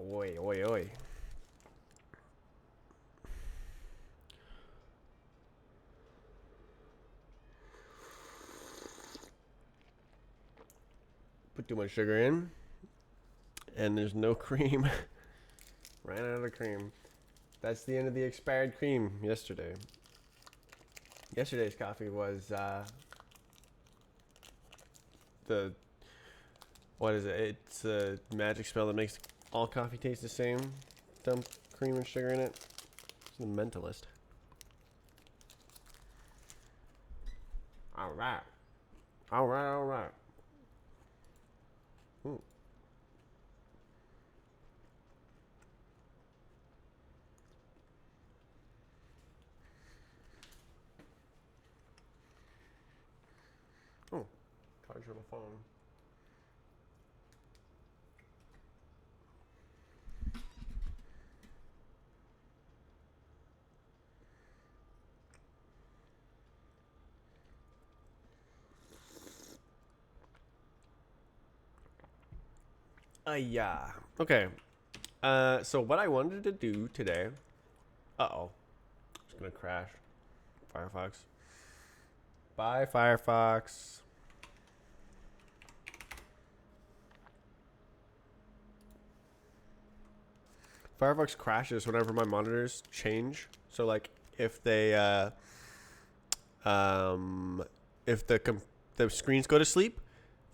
Oi, oi, oi. Put too much sugar in, and there's no cream. Ran out of cream. That's the end of the expired cream yesterday. Yesterday's coffee was the what is it? It's a magic spell that makes all coffee taste the same. Dump cream and sugar in it. It's the Mentalist. All right, all right, all right. Ooh. Oh, charge on the phone. Yeah. Okay. So what I wanted to do today. Uh-oh. It's gonna crash. Firefox. Bye, Firefox. Firefox crashes whenever my monitors change. So like if they um if the screens go to sleep,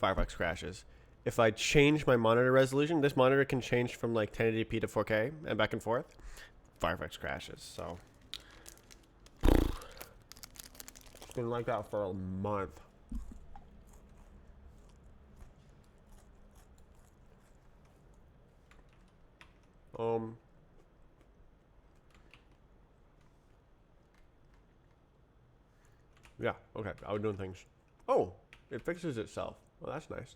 Firefox crashes. If I change my monitor resolution, this monitor can change from like 1080p to 4K and back and forth. Firefox crashes. So it's been like that for a month. Um yeah, okay. I was doing things. Oh, it fixes itself. Well, that's nice.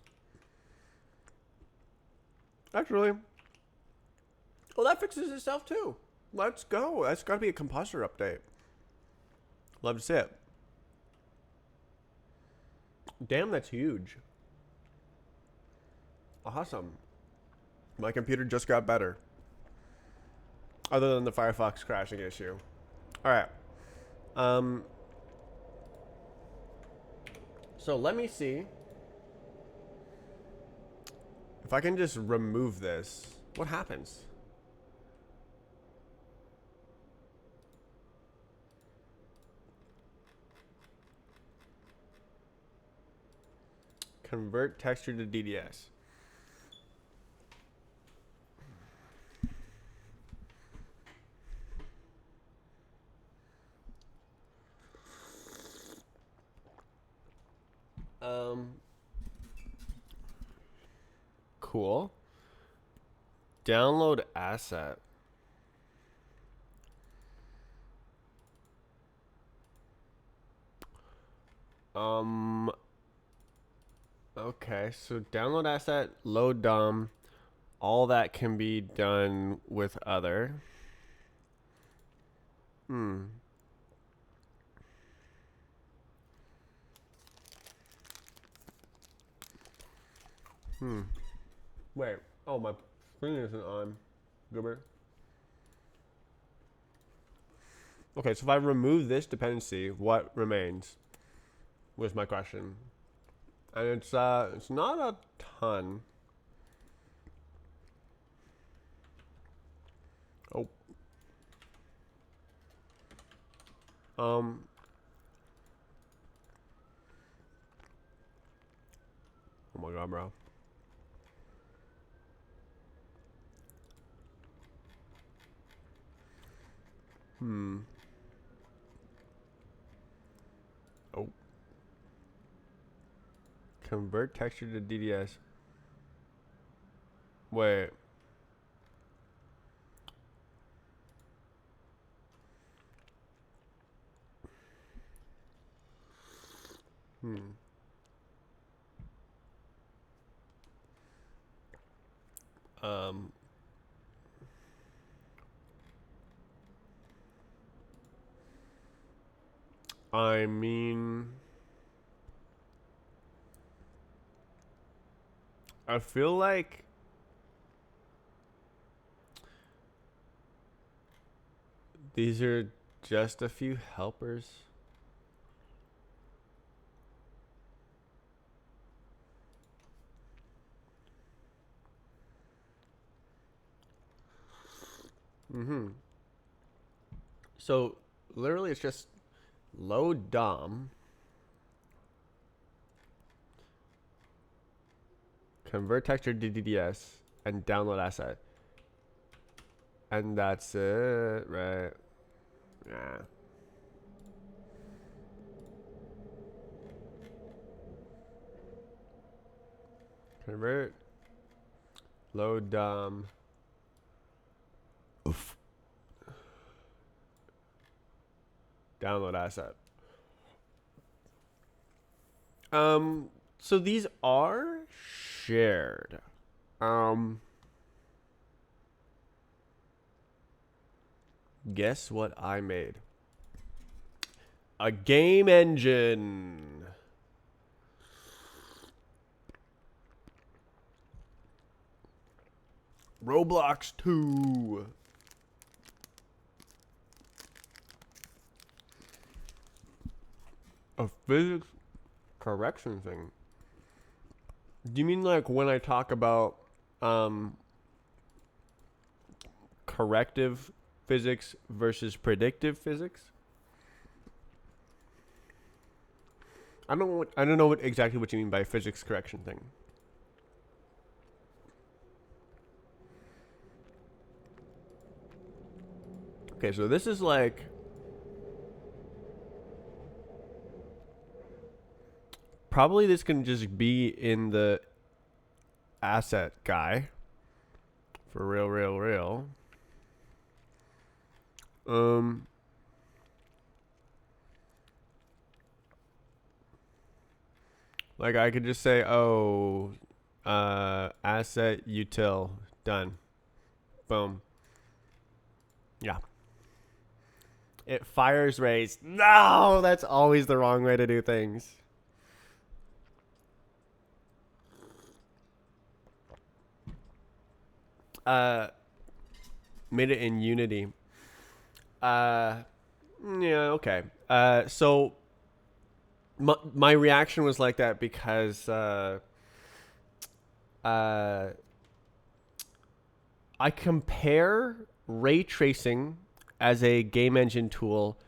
Actually, well, that fixes itself too. Let's go. That's got to be a compositor update. Love to see it. Damn, that's huge. Awesome. My computer just got better. Other than the Firefox crashing issue. Alright. Um, so let me see if I can just remove this. What happens? Convert texture to DDS. Um, cool. Download asset. Um, okay, so download asset, load DOM. All that can be done with other. Hmm. Hmm. Wait. Oh, my screen isn't on. Goober. Okay, so if I remove this dependency, what remains? Was my question. And it's not a ton. Oh. Um. Oh my god, bro. Hmm. Oh. Convert texture to DDS. Wait. Hmm. Um. I mean, I feel like These are just a few helpers. So literally it's just load DOM, convert texture to DDS, and download asset. And that's it, right? Yeah. Convert, load DOM. Oof. Download asset. So these are shared. Guess what I made? A game engine. Roblox 2. A physics correction thing. Do you mean like when I talk about corrective physics versus predictive physics? I don't know exactly what you mean by physics correction thing. Okay, so this is like probably this can just be in the asset guy. For real. Like I could just say, oh, asset util done, boom. Yeah. It fires rays. No, that's always the wrong way to do things. Made it in Unity. Yeah, okay. So my reaction was like that because I compare ray tracing as a game engine tool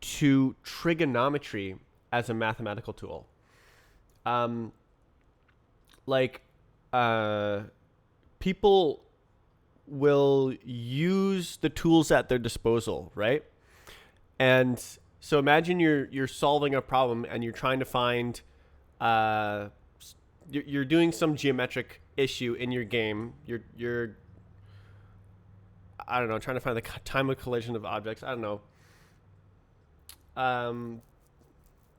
to trigonometry as a mathematical tool. Like people will use the tools at their disposal, right? And so imagine you're solving a problem and you're trying to find you're doing some geometric issue in your game. You're I don't know, trying to find the time of collision of objects. I don't know.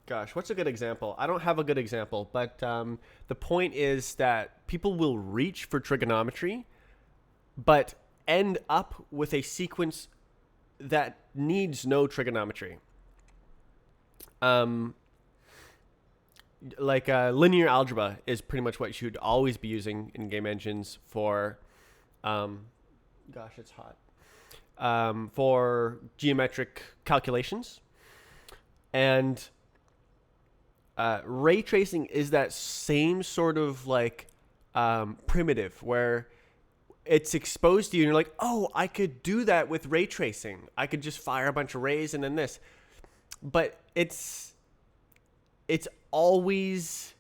Gosh, what's a good example? I don't have a good example, but the point is that people will reach for trigonometry, but end up with a sequence that needs no trigonometry. Like linear algebra is pretty much what you should always be using in game engines for, gosh, it's hot, for geometric calculations. And ray tracing is that same sort of like primitive where it's exposed to you and you're like, oh, I could do that with ray tracing. I could just fire a bunch of rays and then this. But it's always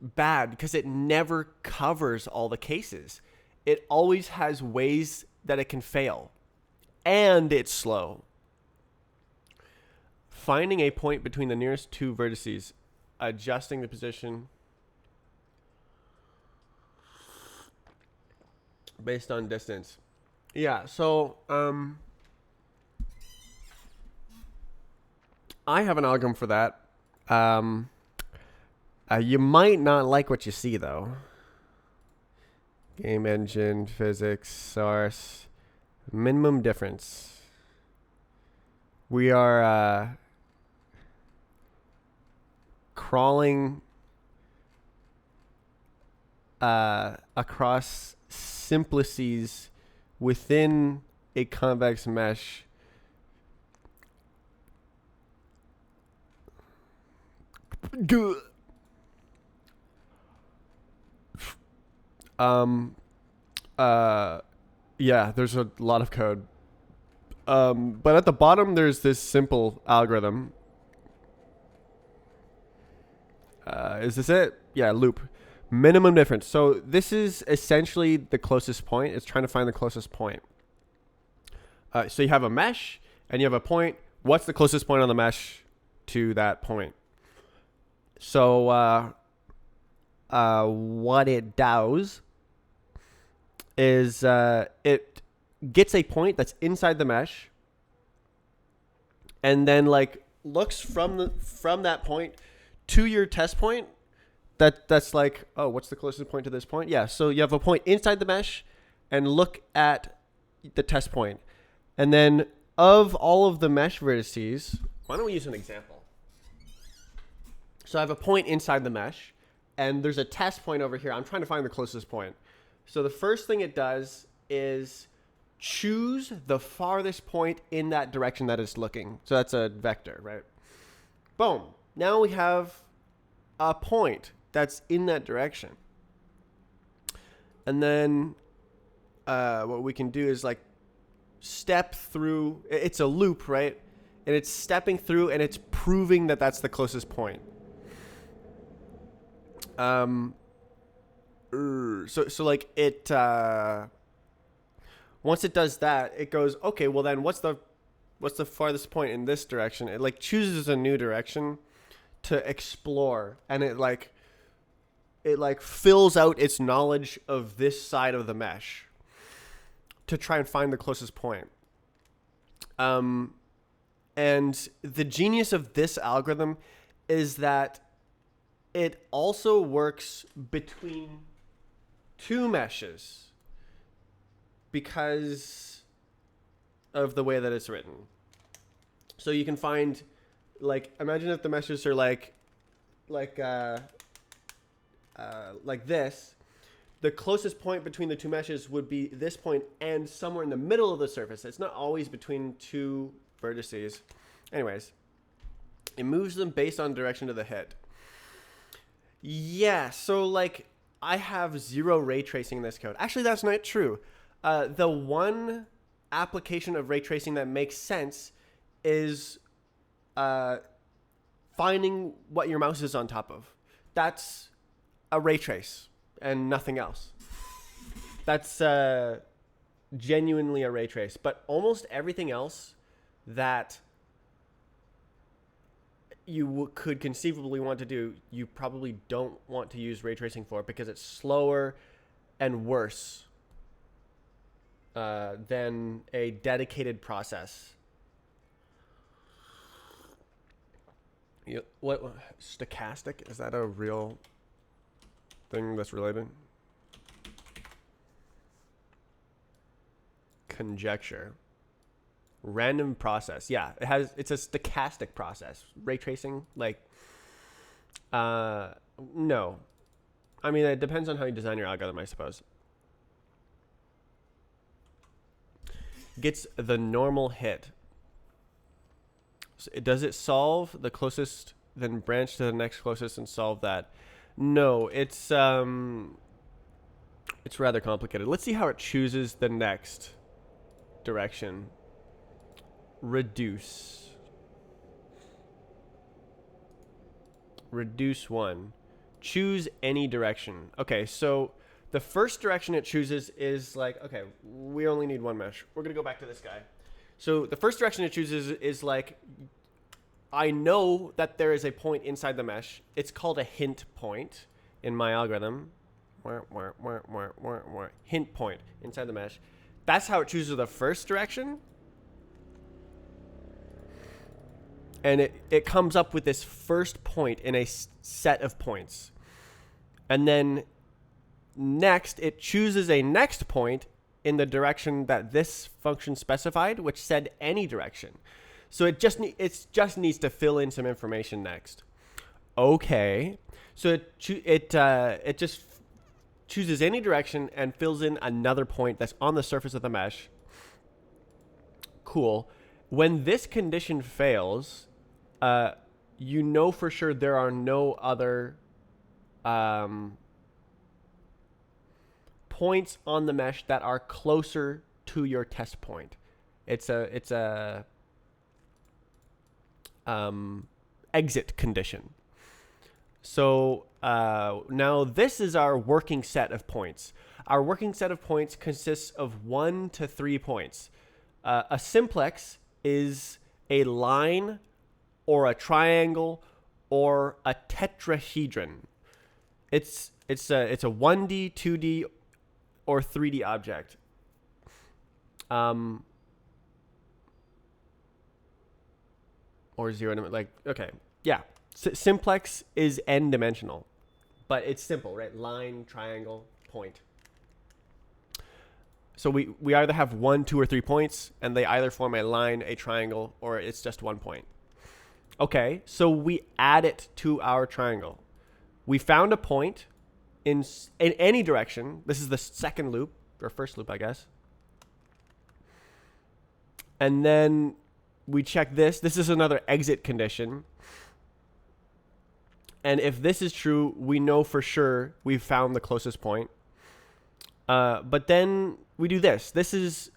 bad because it never covers all the cases. It always has ways that it can fail. And it's slow. Finding a point between the nearest two vertices, adjusting the position based on distance. Yeah, so I have an algorithm for that. You might not like what you see though. Game engine, physics, source, minimum difference. We are crawling across simplices within a convex mesh Good. Yeah, there's a lot of code. But at the bottom, there's this simple algorithm. Is this it? Yeah, loop. Minimum difference. So this is essentially the closest point. It's trying to find the closest point. So you have a mesh and you have a point. What's the closest point on the mesh to that point? So what it does is it gets a point that's inside the mesh and then like looks from that point to your test point. That's like, oh, what's the closest point to this point? Yeah, so you have a point inside the mesh and look at the test point. And then of all of the mesh vertices, why don't we use an example? So I have a point inside the mesh and there's a test point over here. I'm trying to find the closest point. So the first thing it does is choose the farthest point in that direction that it's looking. So that's a vector, right? Boom. Now we have a point that's in that direction. And then what we can do is like step through. It's a loop, right? And it's stepping through and it's proving that that's the closest point. So like it once it does that, it goes, okay, well then what's the farthest point in this direction? It like chooses a new direction to explore, and it like fills out its knowledge of this side of the mesh to try and find the closest point. And the genius of this algorithm is that it also works between two meshes because of the way that it's written. So you can find, like, imagine if the meshes are like this. The closest point between the two meshes would be this point and somewhere in the middle of the surface. It's not always between two vertices. Anyways, it moves them based on direction of the hit. Yeah, so like I have 0 ray tracing in this code. Actually, that's not true. The one application of ray tracing that makes sense is finding what your mouse is on top of. That's a ray trace and nothing else. That's genuinely a ray trace. But almost everything else that you could conceivably want to do, you probably don't want to use ray tracing for because it's slower and worse than a dedicated process. What stochastic? Is that a real thing that's related? Conjecture. Random process. Yeah, it's a stochastic process. Ray tracing, like, no. I mean, it depends on how you design your algorithm, I suppose. Gets the normal hit. So does it solve the closest, then branch to the next closest and solve that? No, it's rather complicated. Let's see how it chooses the next direction. Reduce 1. Choose any direction. Okay, so the first direction it chooses is like, okay, we only need one mesh. We're gonna go back to this guy. So the first direction it chooses is like, I know that there is a point inside the mesh. It's called a hint point in my algorithm. Hint point inside the mesh. That's how it chooses the first direction. And it comes up with this first point in a set of points. And then next, it chooses a next point in the direction that this function specified, which said any direction. So it just needs to fill in some information next. Okay. So it just chooses any direction and fills in another point that's on the surface of the mesh. Cool. When this condition fails, you know for sure there are no other points on the mesh that are closer to your test point. It's a exit condition. So now this is our working set of points. Our working set of points consists of 1 to 3 points. A simplex is a line or a triangle or a tetrahedron. It's a 1D, 2D, or 3D object. Or zero, like, okay, yeah. Simplex is n-dimensional, but it's simple, right? Line, triangle, point. So we either have 1, 2, or 3 points, and they either form a line, a triangle, or it's just 1 point. Okay, so we add it to our triangle. We found a point in any direction. This is the second loop, or first loop, I guess. And then we check this. This is another exit condition. And if this is true, we know for sure we've found the closest point. But then we do this. This is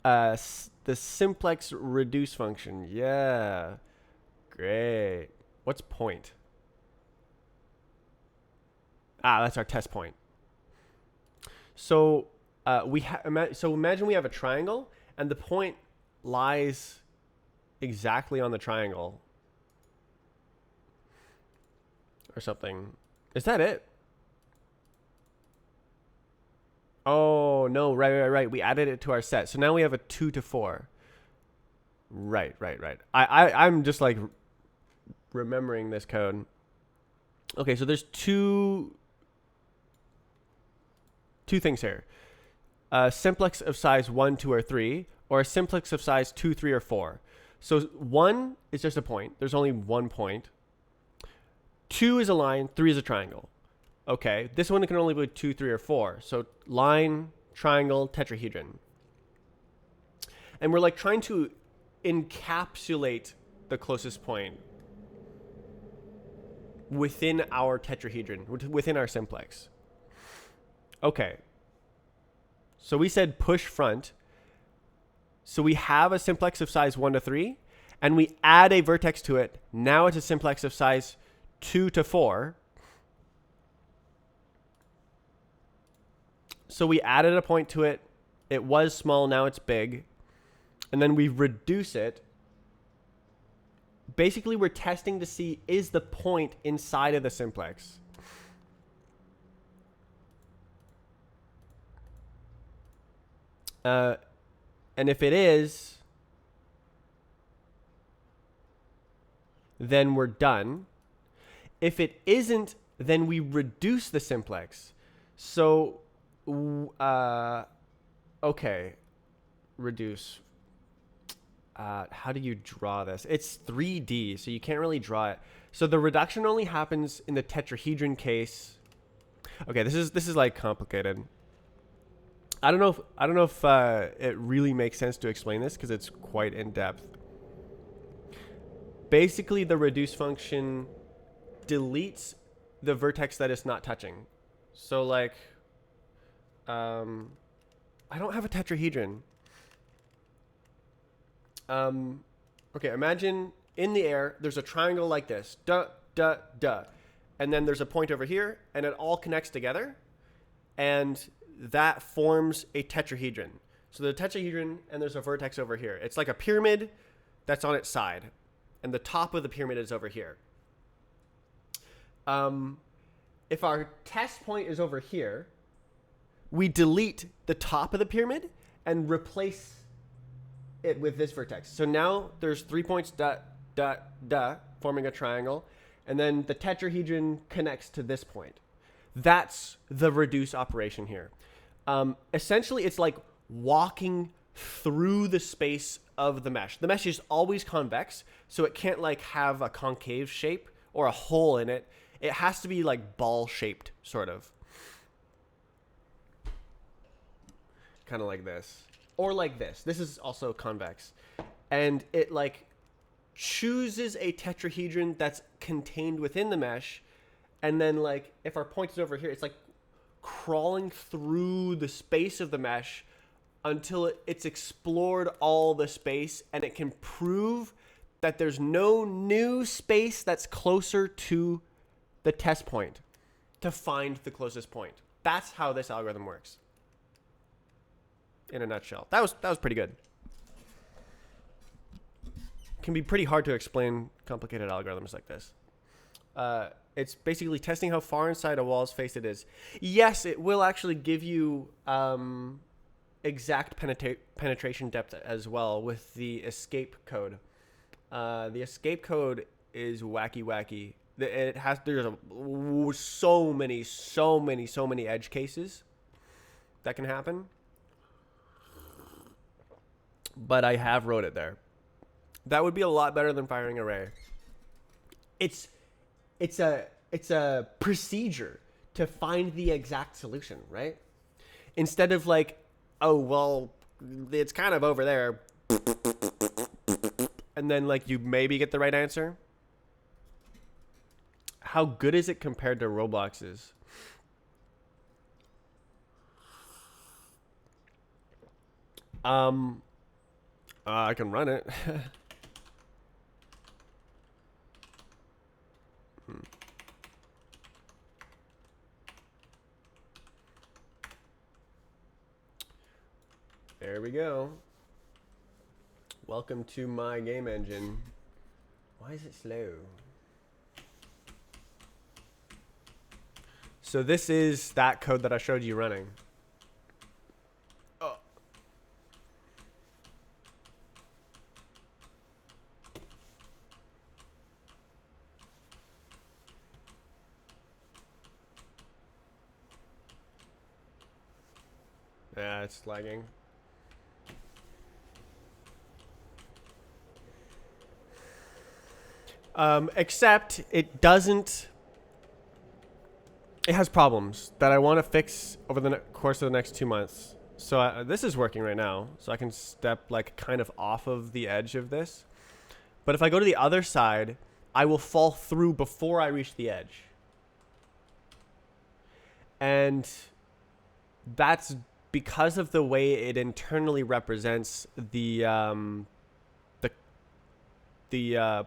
the simplex reduce function. Yeah. Great. What's point? That's our test point. So so imagine we have a triangle, and the point lies exactly on the triangle. Or something. Is that it? Oh, no. Right. We added it to our set. So now we have a 2 to 4. Right. I'm just like remembering this code. Okay, so there's two things here. A simplex of size 1, 2, or 3, or a simplex of size 2, 3, or 4. So 1 is just a point. There's only 1 point. 2 is a line, 3 is a triangle. Okay, this one can only be 2, 3, or 4. So line, triangle, tetrahedron. And we're like trying to encapsulate the closest point within our tetrahedron, within our simplex. Okay. So we said push front. So we have a simplex of size 1 to 3, and we add a vertex to it. Now it's a simplex of size 2 to 4. So we added a point to it. It was small, now it's big. And then we reduce it. Basically, we're testing to see, is the point inside of the simplex? And if it is, then we're done. If it isn't, then we reduce the simplex. So, okay, reduce. How do you draw this? It's 3D, so you can't really draw it. So the reduction only happens in the tetrahedron case. Okay, this is like complicated. I don't know if it really makes sense to explain this because it's quite in depth. Basically, the reduce function deletes the vertex that it's not touching. So like, I don't have a tetrahedron. Okay, imagine in the air, there's a triangle like this, and then there's a point over here, and it all connects together, and that forms a tetrahedron. So the tetrahedron, and there's a vertex over here. It's like a pyramid that's on its side, and the top of the pyramid is over here. If our test point is over here, we delete the top of the pyramid and replace it with this vertex. So now there's 3 points, forming a triangle, and then the tetrahedron connects to this point. That's the reduce operation here. Essentially, it's like walking through the space of the mesh. The mesh is always convex, so it can't like have a concave shape or a hole in it. It has to be like ball-shaped, sort of. Kind of like this. Or like this. This is also convex. And it like chooses a tetrahedron that's contained within the mesh, and then like if our point is over here, it's like crawling through the space of the mesh until it's explored all the space, and it can prove that there's no new space that's closer to the test point to find the closest point. That's how this algorithm works. In a nutshell. That was pretty good. It can be pretty hard to explain complicated algorithms like this. It's basically testing how far inside a wall's face it is. Yes, it will actually give you exact penetration depth as well with the escape code. The escape code is wacky. There's so many edge cases that can happen. But I have wrote it there. That would be a lot better than firing array. It's a procedure to find the exact solution, right? Instead of like, oh well, it's kind of over there, and then like you maybe get the right answer. How good is it compared to Roblox's? I can run it. There we go. Welcome to my game engine. Why is it slow? So this is that code that I showed you running. Oh. Yeah, it's lagging. Except it doesn't. It has problems that I want to fix over the course of the next 2 months. So this is working right now. So I can step like kind of off of the edge of this. But if I go to the other side, I will fall through before I reach the edge. And that's because of the way it internally represents the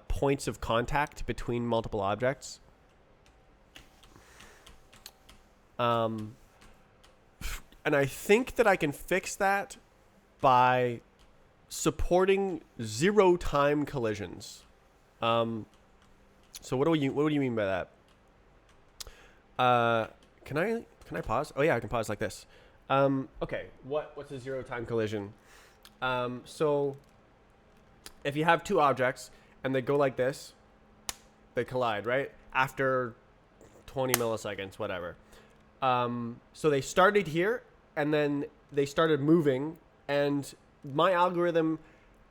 points of contact between multiple objects. And I think that I can fix that by supporting zero-time collisions. So what do you mean by that? Can I pause? Oh yeah, I can pause like this. Okay, what's a zero-time collision? So if you have two objects and they go like this, they collide, right? After 20 milliseconds, whatever. So they started here and then they started moving, and my algorithm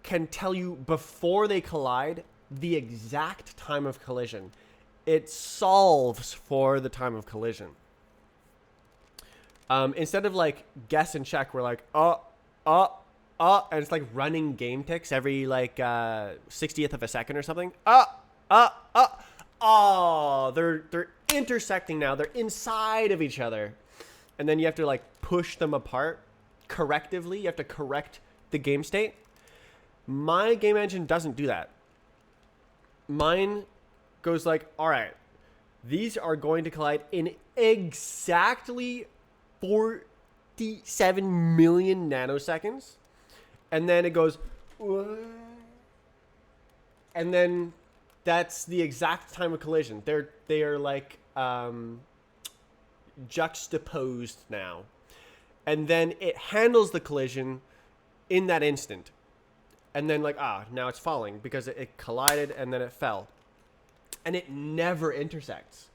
can tell you before they collide the exact time of collision. It solves for the time of collision. Instead of like guess and check, we're like, and it's like running game ticks every like 60th of a second or something. They're intersecting now. They're inside of each other. And then you have to like push them apart correctively. You have to correct the game state. My game engine doesn't do that. Mine goes like, all right, these are going to collide in exactly 47 million nanoseconds. And then it goes, and then that's the exact time of collision. They are like juxtaposed now. And then it handles the collision in that instant. And then like, now it's falling because it collided and then it fell. And it never intersects.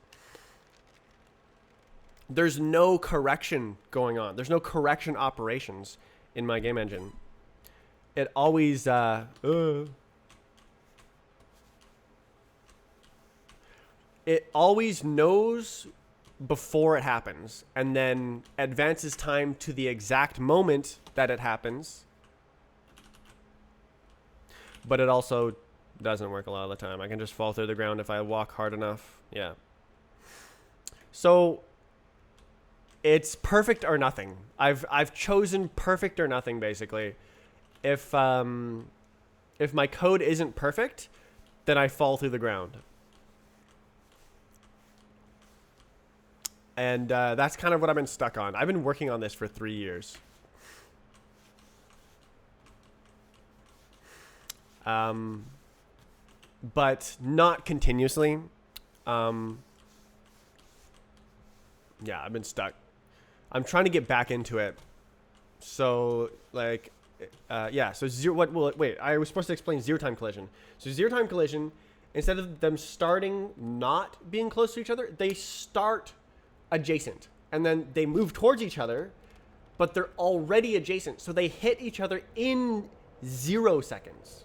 There's no correction going on. There's no correction operations in my game engine. It always it always knows before it happens and then advances time to the exact moment that it happens. But it also Doesn't work a lot of the time. I can just fall through the ground if I walk hard enough. Yeah. So it's perfect or nothing. I've chosen perfect or nothing basically. If my code isn't perfect, then I fall through the ground. And that's kind of what I've been stuck on. I've been working on this for 3 years. But not continuously. Yeah, I've been stuck. I'm trying to get back into it. So, like, yeah, so wait, I was supposed to explain zero time collision. So zero time collision, instead of them starting not being close to each other, they start adjacent. And then they move towards each other, but they're already adjacent. So they hit each other in 0 seconds.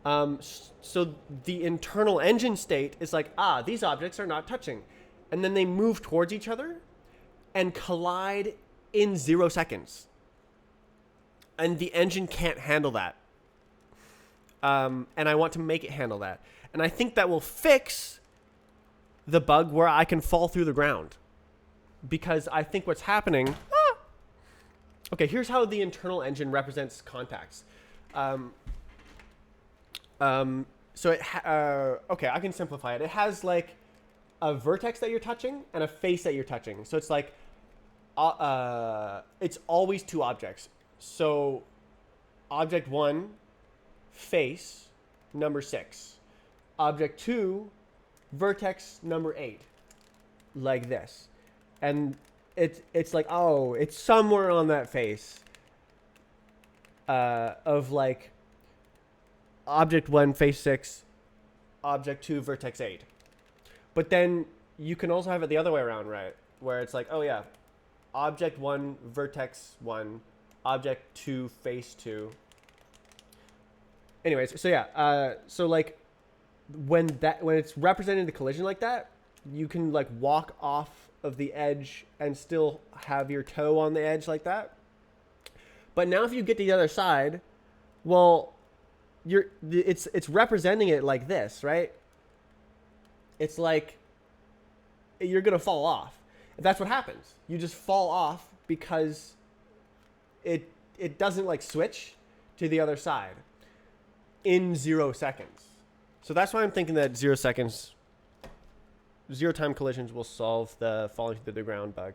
So the internal engine state is like, these objects are not touching. And then they move towards each other and collide in 0 seconds. And the engine can't handle that. And I want to make it handle that. And I think that will fix the bug where I can fall through the ground. Because I think what's happening... Okay, here's how the internal engine represents contacts. So okay, I can simplify it. It has like a vertex that you're touching and a face that you're touching. So it's like, it's always 2 objects. So object 1, face, number 6. Object 2, vertex number 8. Like this. And it's like, oh, it's somewhere on that face. Of like, object 1, face 6, object 2, vertex 8. But then you can also have it the other way around, right? Where it's like, oh yeah, object 1, vertex 1, object 2, face 2. Anyways, so yeah, so like when it's representing the collision like that, you can like walk off of the edge and still have your toe on the edge like that. But now if you get to the other side, well, it's representing it like this, right? It's like you're gonna fall off. That's what happens. You just fall off because it doesn't like switch to the other side in 0 seconds. So that's why I'm thinking that 0 seconds, 0 time collisions will solve the falling through the ground bug.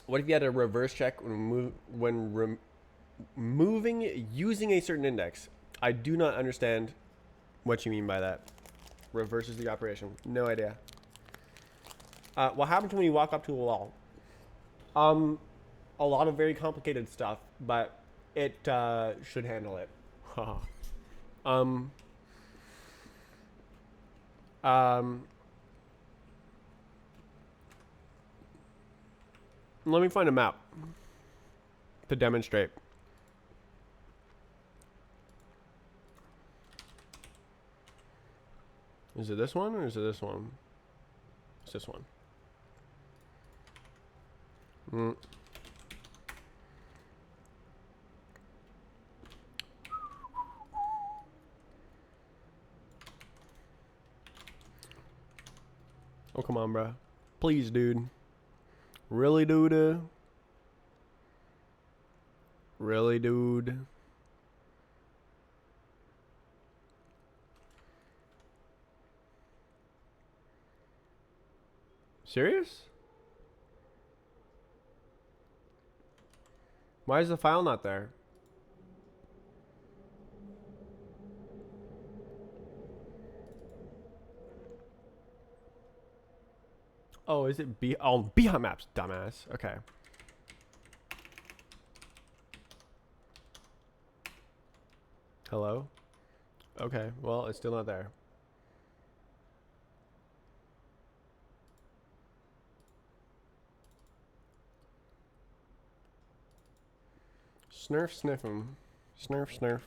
What if you had a reverse check when moving using a certain index? I do not understand what you mean by that. Reverses the operation. No idea. What happens when you walk up to a wall? A lot of very complicated stuff, but it should handle it. Let me find a map to demonstrate. Is it this one or is it this one? It's this one. Oh, come on, bro. Please, dude. Really, dude? Really, dude? Serious? Why is the file not there? Oh, is it Beehive Maps, dumbass. Okay. Hello? Okay, well, it's still not there. Snurf, sniff 'em. Snurf, snurf.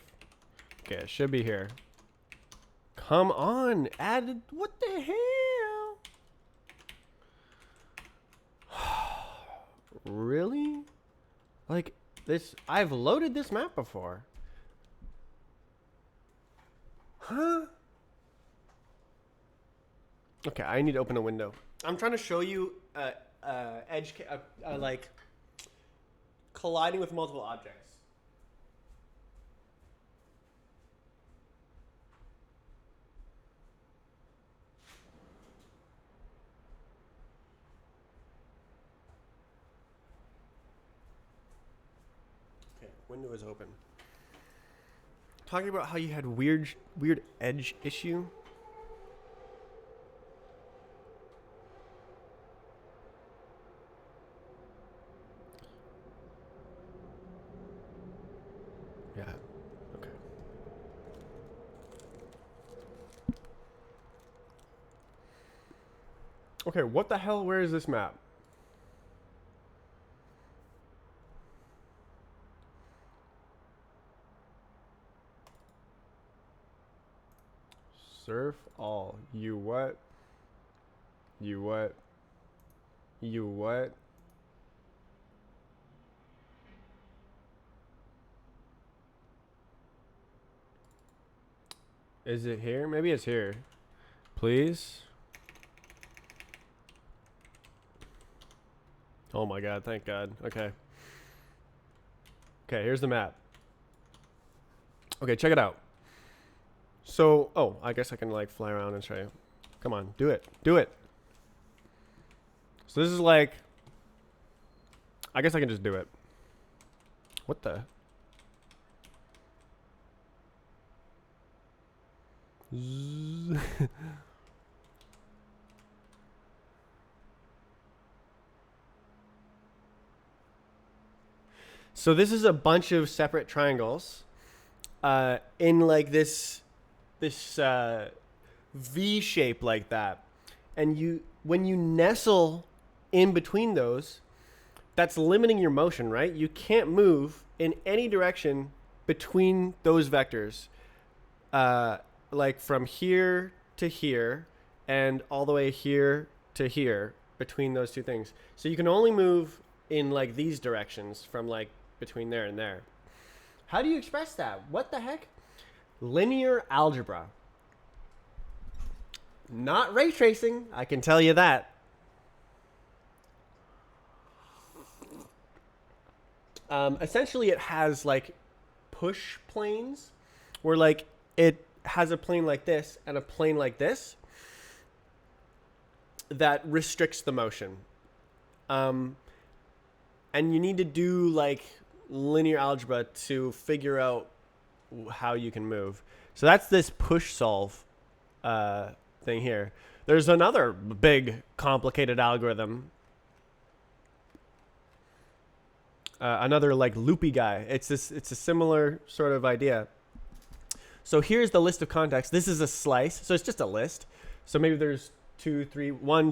Okay, it should be here. Come on, added. What the hell? Really? Like this? I've loaded this map before. Huh? Okay, I need to open a window. I'm trying to show you like colliding with multiple objects. Okay, window is open. Talking about how you had weird edge issue. Yeah. Okay. Okay, what the hell? Where is this map? Surf all. You what? You what? You what? Is it here? Maybe it's here. Please? Oh my god, thank god. Okay. Okay, here's the map. Okay, check it out. So, oh, I guess I can like fly around and show you. Come on, do it. Do it. So this is like, I guess I can just do it. What the? So this is a bunch of separate triangles in like this V shape like that. And when you nestle in between those, that's limiting your motion, right? You can't move in any direction between those vectors. Like from here to here and all the way here to here between those two things. So you can only move in like these directions from like between there and there. How do you express that? What the heck? Linear algebra. Not ray tracing, I can tell you that. Essentially, it has like push planes where like it has a plane like this and a plane like this that restricts the motion. And you need to do like linear algebra to figure out how you can move. So that's this push solve thing here. There's another big complicated algorithm. Another like loopy guy. It's a similar sort of idea. So here's the list of contacts. This is a slice, so it's just a list. So maybe there's 1,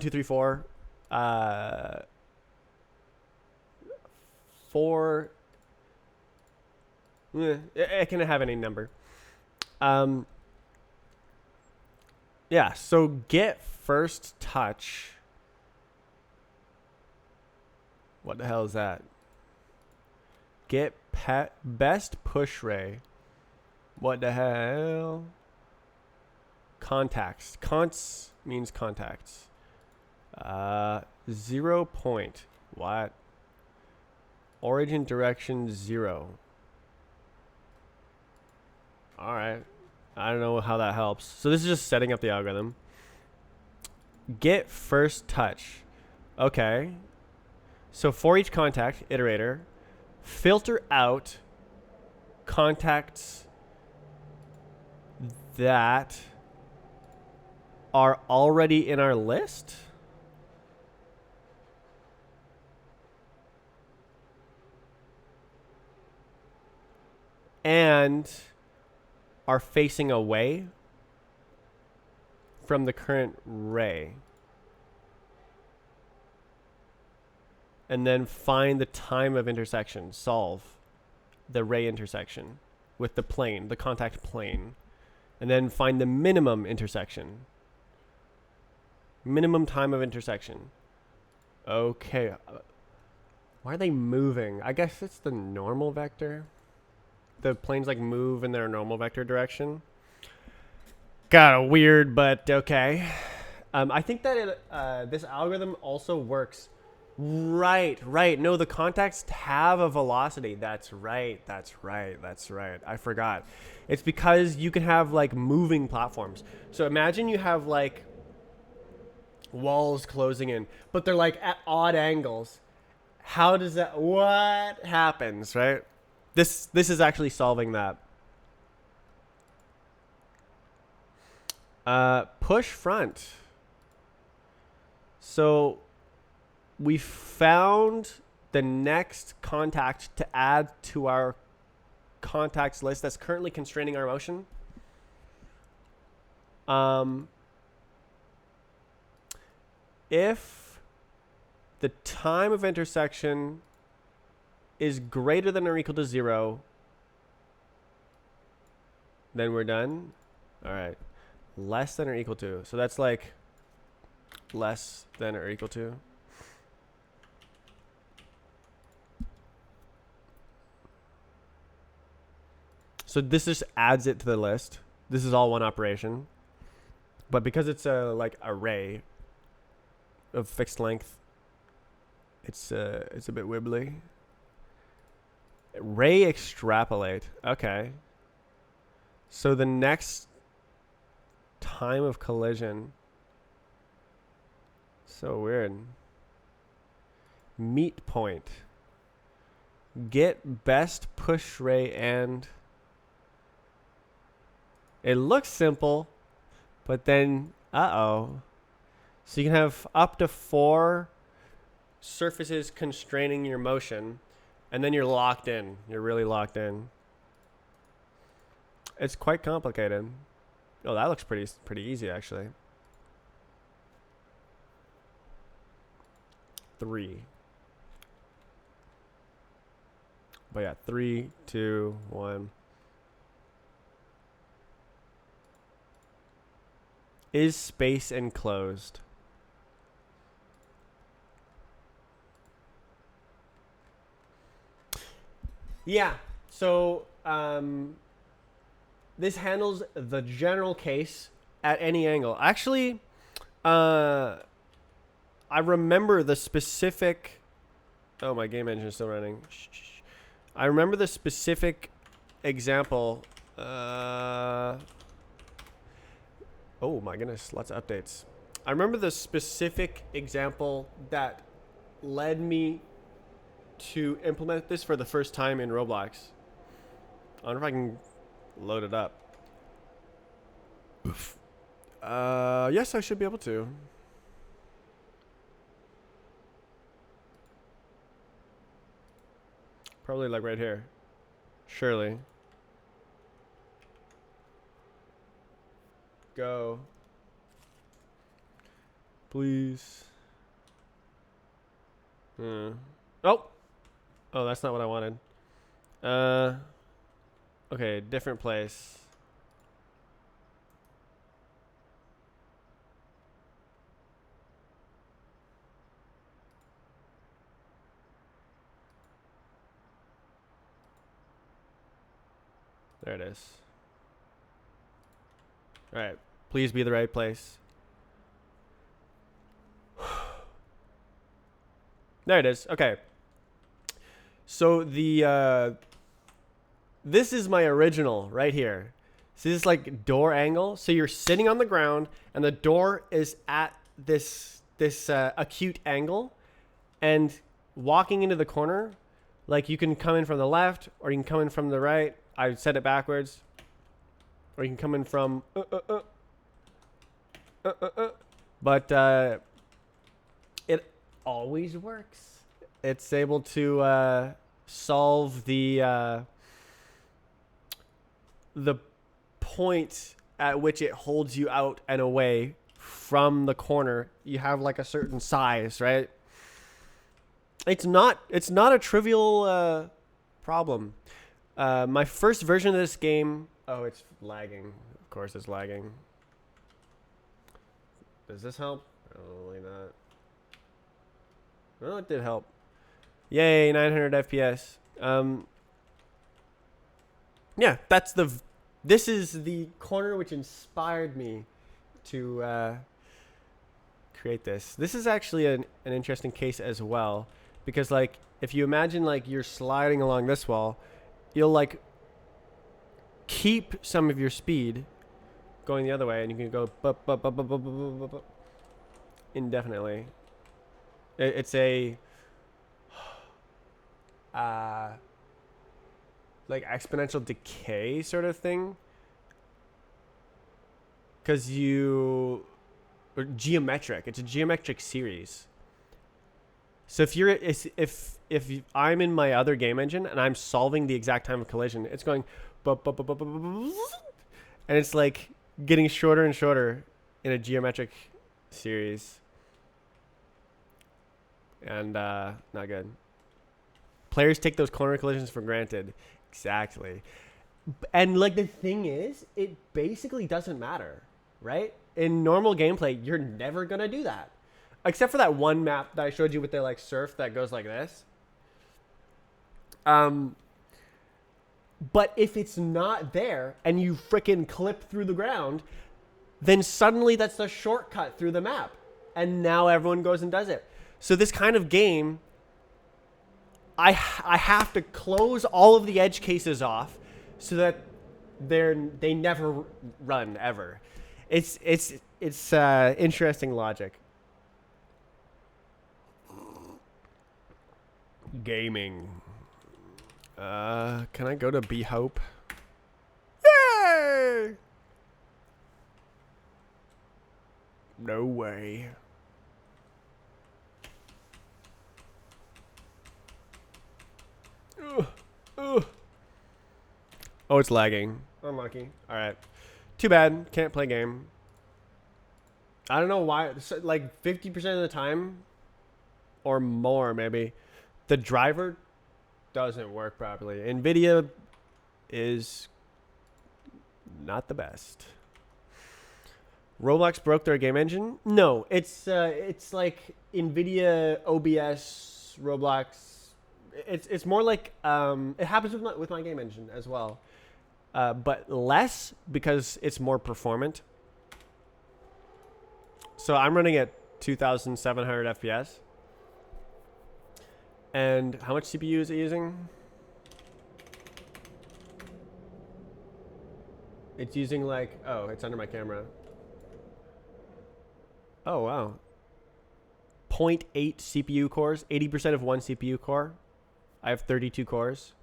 2, 3, 4, 4. It can have any number. Yeah. So get first touch. What the hell is that? Get best push ray. What the hell? Contacts. Conts means contacts. 0 point. What? Origin direction 0. All right. I don't know how that helps. So this is just setting up the algorithm. Get first touch. Okay. So for each contact, iterator, filter out contacts that are already in our list. And are facing away from the current ray. And then find the time of intersection. Solve the ray intersection with the plane, the contact plane. And then find the minimum intersection. Minimum time of intersection. Okay. Why are they moving? I guess it's the normal vector. The planes like move in their normal vector direction. Kind of weird, but okay. I think that this algorithm also works. Right. No, the contacts have a velocity. That's right. I forgot. It's because you can have like moving platforms. So imagine you have like walls closing in, but they're like at odd angles. How does that? What happens? Right. This is actually solving that. Push front. So we found the next contact to add to our contacts list that's currently constraining our motion. If the time of intersection is greater than or equal to 0, then we're done. All right. Less than or equal to. So that's like less than or equal to. So this just adds it to the list. This is all one operation. But because it's a like array of fixed length, it's a bit wibbly. Ray extrapolate. Okay. So the next time of collision. So weird. Meet point. Get best push ray and. It looks simple, but then, uh-oh. So you can have up to 4 surfaces constraining your motion, and then you're locked in. You're really locked in. It's quite complicated. Oh, that looks pretty easy, actually. 3. But yeah, 3, 2, 1. Is space enclosed? Yeah. So this handles the general case at any angle. Actually, I remember the specific. Oh, my game engine is still running. I remember the specific example. Oh my goodness, lots of updates. I remember the specific example that led me to implement this for the first time in Roblox. I wonder if I can load it up. Oof. Yes, I should be able to. Probably like right here. Surely. Go. Please. Oh. Oh, that's not what I wanted. Okay, different place. There it is. All right. Please be the right place. There it is. Okay. So the this is my original right here. See this like door angle? So you're sitting on the ground and the door is at this acute angle, and walking into the corner, like you can come in from the left or you can come in from the right. I said it backwards. Or you can come in from but it always works. It's able to solve the point at which it holds you out and away from the corner. You have like a certain size, right? It's not a trivial problem. My first version of this game. Oh, it's lagging. Of course, it's lagging. Does this help? Probably not. Well, it did help. Yay, 900 FPS. Yeah, that's the This is the corner which inspired me to create this. This is actually an interesting case as well, because like if you imagine like you're sliding along this wall, you'll like keep some of your speed going the other way, and you can go indefinitely. It's a like exponential decay sort of thing, because or geometric. It's a geometric series. So if I'm in my other game engine and I'm solving the exact time of collision, it's going and it's like getting shorter and shorter in a geometric series. And not good. Players take those corner collisions for granted. Exactly. And like the thing is, it basically doesn't matter, right? In normal gameplay, you're never gonna do that, except for that one map that I showed you with the like surf that goes like this. But if it's not there and you freaking clip through the ground, then suddenly that's the shortcut through the map, and now everyone goes and does it. So this kind of game, I have to close all of the edge cases off so that they never run ever. It's interesting logic. Gaming. Can I go to B Hope? Yay! No way. Oh, it's lagging. Unlucky. All right. Too bad. Can't play game. I don't know why. Like 50% of the time or more, maybe, the driver doesn't work properly. NVIDIA is not the best. Roblox broke their game engine? No, it's like NVIDIA, OBS, Roblox. It's more like it happens with my game engine as well, but less because it's more performant. So I'm running at 2,700 FPS. And how much CPU is it using? It's using like, oh, it's under my camera. Oh, wow. 0.8 CPU cores, 80% of one CPU core. I have 32 cores.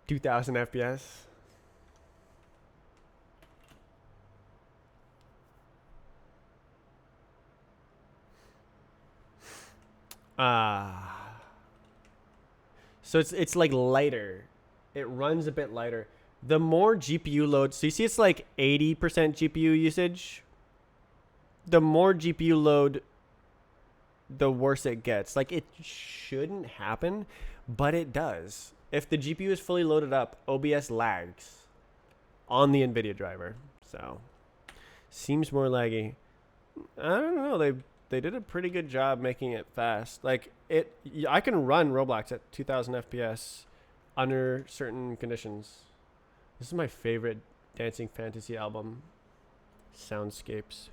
2,000 FPS. So it's like lighter. It runs a bit lighter. The more GPU load, so you see it's like 80% GPU usage. The more GPU load, the worse it gets. Like it shouldn't happen, but it does. If the GPU is fully loaded up, OBS lags on the NVIDIA driver. So seems more laggy. I don't know. They did a pretty good job making it fast. Like I can run Roblox at 2,000 FPS under certain conditions. This is my favorite dancing fantasy album. Soundscapes.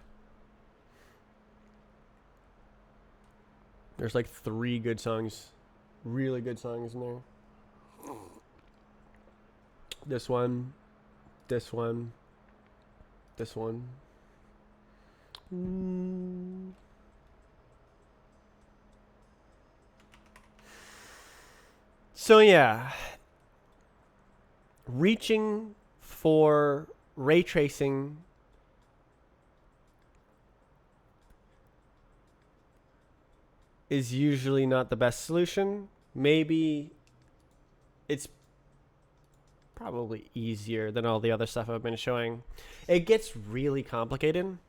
There's like 3 good songs, really good songs in there. This one, this one, this one. So yeah, reaching for ray tracing is usually not the best solution. Maybe it's probably easier than all the other stuff I've been showing. It gets really complicated,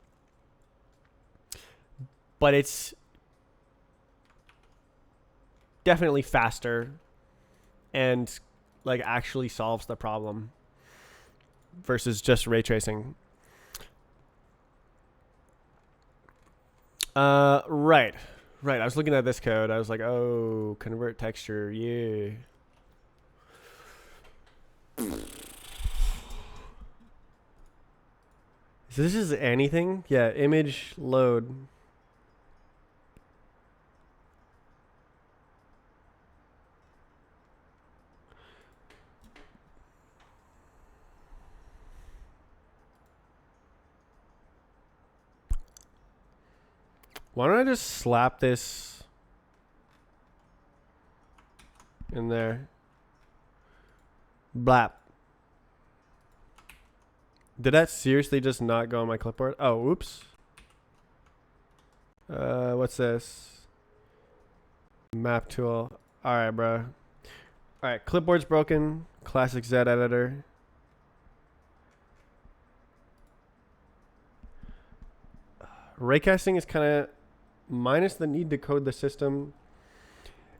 but it's definitely faster and like actually solves the problem versus just ray tracing. Right. I was looking at this code. I was like, oh, convert texture. Yeah. So this is anything? Yeah, image load. Why don't I just slap this in there? Blap. Did that seriously just not go on my clipboard? Oh, oops. What's this? Map tool. Alright, bro. Alright, clipboard's broken. Classic Z editor. Raycasting is kind of minus the need to code the system.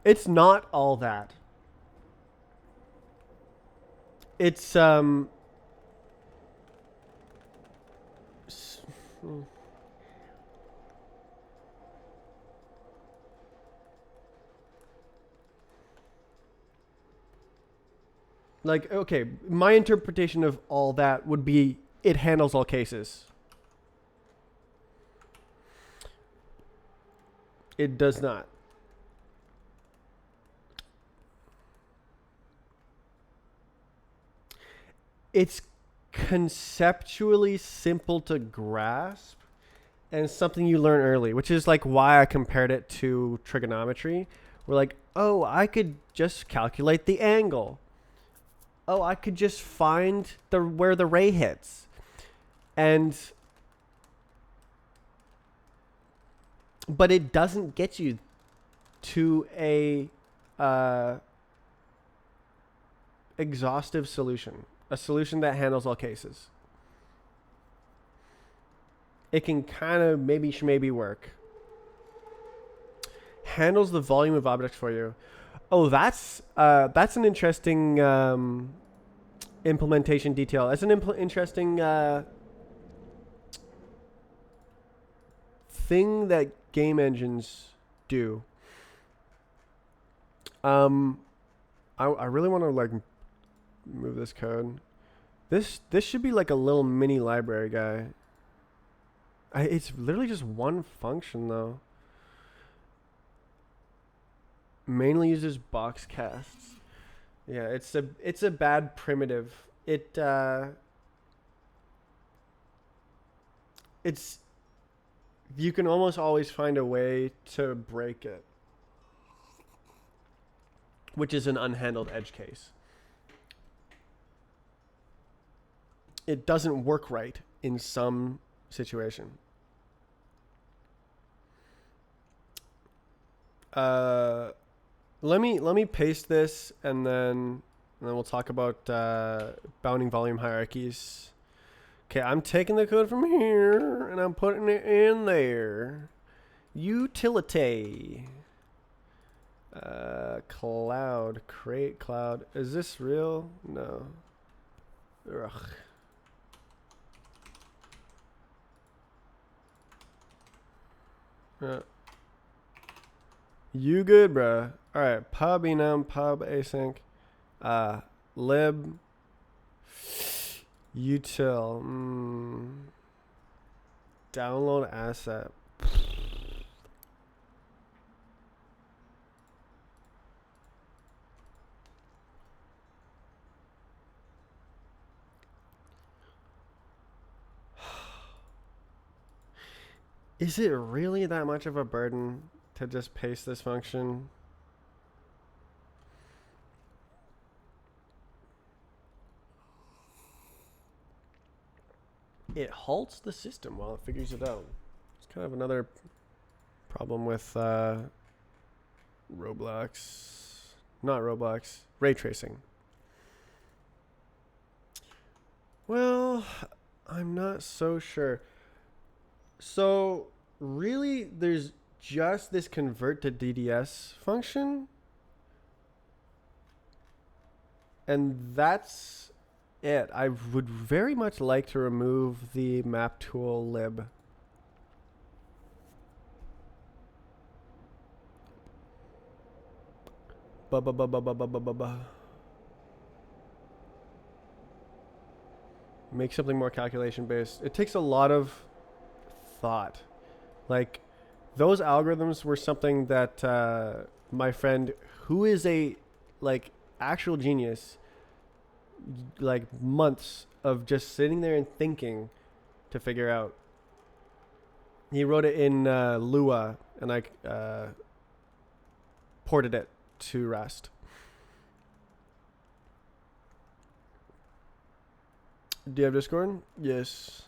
It's not all that. It's like, okay, my interpretation of all that would be it handles all cases. It does not. It's conceptually simple to grasp and something you learn early, which is like why I compared it to trigonometry. We're like, oh, I could just calculate the angle. Oh, I could just find where the ray hits. But it doesn't get you to a exhaustive solution, a solution that handles all cases. It can kind of maybe work. Handles the volume of objects for you. Oh, that's an interesting implementation detail. That's an interesting thing that game engines do. I really want to like move this code. This should be like a little mini library guy. It's literally just one function though. Mainly uses box casts. Yeah, it's a bad primitive. It's you can almost always find a way to break it, which is an unhandled edge case. It doesn't work right in some situation. Let me paste this and then we'll talk about bounding volume hierarchies. Okay, I'm taking the code from here and I'm putting it in there. Utility. Cloud. Create cloud. Is this real? No. Ugh. You good, bruh? Alright, pub enum, pub async. Lib. Util. Download asset. Is it really that much of a burden to just paste this function? It halts the system while it figures it out. It's kind of another problem with Roblox. Not Roblox. Ray tracing. Well, I'm not so sure. So, really, there's just this convert to DDS function. And that's it. I would very much like to remove the map tool lib. make something more calculation based. It takes a lot of thought. Like those algorithms were something that my friend, who is a like actual genius, like months of just sitting there and thinking to figure out. He wrote it in Lua, and I ported it to Rust. Do you have Discord? Yes.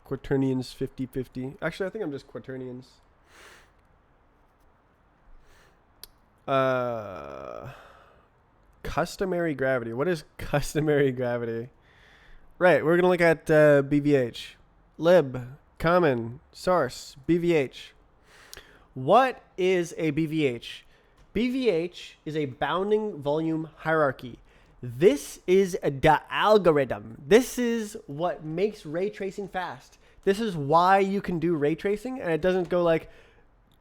Quaternions 50-50. Actually, I think I'm just Quaternions. Customary gravity. What is customary gravity? Right, we're going to look at BVH. Lib, common, source, BVH. What is a BVH? BVH is a bounding volume hierarchy. This is the algorithm. This is what makes ray tracing fast. This is why you can do ray tracing, and it doesn't go like,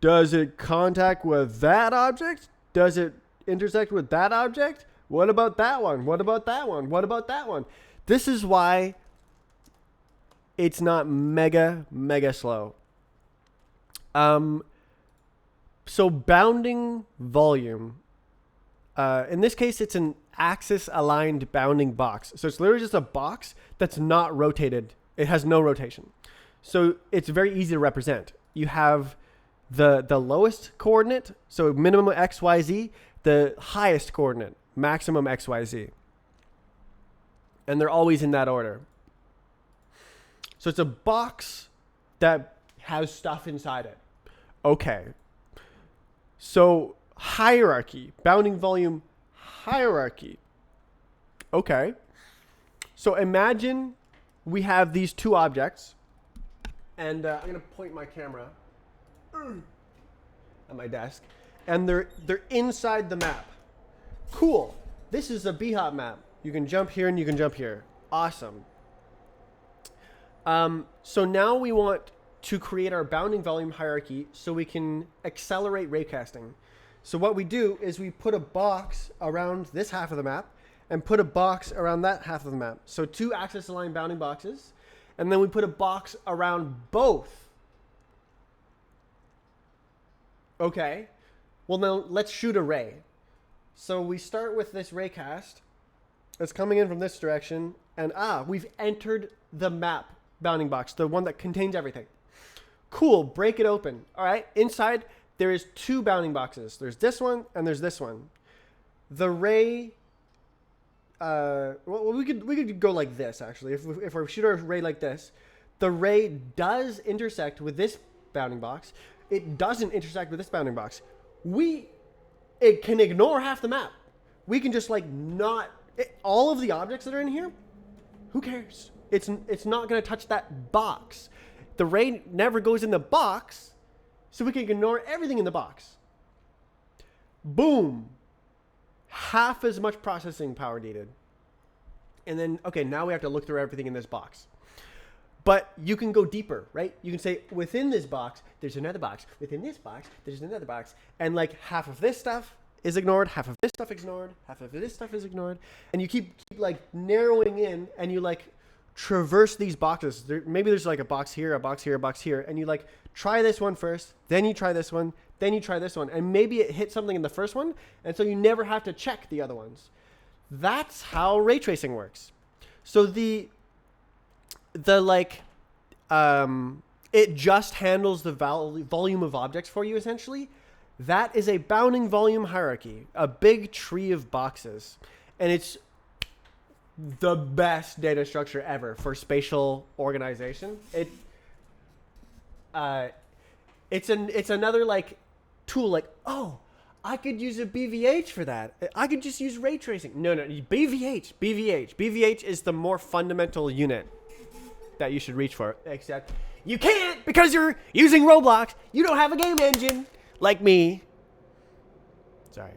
does it contact with that object? Does it intersect with that object? What about that one? What about that one? What about that one? This is why it's not mega slow. So bounding volume, in this case, it's an axis aligned bounding box. So it's literally just a box that's not rotated. It has no rotation. So it's very easy to represent. You have the lowest coordinate, so minimum x, y, z, the highest coordinate, maximum x, y, z. And they're always in that order. So it's a box that has stuff inside it. Okay. So hierarchy, bounding volume hierarchy. Okay. So imagine we have these two objects, and I'm going to point my camera at my desk, and they're inside the map. Cool. This is a bhop map. You can jump here and you can jump here. Awesome. So now we want to create our bounding volume hierarchy so we can accelerate raycasting. So what we do is we put a box around this half of the map and put a box around that half of the map. So two axis aligned bounding boxes, and then we put a box around both. Okay. Well, now let's shoot a ray. So we start with this raycast. It's coming in from this direction, and we've entered the map bounding box, the one that contains everything. Cool, break it open. All right, inside there is two bounding boxes. There's this one and there's this one. The ray, well, we could go like this actually. If we shoot our ray like this, the ray does intersect with this bounding box. It doesn't intersect with this bounding box. It can ignore half the map. We can just like all of the objects that are in here, who cares? It's not going to touch that box. The ray never goes in the box, so we can ignore everything in the box. Boom. Half as much processing power needed. And then, okay, now we have to look through everything in this box. But you can go deeper, right? You can say, within this box, there's another box. Within this box, there's another box. And like half of this stuff is ignored, half of this stuff is ignored, half of this stuff is ignored. And you keep like narrowing in, and you like traverse these boxes. Maybe there's like a box here, a box here, a box here. And you like try this one first, then you try this one, then you try this one. And maybe it hits something in the first one, and so you never have to check the other ones. That's how ray tracing works. So it just handles the volume of objects for you, essentially. That is a bounding volume hierarchy, a big tree of boxes. And it's the best data structure ever for spatial organization. It's another like tool, like, oh, I could use a BVH for that. I could just use ray tracing. No, BVH is the more fundamental unit that you should reach for. Except you can't because you're using Roblox. You don't have a game engine like me. Sorry.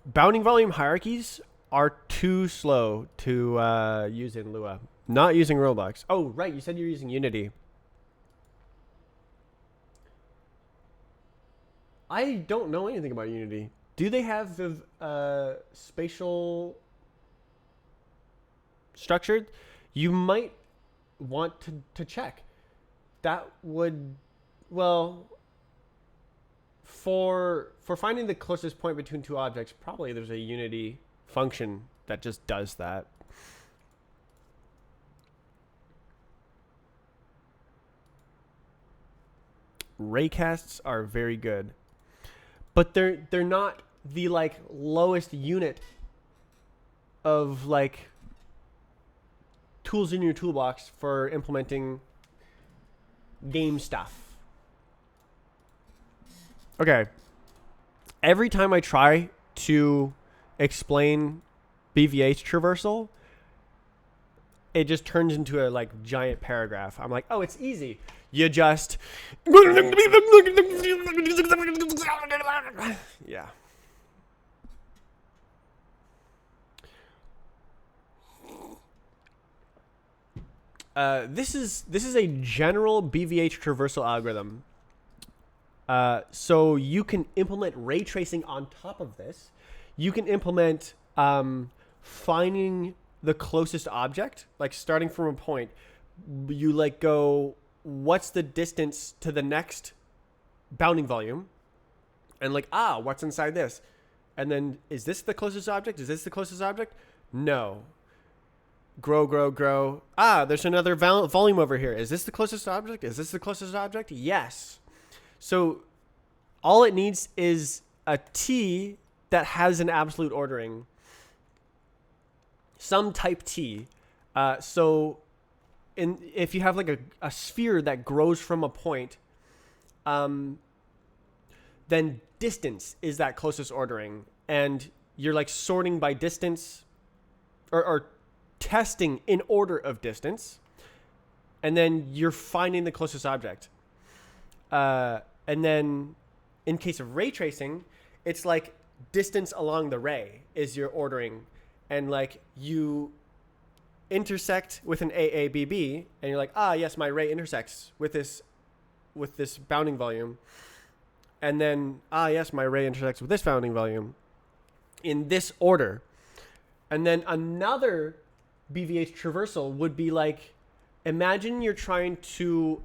Bounding volume hierarchies are too slow to use in Lua. Not using Roblox. Oh, right. You said you're using Unity. I don't know anything about Unity. Do they have spatial structured? You might want to check. That would, well, for finding the closest point between two objects, probably there's a Unity function that just does that. Raycasts are very good, but they're not the like lowest unit of like tools in your toolbox for implementing game stuff. Okay. Every time I try to explain BVH traversal, it just turns into a like giant paragraph. I'm like, oh, it's easy. You just yeah. This is a general BVH traversal algorithm. So you can implement ray tracing on top of this. You can implement finding the closest object, like starting from a point. You like go, what's the distance to the next bounding volume? And like, what's inside this? And then, is this the closest object? Is this the closest object? No. Grow, grow, grow. There's another volume over here. Is this the closest object? Is this the closest object? Yes. So all it needs is a T that has an absolute ordering. Some type T. If you have like a sphere that grows from a point, then distance is that closest ordering. And you're like sorting by distance or testing in order of distance. And then you're finding the closest object. And then in case of ray tracing, it's like distance along the ray is your ordering. And like you intersect with an AABB and you're like, yes, my ray intersects with this bounding volume. And then, yes, my ray intersects with this bounding volume in this order. And then another BVH traversal would be like, imagine you're trying to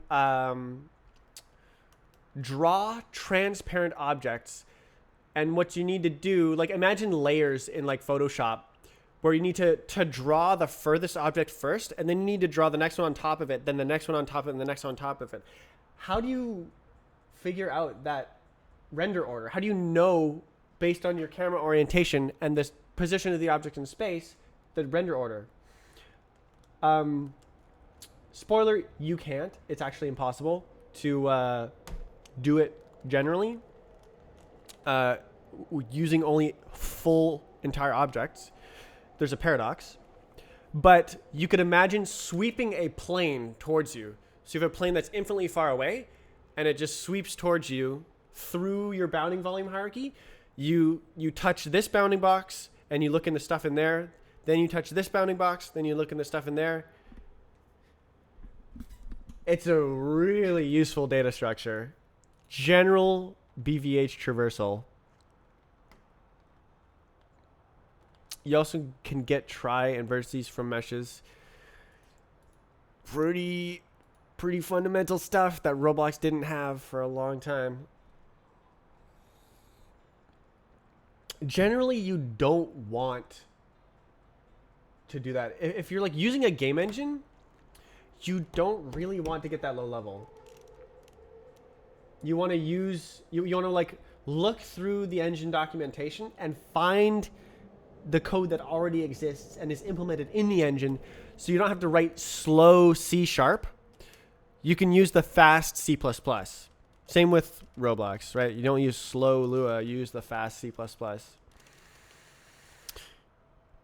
draw transparent objects. And what you need to do, like imagine layers in like Photoshop where you need to draw the furthest object first, and then you need to draw the next one on top of it, then the next one on top of it, and the next one on top of it. How do you figure out that render order? How do you know, based on your camera orientation and the position of the object in space, the render order? Spoiler, you can't. It's actually impossible to do it generally using only full entire objects. There's a paradox. But you could imagine sweeping a plane towards you. So you have a plane that's infinitely far away, and it just sweeps towards you through your bounding volume hierarchy. You touch this bounding box, and you look in the stuff in there. Then you touch this bounding box, then you look in the stuff in there. It's a really useful data structure. General BVH traversal. You also can get try and vertices from meshes. Pretty fundamental stuff that Roblox didn't have for a long time. Generally, you don't want to do that. If you're like using a game engine, you don't really want to get that low level. You want to use, you want to like look through the engine documentation and find the code that already exists and is implemented in the engine, so you don't have to write slow C#. You can use the fast C++. Same with Roblox, right? You don't use slow Lua, you use the fast C++.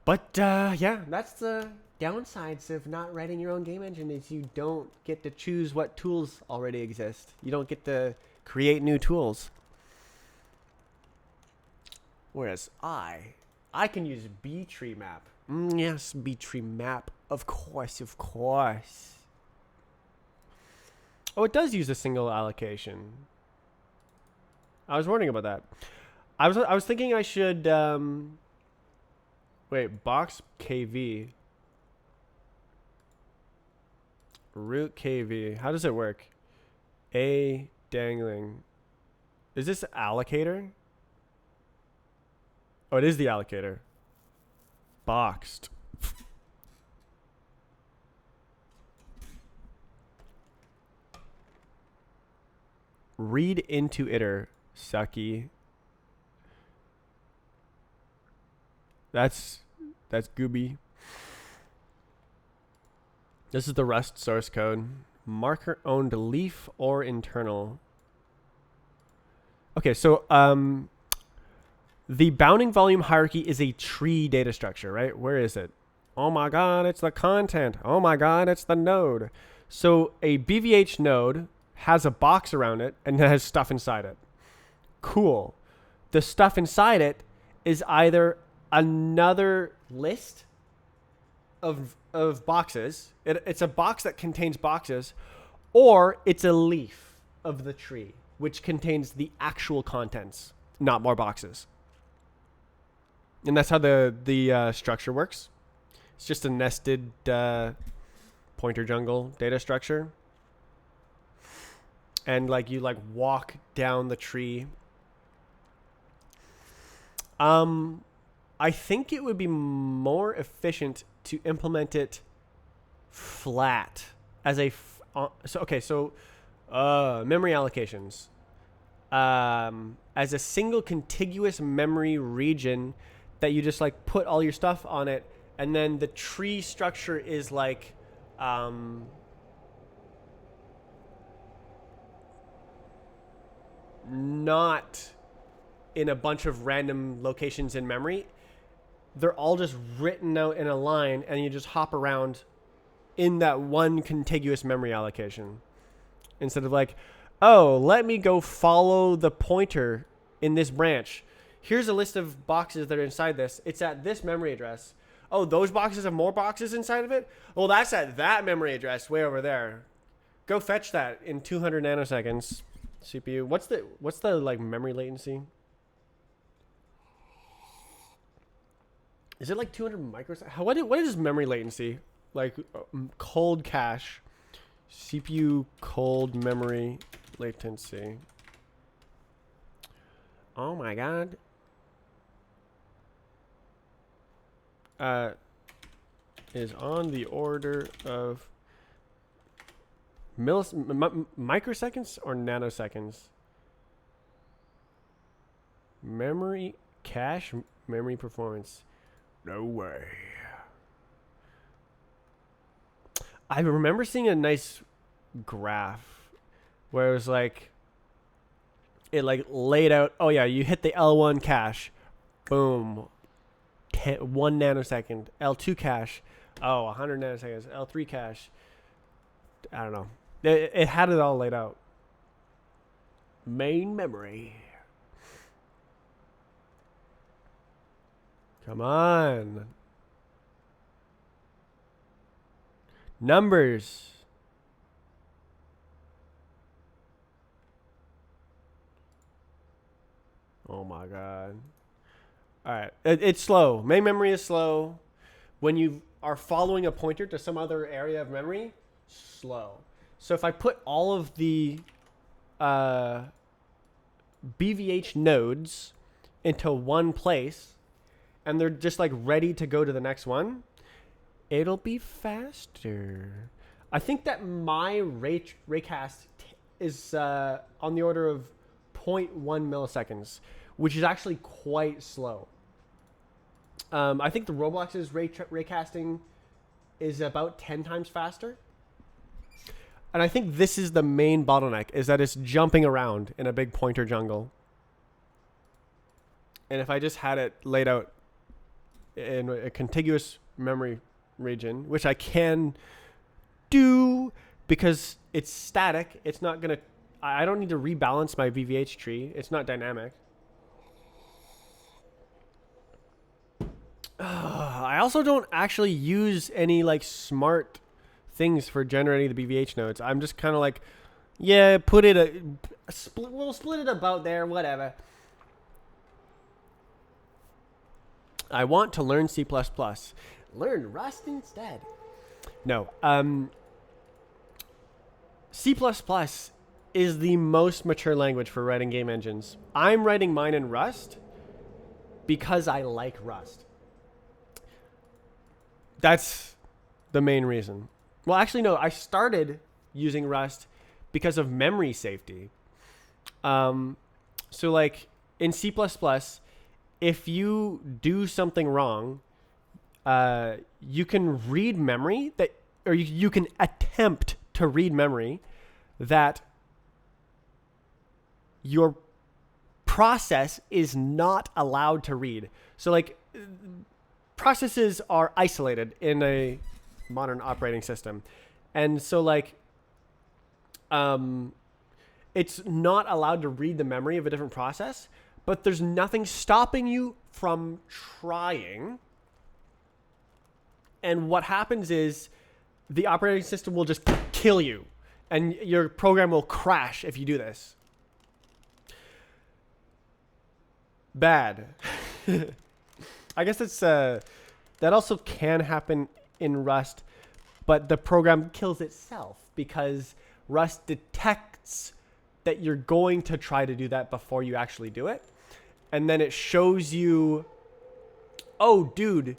But yeah, that's the downsides of not writing your own game engine, is you don't get to choose what tools already exist. You don't get to create new tools. Whereas I can use B-tree map. Yes, B-tree map. Of course, of course. Oh, it does use a single allocation. I was wondering about that. I was thinking I should wait, box KV. Root KV. How does it work? A dangling. Is this allocator? Oh, it is the allocator. Boxed. Read into iter. Sucky. That's gooby. This is the Rust source code. Marker owned leaf or internal. Okay, so the bounding volume hierarchy is a tree data structure, right? Where is it? Oh my god, it's the content. Oh my god, it's the node. So a BVH node has a box around it and it has stuff inside it. Cool. The stuff inside it is either another list of boxes. It's a box that contains boxes, or it's a leaf of the tree, which contains the actual contents, not more boxes. And that's how the structure works. It's just a nested pointer jungle data structure. And like you like walk down the tree. I think it would be more efficient to implement it flat as a memory allocations as a single contiguous memory region that you just like put all your stuff on it, and then the tree structure is like not in a bunch of random locations in memory. They're all just written out in a line, and you just hop around in that one contiguous memory allocation. Instead of like, oh, let me go follow the pointer in this branch. Here's a list of boxes that are inside this. It's at this memory address. Oh, those boxes have more boxes inside of it? Well, that's at that memory address way over there. Go fetch that in 200 nanoseconds. CPU. What's the like memory latency? Is it like 200 microseconds? What is memory latency? Like cold cache, CPU cold memory latency. Oh my god. Is on the order of microseconds or nanoseconds? Memory cache memory performance. No way. I remember seeing a nice graph where it was like, it like laid out, oh yeah, you hit the L1 cache, boom, 1 nanosecond, L2 cache, oh, 100 nanoseconds, L3 cache, I don't know. It had it all laid out. Main memory. Come on. Numbers. Oh my god. All right. It's slow. Main memory is slow. When you are following a pointer to some other area of memory, slow. So if I put all of the BVH nodes into one place, and they're just like ready to go to the next one, it'll be faster. I think that my raycast is on the order of 0.1 milliseconds, which is actually quite slow. I think the Roblox's raycasting is about 10 times faster. And I think this is the main bottleneck, is that it's jumping around in a big pointer jungle. And if I just had it laid out in a contiguous memory region, which I can do because it's static, it's not going to, I don't need to rebalance my VVH tree. It's not dynamic. I also don't actually use any like smart things for generating the BVH nodes. I'm just kind of like, yeah, put it we'll split it about there, whatever. I want to learn C++. Learn Rust instead. No. C++ is the most mature language for writing game engines. I'm writing mine in Rust because I like Rust. That's the main reason. Well, actually, no. I started using Rust because of memory safety. So, like, in C++, if you do something wrong, you can read memory that, or you can attempt to read memory that your process is not allowed to read. So, like, processes are isolated in a modern operating system. And so, like, it's not allowed to read the memory of a different process, but there's nothing stopping you from trying. And what happens is the operating system will just kill you, and your program will crash if you do this. Bad. I guess it's that also can happen in Rust, but the program kills itself because Rust detects that you're going to try to do that before you actually do it. And then it shows you, oh, dude,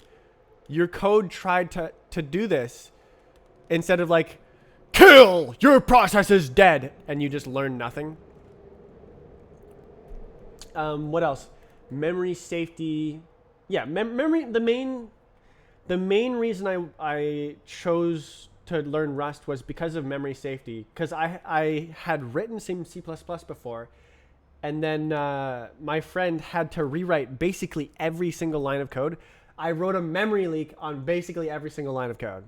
your code tried to do this, instead of like, kill, your process is dead, and you just learn nothing. What else? Memory safety. Yeah, memory. The main reason I chose to learn Rust was because of memory safety, because I had written some C++ before, and then my friend had to rewrite basically every single line of code. I wrote a memory leak on basically every single line of code.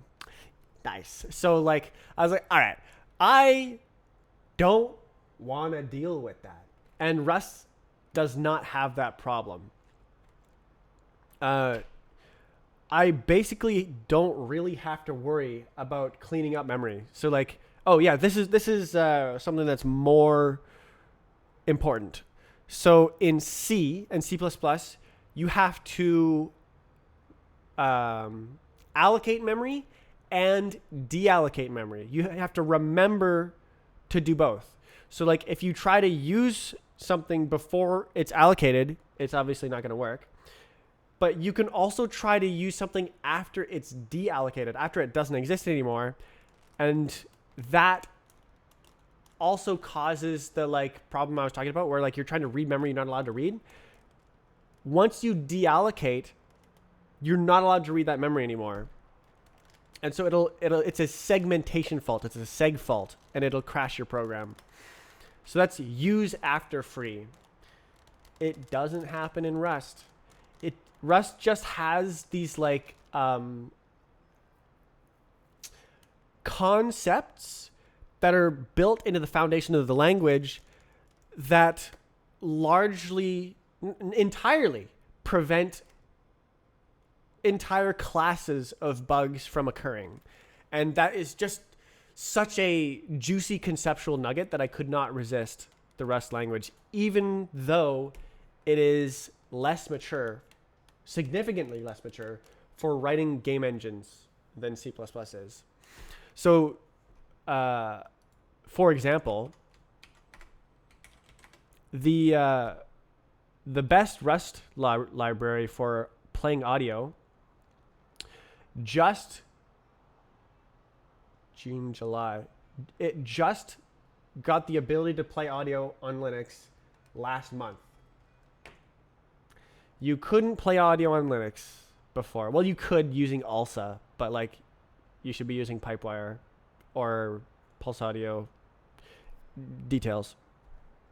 Nice. So, like, I was like, all right, I don't want to deal with that. And Rust does not have that problem. I basically don't really have to worry about cleaning up memory. So, like, oh yeah, this is something that's more important. So in C and C++, you have to allocate memory and deallocate memory. You have to remember to do both. So, like, if you try to use something before it's allocated, it's obviously not going to work. But you can also try to use something after it's deallocated, after it doesn't exist anymore. And that also causes the, like, problem I was talking about, where, like, you're trying to read memory you're not allowed to read. Once you deallocate, you're not allowed to read that memory anymore. And so it's a segmentation fault. It's a seg fault, and it'll crash your program. So that's use after free. It doesn't happen in Rust. Rust just has these, like, concepts that are built into the foundation of the language that largely, entirely prevent entire classes of bugs from occurring. And that is just such a juicy conceptual nugget that I could not resist the Rust language, even though it is less mature, significantly less mature, for writing game engines than C++ is. So, for example, the best Rust library for playing audio, just June, July, it just got the ability to play audio on Linux last month. You couldn't play audio on Linux before. Well, you could using ALSA, but, like, you should be using Pipewire or Pulse Audio. Details.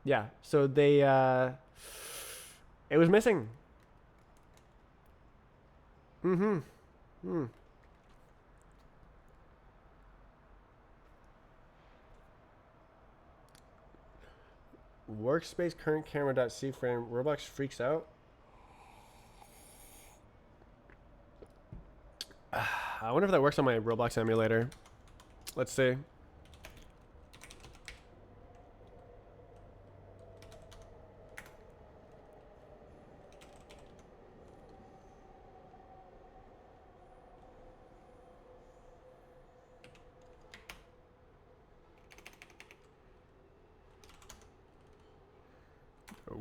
Yeah, so they it was missing. Workspace current camera.c frame. Roblox freaks out. I wonder if that works on my Roblox emulator. Let's see.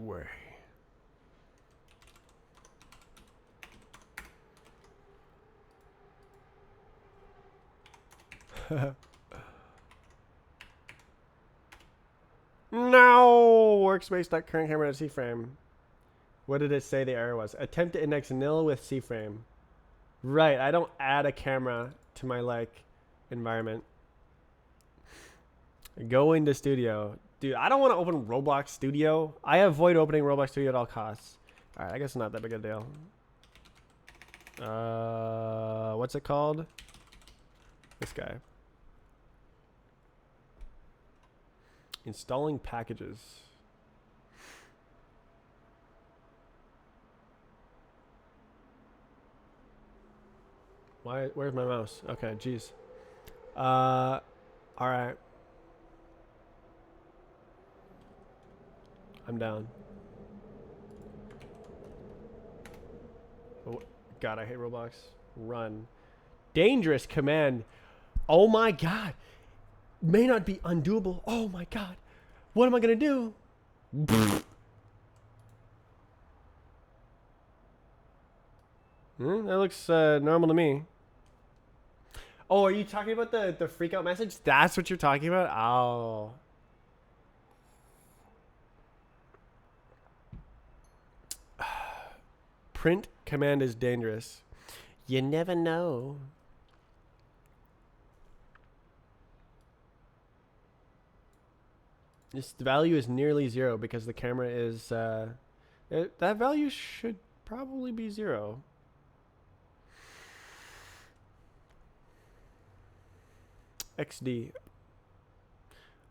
way. No! Workspace.current camera C-frame. What did it say the error was? Attempt to index nil with C-frame. Right, I don't add a camera to my, like, environment. Go into Studio. Dude, I don't want to open Roblox Studio. I avoid opening Roblox Studio at all costs. Alright, I guess it's not that big a deal. What's it called? This guy. Installing packages. Why? Where's my mouse? Okay, jeez. All right. I'm down. Oh, God, I hate Roblox. Run. Dangerous command. Oh my God. May not be undoable. Oh my God. What am I gonna do? That looks normal to me. Oh, are you talking about the freak out message? That's what you're talking about? Oh. Print command is dangerous. You never know. This value is nearly 0 because the camera is... that value should probably be 0. XD.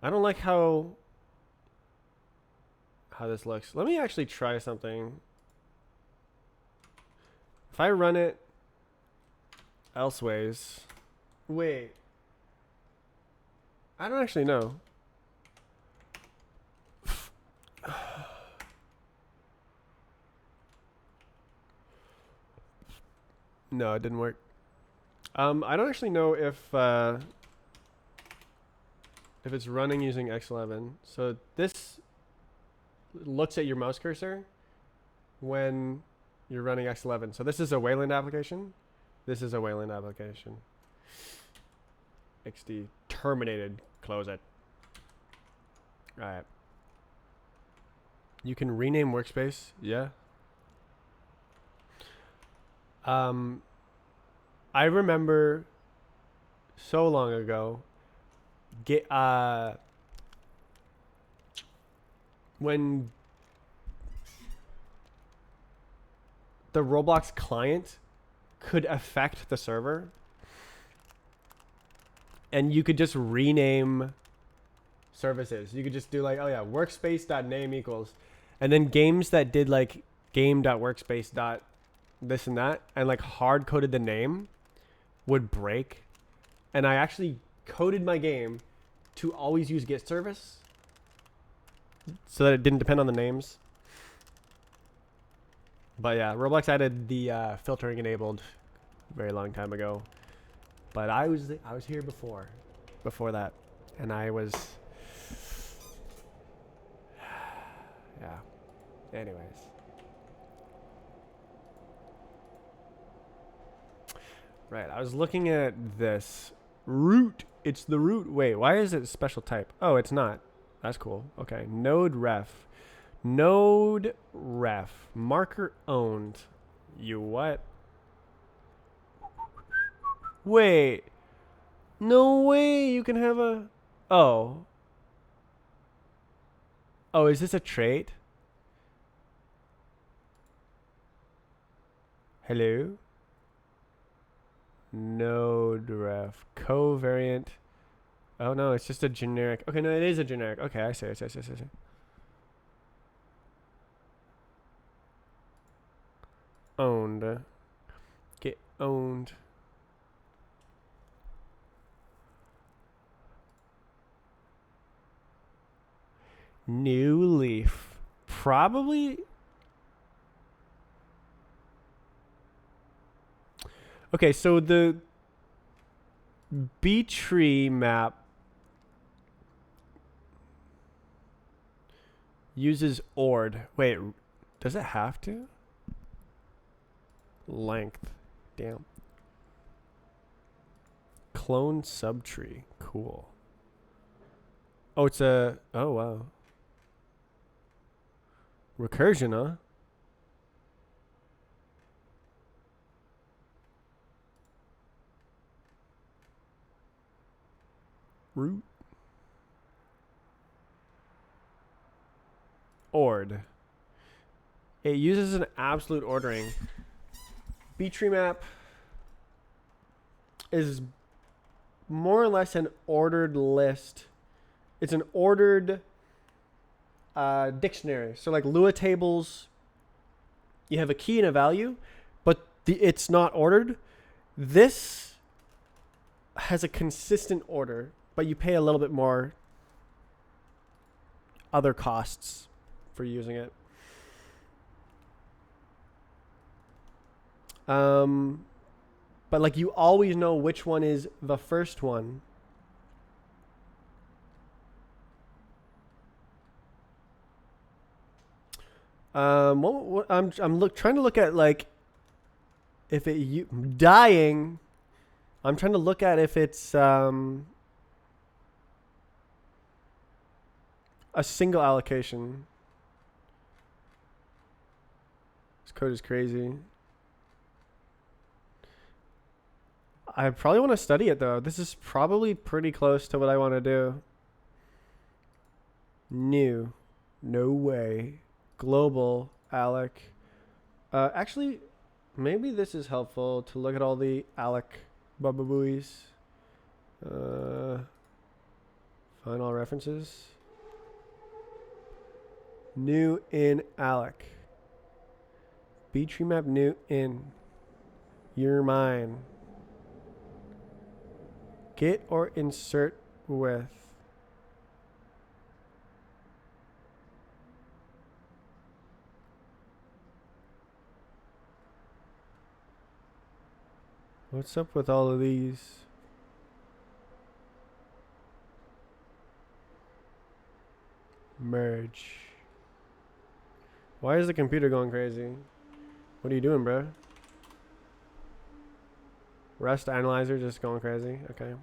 I don't like how this looks. Let me actually try something. If I run it elseways... Wait. I don't actually know. No, it didn't work. I don't actually know if it's running using X11. So this looks at your mouse cursor when you're running X11. So this is a Wayland application. This is a Wayland application. XD terminated. Close it. All right. You can rename workspace. Yeah. I remember so long ago when the Roblox client could affect the server and you could just rename services. You could just do like, oh yeah, workspace.name equals, and then games that did like game.workspace. This and that, and like hard coded the name would break, and I actually coded my game to always use Git service so that it didn't depend on the names. But yeah, Roblox added the filtering enabled a very long time ago, but I was here before that, and I was yeah. Anyways. Right, I was looking at this root. It's the root. Wait, why is it a special type? Oh, it's not. That's cool. Okay, node ref. Node ref. Marker owned. You what? Wait. No way you can have a... Oh. Oh, is this a trait? Hello? Node ref covariant. Oh no, it's just a generic. Okay, no, it is a generic. Okay, I see. Owned. Get owned. New leaf. Probably. Okay, so the B tree map Uses ord. Wait, does it have to? Length. Damn. Clone subtree. Cool. Oh, it's a... Oh, wow. Recursion, huh? Root. Ord. It uses an absolute ordering. B-tree map is more or less an ordered list. It's an ordered dictionary. So like Lua tables, you have a key and a value, but it's not ordered. This has a consistent order, but you pay a little bit more other costs for using it. But like you always know which one is the first one. I'm trying to look at like if it dying. I'm trying to look at if it's a single allocation. This code is crazy. I probably want to study it though. This is probably pretty close to what I want to do. New. No way. Global. Alec. Actually, maybe this is helpful to look at all the Alec bubbabooies. Find all references. New in Alec. B-tree map new in. You're mine. Get or insert with. What's up with all of these? Merge. Why is the computer going crazy? What are you doing, bro? Rust analyzer just going crazy. Okay.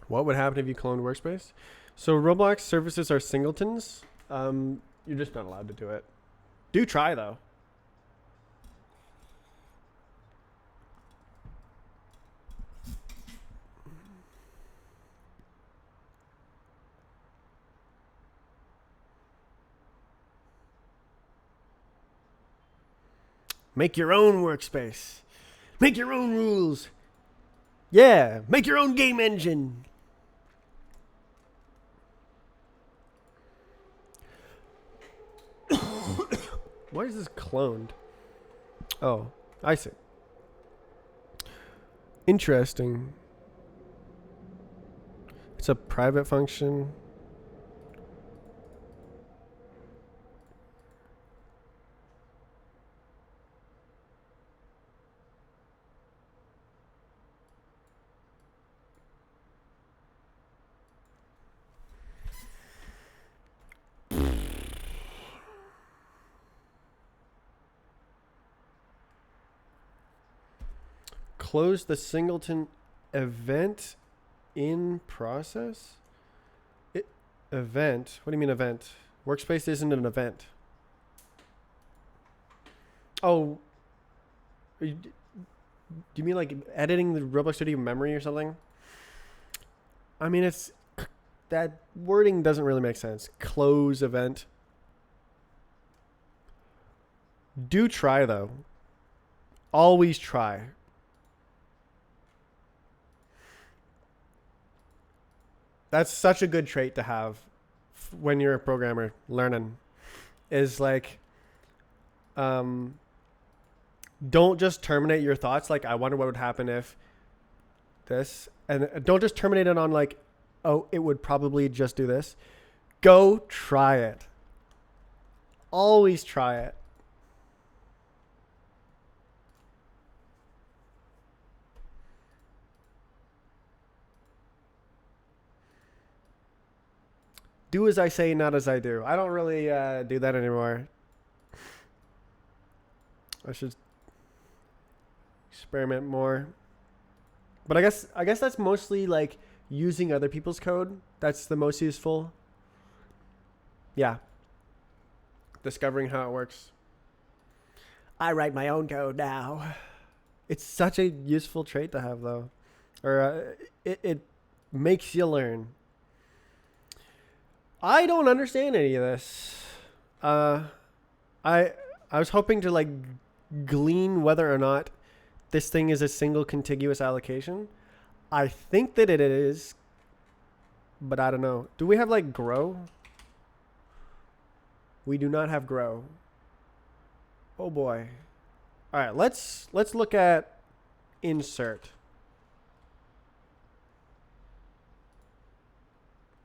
What would happen if you cloned workspace? So Roblox services are singletons. You're just not allowed to do it. Do try though. Make your own workspace. Make your own rules. Yeah, make your own game engine. Why is this cloned? Oh, I see. Interesting. It's a private function. Close the singleton event in process? Event? What do you mean event? Workspace isn't an event. Oh. Do you mean like editing the Roblox Studio memory or something? I mean, it's... That wording doesn't really make sense. Close event. Do try though. Always try. That's such a good trait to have when you're a programmer learning, is like, don't just terminate your thoughts. Like, I wonder what would happen if this, and don't just terminate it on like, oh, it would probably just do this. Go try it. Always try it. do as I say, not as I do. I don't really do that anymore. I should experiment more. But I guess that's mostly like using other people's code. That's the most useful. Yeah. Discovering how it works. I write my own code now. It's such a useful trait to have, though. Or it makes you learn. I don't understand any of this. I was hoping to like glean whether or not this thing is a single contiguous allocation. I think that it is, but I don't know. Do we have like grow? We do not have grow. Oh boy. All right, let's look at insert.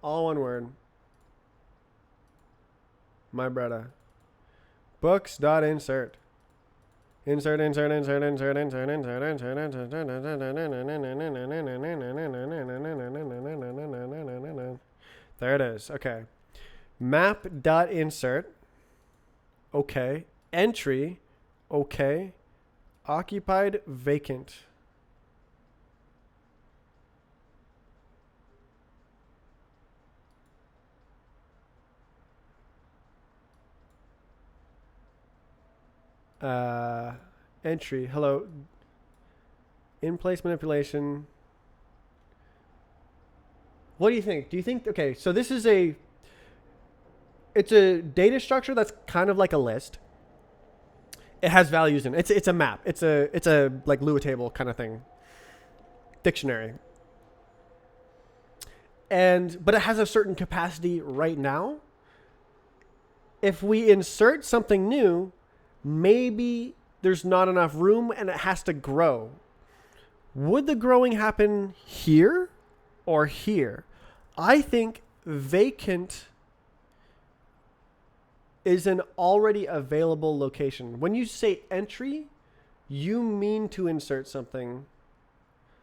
All one word. My brother. Books.insert. Insert. There it is. Okay. Map.insert. Okay. Entry. Okay. Occupied vacant. Entry. Hello. In place manipulation. What do you think? Do you think, okay, so this is it's a data structure that's kind of like a list. It has values in it. It's a map. It's a like Lua table kind of thing. Dictionary. But it has a certain capacity right now. If we insert something new, maybe there's not enough room and it has to grow. Would the growing happen here or here? I think vacant is an already available location. When you say entry, you mean to insert something.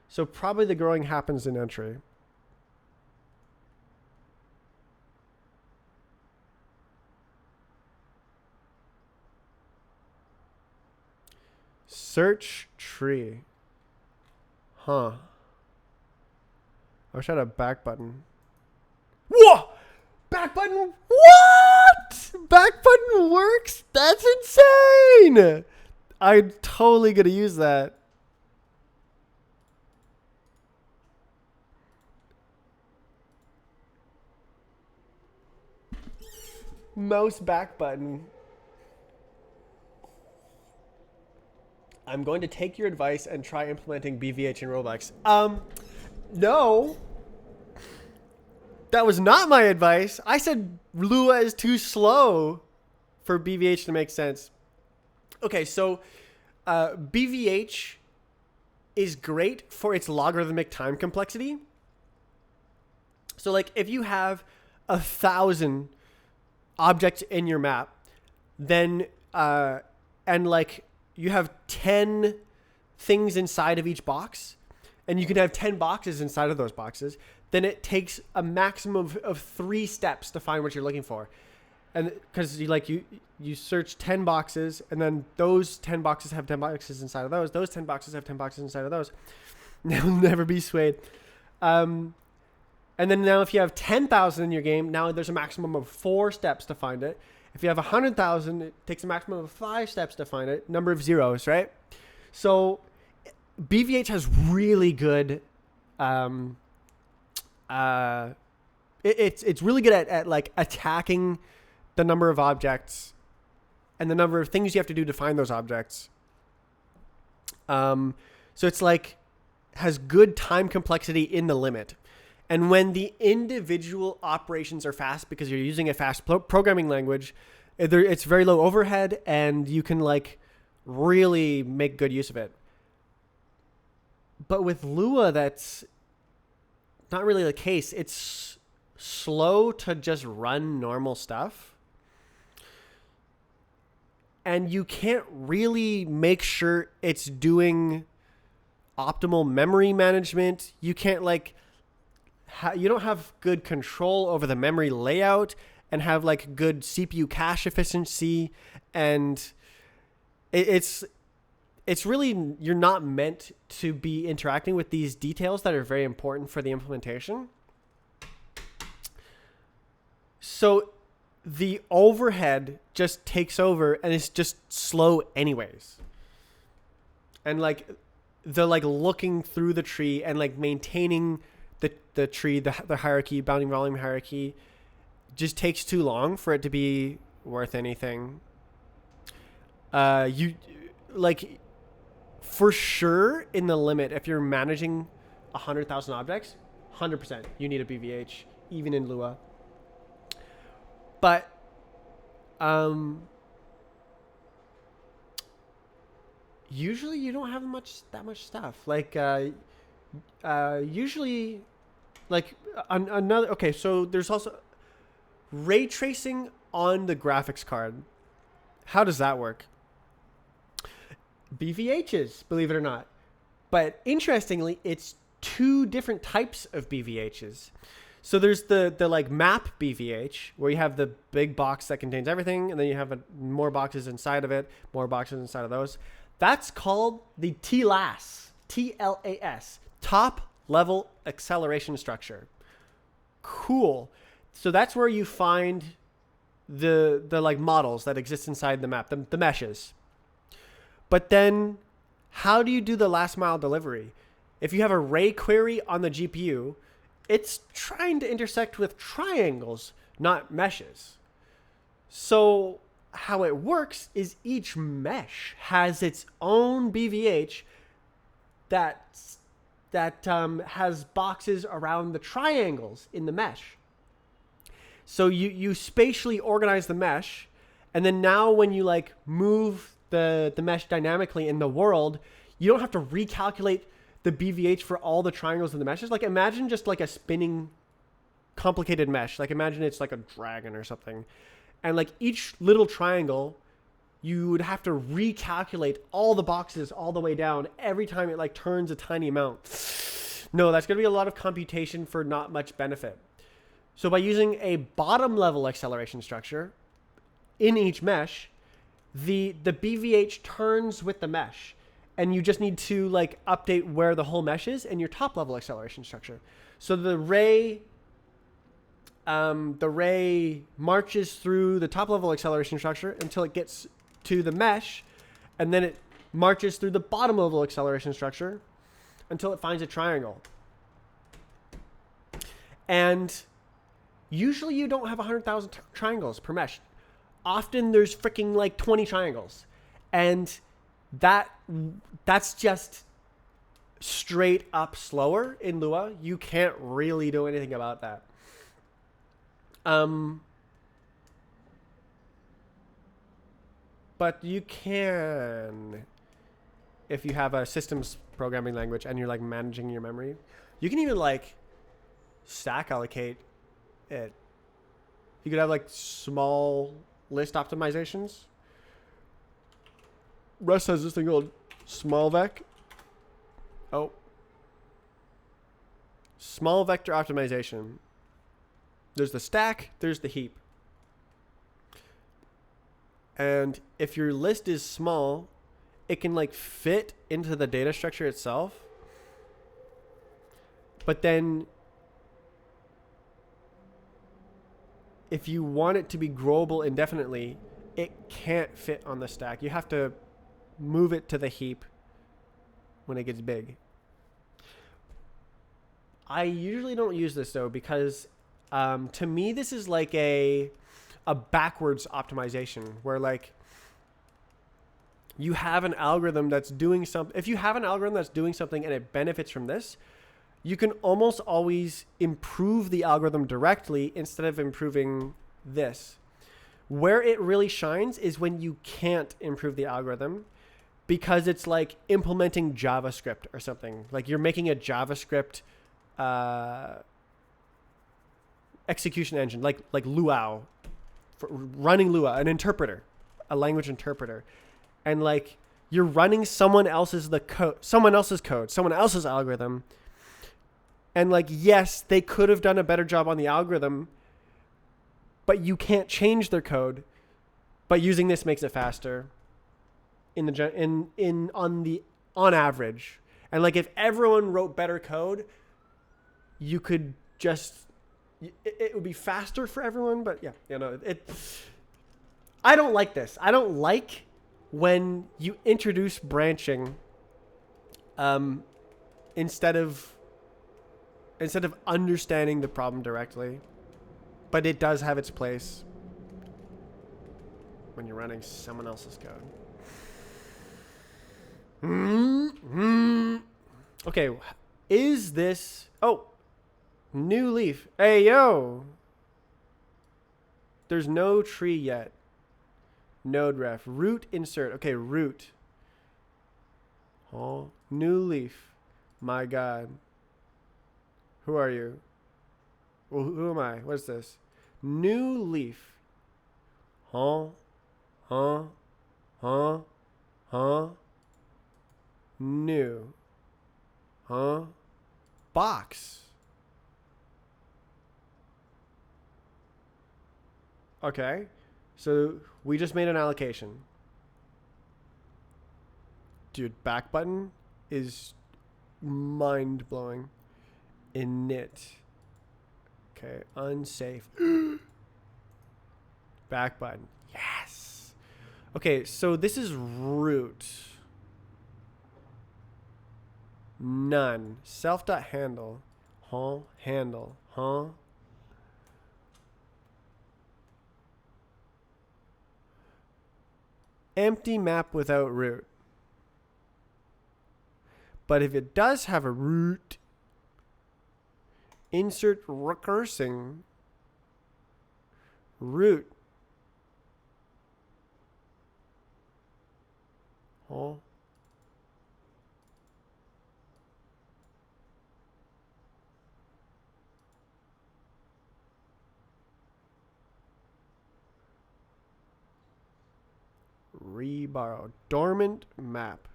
So probably the growing happens in entry. Search tree. Huh. I wish I had a back button. Whoa! Back button? What? Back button works? That's insane! I'm totally gonna use that. Mouse back button. I'm going to take your advice and try implementing BVH in Roblox. No. That was not my advice. I said Lua is too slow for BVH to make sense. Okay, so BVH is great for its logarithmic time complexity. So like if you have 1,000 objects in your map, then and like you have 10 things inside of each box, and you can have 10 boxes inside of those boxes, then it takes a maximum of 3 steps to find what you're looking for. And because you search 10 boxes, and then those 10 boxes have 10 boxes inside of those 10 boxes have 10 boxes inside of those. They'll never be swayed. And then now if you have 10,000 in your game, now there's a maximum of 4 steps to find it. If you have 100,000, it takes a maximum of 5 steps to find it. Number of zeros, right? So BVH has really good. It's really good at like attacking the number of objects and the number of things you have to do to find those objects. So it's like has good time complexity in the limit. And when the individual operations are fast because you're using a fast programming language, it's very low overhead and you can like really make good use of it. But with Lua, that's not really the case. It's slow to just run normal stuff. And you can't really make sure it's doing optimal memory management. You can't like you don't have good control over the memory layout and have like good CPU cache efficiency, and it's really, you're not meant to be interacting with these details that are very important for the implementation. So the overhead just takes over and it's just slow anyways. And like the like looking through the tree and like maintaining the tree, the hierarchy, bounding volume hierarchy, just takes too long for it to be worth anything. You like, for sure, in the limit, if you're managing 100,000 objects, 100% you need a BVH, even in Lua. But usually you don't have that much stuff. Like usually, like another. Okay, so there's also ray tracing on the graphics card. How does that work? BVHs, believe it or not. But interestingly, it's two different types of BVHs. So there's the like map BVH, where you have the big box that contains everything, and then you have more boxes inside of it, more boxes inside of those. That's called the TLAS, T-L-A-S, top level acceleration structure. Cool. So that's where you find the like models that exist inside the map, the meshes. But then how do you do the last mile delivery? If you have a ray query on the GPU, it's trying to intersect with triangles, not meshes. So how it works is each mesh has its own BVH that has boxes around the triangles in the mesh. So you spatially organize the mesh, and then now when you like move the mesh dynamically in the world, you don't have to recalculate the BVH for all the triangles in the meshes. Like imagine just like a spinning complicated mesh. Like imagine it's like a dragon or something. And like each little triangle, you would have to recalculate all the boxes all the way down every time it like turns a tiny amount. No, that's going to be a lot of computation for not much benefit. So by using a bottom level acceleration structure in each mesh, the BVH turns with the mesh, and you just need to like update where the whole mesh is in your top level acceleration structure. So the ray marches through the top level acceleration structure until it gets to the mesh, and then it marches through the bottom level acceleration structure until it finds a triangle. And usually you don't have 100,000 triangles per mesh. Often there's freaking like 20 triangles, and that's just straight up slower in Lua. You can't really do anything about that. But you can, if you have a systems programming language and you're like managing your memory, you can even like stack allocate it. You could have like small list optimizations. Rust has this thing called small vec. Oh. Small vector optimization. There's the stack, there's the heap. And if your list is small, it can like fit into the data structure itself. But then if you want it to be growable indefinitely, it can't fit on the stack. You have to move it to the heap when it gets big. I usually don't use this though, because to me this is like a backwards optimization, where like you have an algorithm that's doing something. If you have an algorithm that's doing something and it benefits from this, you can almost always improve the algorithm directly instead of improving this. Where it really shines is when you can't improve the algorithm, because it's like implementing JavaScript or something. Like you're making a JavaScript execution engine, like Luau, for running Lua, an interpreter, a language interpreter, and like you're running someone else's code, someone else's algorithm, And like, yes, they could have done a better job on the algorithm, but you can't change their code. But using this makes it faster on average. And like, if everyone wrote better code, you could just, it would be faster for everyone. But yeah, I don't like this. I don't like when you introduce branching instead of understanding the problem directly. But it does have its place when you're running someone else's code. Okay, is this... Oh, new leaf. Hey, yo. There's no tree yet. Node ref. Root insert. Okay, root. Oh, new leaf. My God. Who are you? Well, who am I? What is this? New leaf. Huh? New. Huh? Box. Okay. So we just made an allocation. Dude, back button is mind-blowing. Init. Okay, unsafe. Back button. Yes. Okay, so this is root. None. Self.handle. Huh? Handle. Huh? Empty map without root. But if it does have a root, insert recursing root. Huh? Reborrow. Dormant map.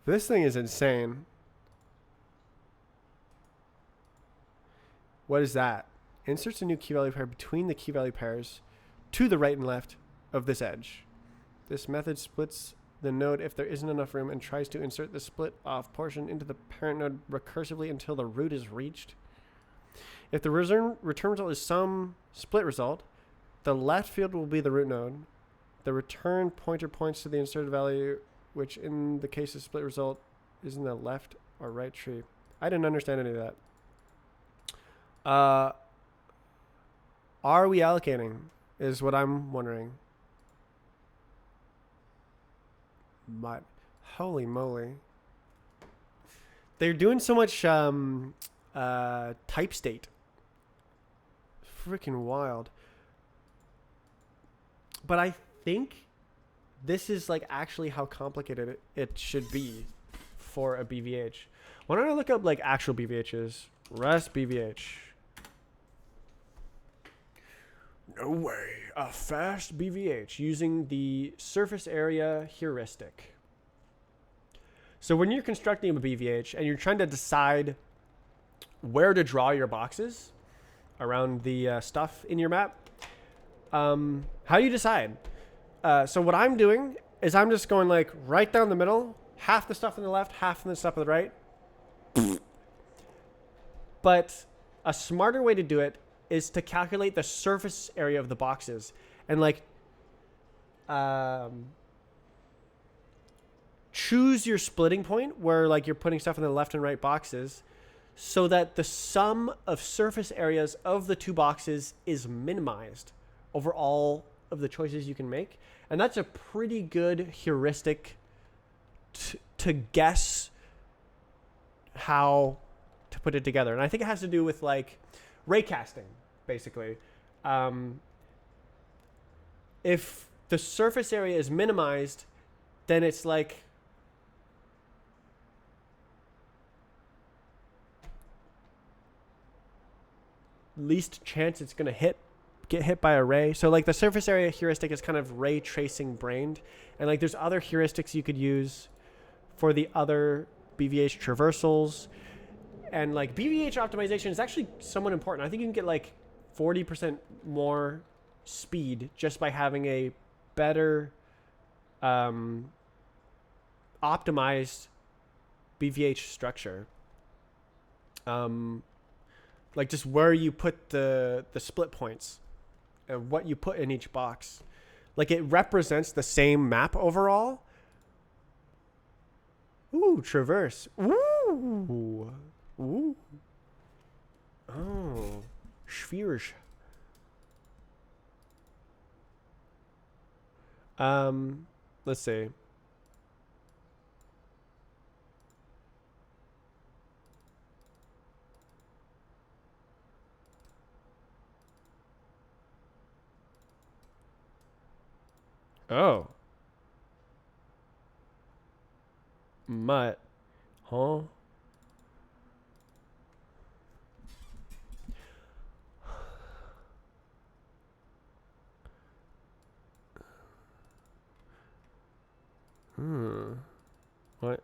This thing is insane. What is that? Inserts a new key value pair between the key value pairs to the right and left of this edge. This method splits the node if there isn't enough room and tries to insert the split off portion into the parent node recursively until the root is reached. If the return result is some split result, the left field will be the root node. The return pointer points to the inserted value, which in the case of split result is in the left or right tree. I didn't understand any of that. Are we allocating is what I'm wondering. But holy moly. They're doing so much type state. Freaking wild. But I think this is like actually how complicated it should be for a BVH. Why don't I look up like actual BVHs? Rust BVH. No way. A fast BVH using the surface area heuristic. So when you're constructing a BVH and you're trying to decide where to draw your boxes around the stuff in your map, how do you decide? So what I'm doing is I'm just going like right down the middle, half the stuff on the left, half the stuff on the right. But a smarter way to do it is to calculate the surface area of the boxes and like choose your splitting point where like you're putting stuff in the left and right boxes so that the sum of surface areas of the two boxes is minimized over all of the choices you can make. And that's a pretty good heuristic to guess how to put it together. And I think it has to do with like raycasting, basically. If the surface area is minimized, then it's like least chance it's going to hit get hit by a ray. So like the surface area heuristic is kind of ray tracing brained. And like there's other heuristics you could use for the other BVH traversals. And like BVH optimization is actually somewhat important. I think you can get like 40% more speed just by having a better optimized BVH structure. Like just where you put the split points and what you put in each box. Like it represents the same map overall. Ooh, traverse. Ooh. Ooh. Oh. Schwierig. Let's see. Oh. Mutt. Huh? What?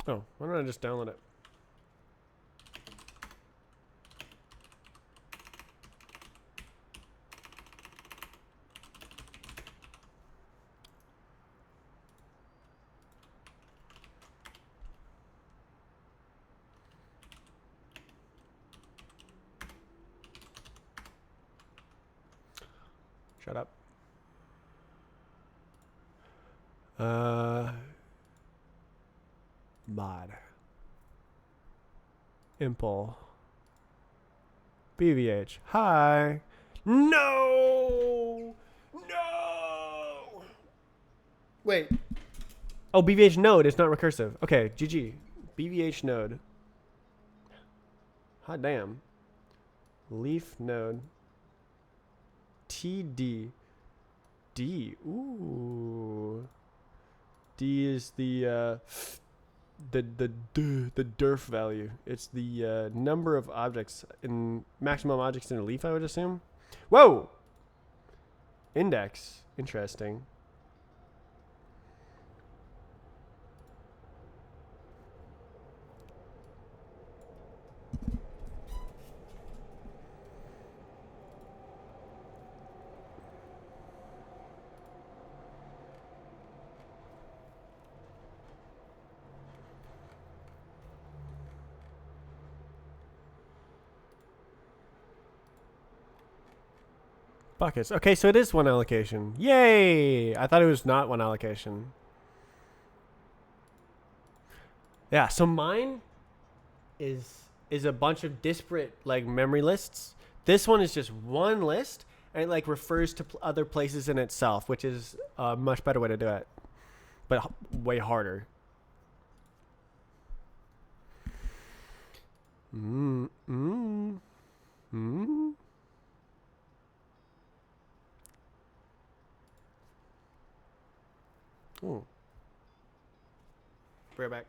Oh, why don't I just download it? Shut up. Mod. Impl. BVH. Hi. No! No! Wait. Oh, BVH node. It's not recursive. Okay, GG. BVH node. Hot damn. Leaf node. TD. D. Ooh. D is the DERF value. It's the number of objects in maximum objects in a leaf, I would assume. Whoa! Index. Interesting. Buckets. Okay, so it is one allocation. Yay! I thought it was not one allocation. Yeah, so mine is a bunch of disparate like memory lists. This one is just one list and it like refers to other places in itself, which is a much better way to do it, but way harder. Ooh. Bring it back.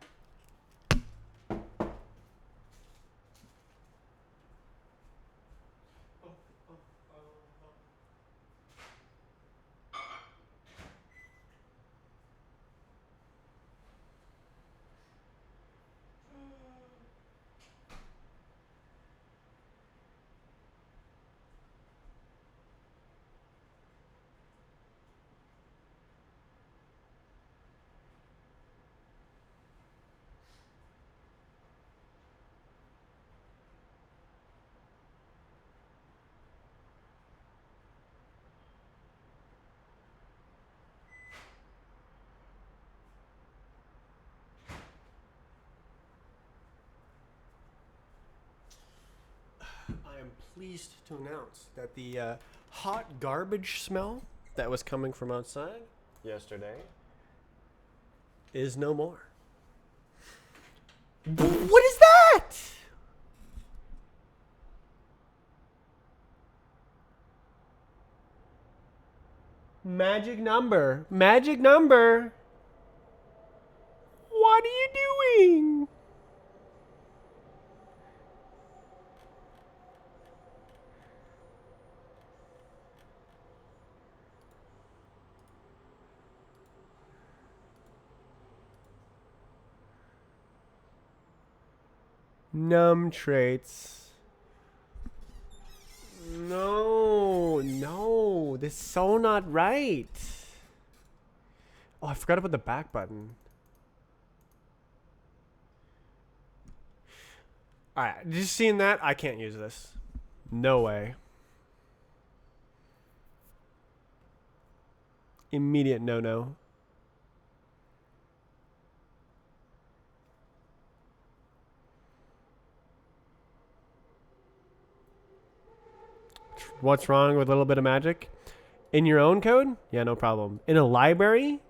I am pleased to announce that the hot garbage smell that was coming from outside yesterday is no more. What is that? Magic number. Magic number. What are you doing? Num traits. No, no. This is so not right. Oh, I forgot about the back button. Alright, just seeing that, I can't use this. No way. Immediate no-no. What's wrong with a little bit of magic? In your own code? Yeah, no problem. In a library?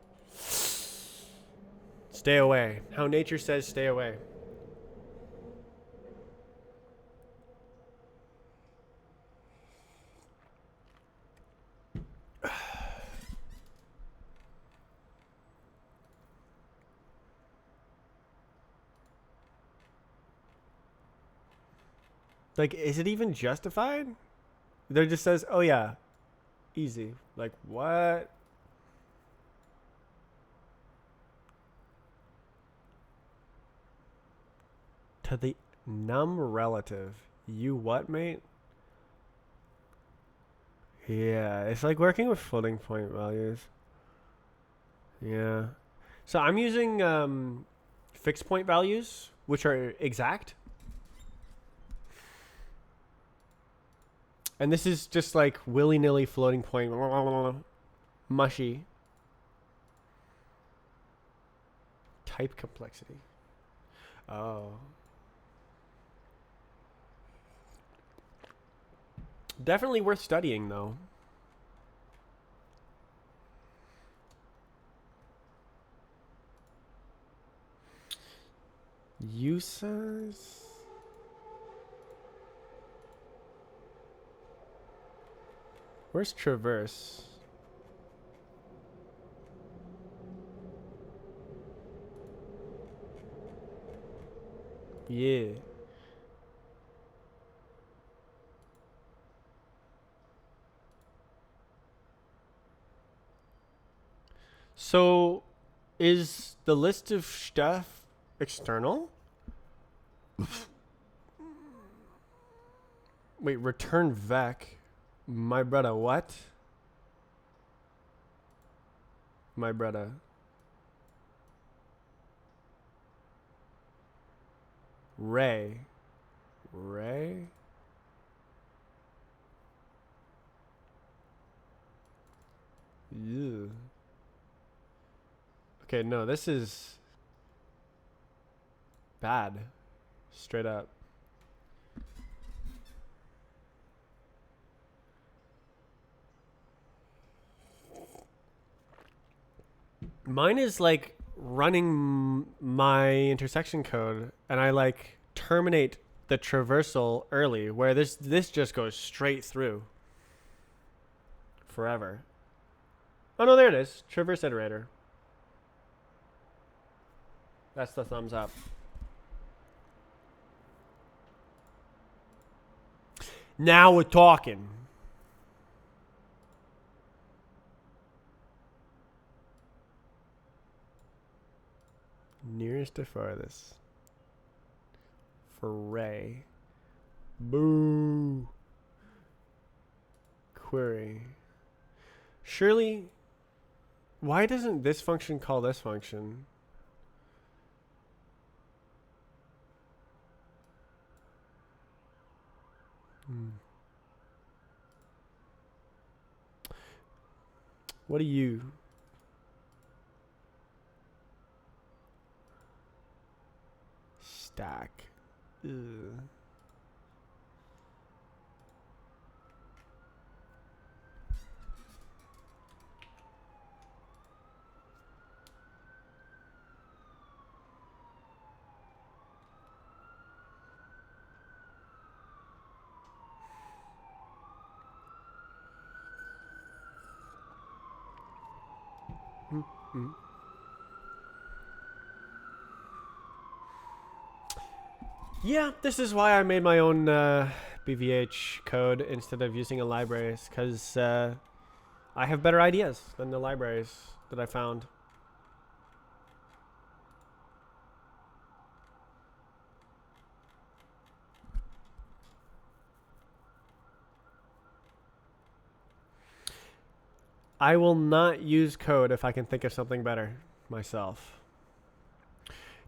Stay away. How nature says stay away. Like, is it even justified? There just says, oh yeah, easy. Like, what? To the num relative. You what, mate? Yeah, it's like working with floating point values. Yeah. So I'm using fixed point values, which are exact. And this is just like willy-nilly floating point. Mushy. Type complexity. Oh. Definitely worth studying, though. Uses. Where's traverse? Yeah. So, is the list of stuff external? Wait, return vec. My brother, what? My brother. Ray. Ray? Yeah. Okay, no, this is bad. Straight up. Mine is like running my intersection code, and I like terminate the traversal early, where this just goes straight through forever. Oh no, there it is. Traverse iterator. That's the thumbs up. Now we're talking. Nearest to farthest. For Ray. Boo. Query. Surely, why doesn't this function call this function? What do you? Stack. Ugh. Yeah, this is why I made my own BVH code instead of using a library, because I have better ideas than the libraries that I found. I will not use code if I can think of something better myself.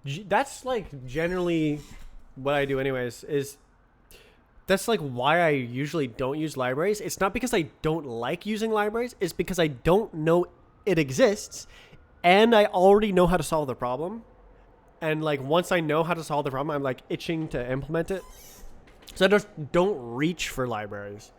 That's like generally what I do anyways, is that's like why I usually don't use libraries. It's not because I don't like using libraries, it's because I don't know it exists and I already know how to solve the problem. And like once I know how to solve the problem, I'm like itching to implement it. So I just don't reach for libraries.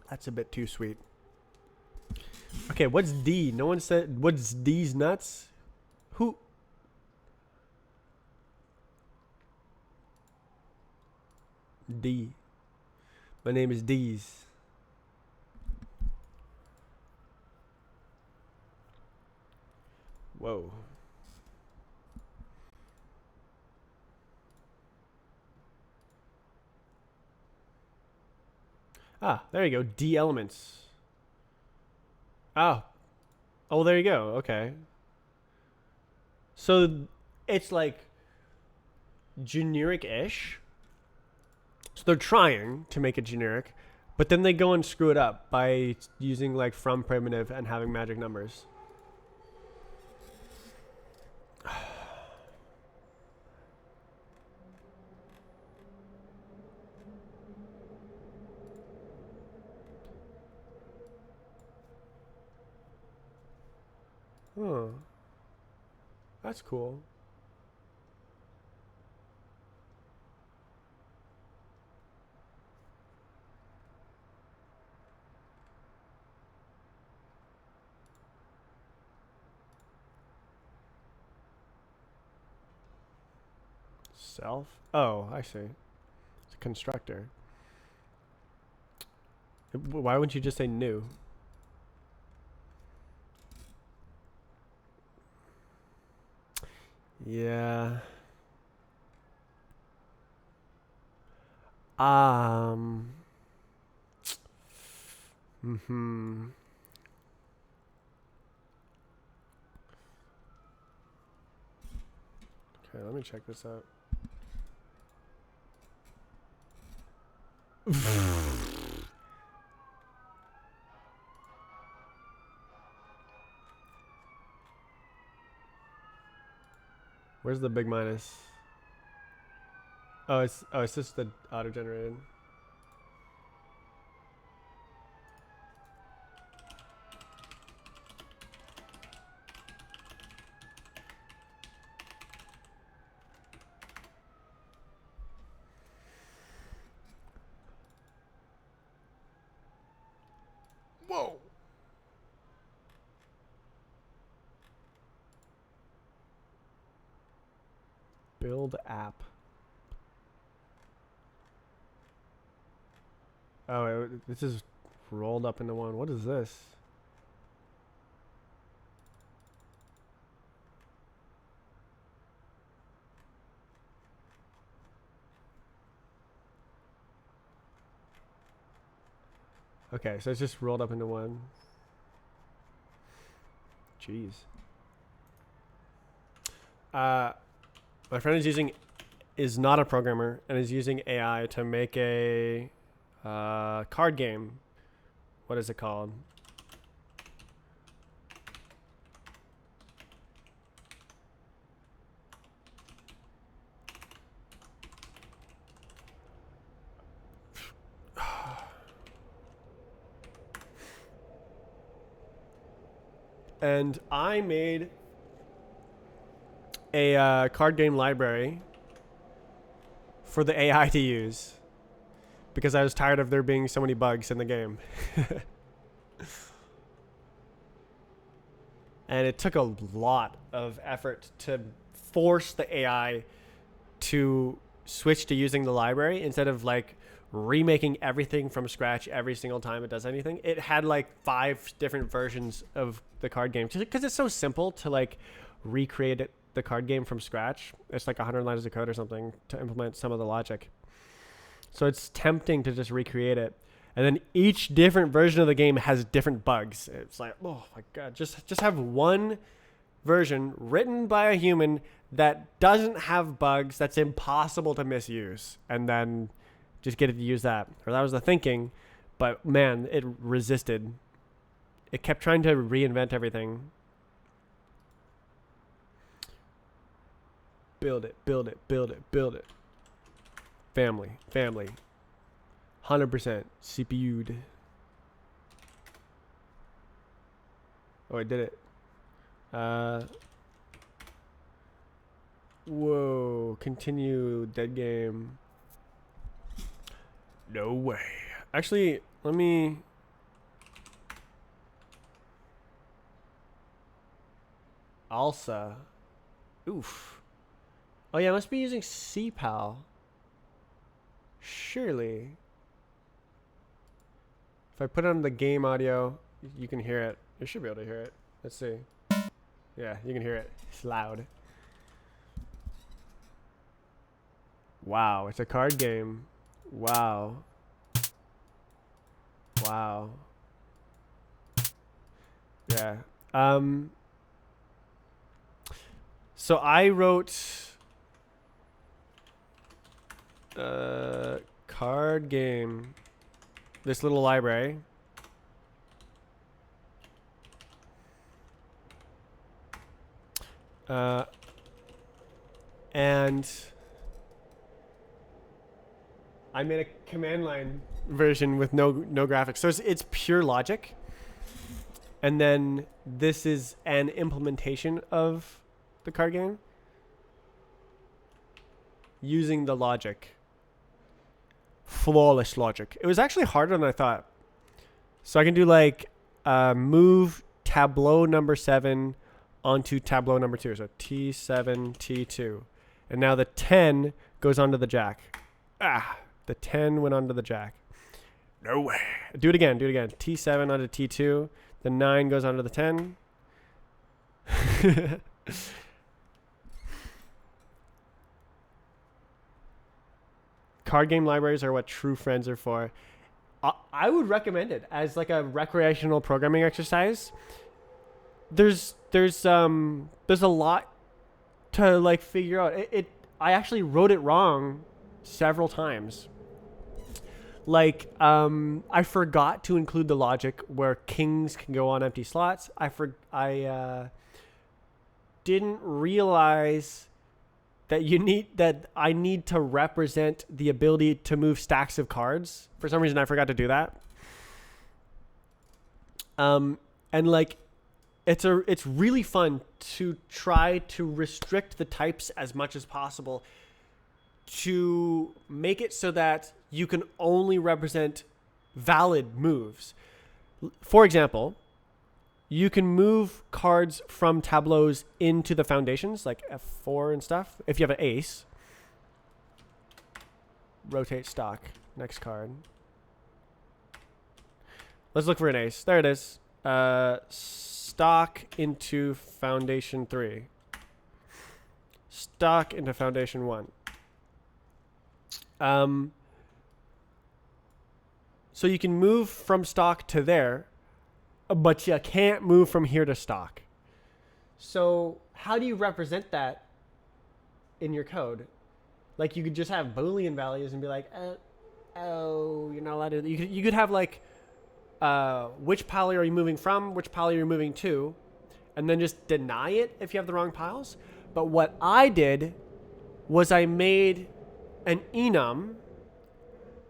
That's a bit too sweet. Okay, what's D? No one said what's D's nuts? Who? D. My name is D's. Whoa. Ah, there you go. D elements. Oh. Oh, there you go. Okay. So it's like generic-ish. So they're trying to make it generic, but then they go and screw it up by using like from primitive and having magic numbers. Huh. That's cool. Self? Oh, I see. It's a constructor. Why wouldn't you just say new? Yeah. Mm-hmm. Okay, let me check this out. Where's the big minus? Oh, it's just the auto generated. Whoa. Build app. Oh, this is rolled up into one. What is this? Okay, so it's just rolled up into one. Jeez. My friend is not a programmer and is using AI to make a card game. What is it called? And I made a card game library for the AI to use because I was tired of there being so many bugs in the game. And it took a lot of effort to force the AI to switch to using the library instead of like remaking everything from scratch every single time it does anything. It had like 5 different versions of the card game because it's so simple to like recreate the card game from scratch. It's like 100 lines of code or something to implement some of the logic. So it's tempting to just recreate it. And then each different version of the game has different bugs. It's like, oh my God, just have one version written by a human that doesn't have bugs, that's impossible to misuse, and then just get it to use that. Or that was the thinking, but man, it resisted. It kept trying to reinvent everything. Build it, build it, build it, build it. Family. 100% CPU'd. Oh, I did it. Whoa, continue dead game. No way. Actually, let me... ALSA. Oof. Oh yeah, I must be using CPAL. Surely. If I put on the game audio, you can hear it. You should be able to hear it. Let's see. Yeah, you can hear it. It's loud. Wow, it's a card game. Wow. Wow. Yeah. So I wrote card game, this little library. And I made a command line version with no graphics. So it's pure logic. And then this is an implementation of the card game using the logic. Flawless logic. It was actually harder than I thought. So I can do like move tableau number 7 onto tableau number 2. So T7, T2. And now the 10 goes onto the jack. The 10 went onto the jack. No way. Do it again. T7 onto T2. The 9 goes onto the 10. Card game libraries are what true friends are for. I would recommend it as like a recreational programming exercise. There's a lot to like figure out. I actually wrote it wrong several times. Like I forgot to include the logic where kings can go on empty slots. I didn't realize that I need to represent the ability to move stacks of cards. For some reason I forgot to do that. And like it's really fun to try to restrict the types as much as possible to make it so that you can only represent valid moves. For example, you can move cards from tableaus into the foundations, like F4 and stuff. If you have an ace, rotate stock. Next card. Let's look for an ace. There it is. Stock into foundation 3. Stock into foundation 1. So you can move from stock to there, but you can't move from here to stock. So how do you represent that in your code? Like you could just have Boolean values and be like, oh, you're not allowed to. You could have like, which pile are you moving from, which pile are you moving to, and then just deny it if you have the wrong piles. But what I did was I made an enum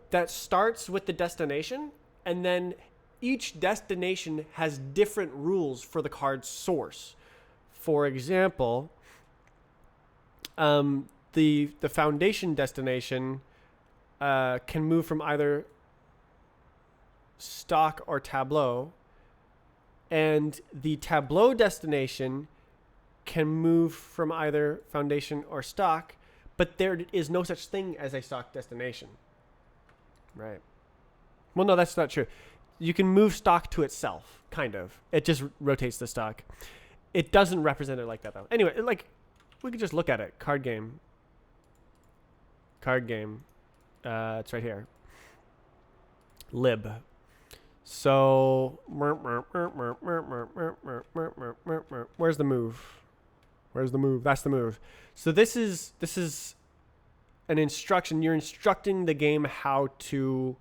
that starts with the destination, and then each destination has different rules for the card's source. For example, the foundation destination can move from either stock or tableau, And the Tableau destination can move from either foundation or stock, but there is no such thing as a stock destination. Right. Well, no, that's not true. You can move stock to itself, kind of. It just rotates the stock. It doesn't represent it like that, though. Anyway, like, we could just look at it. Card game. It's right here. Lib. So, where's the move? Where's the move? That's the move. So this is an instruction. You're instructing the game how to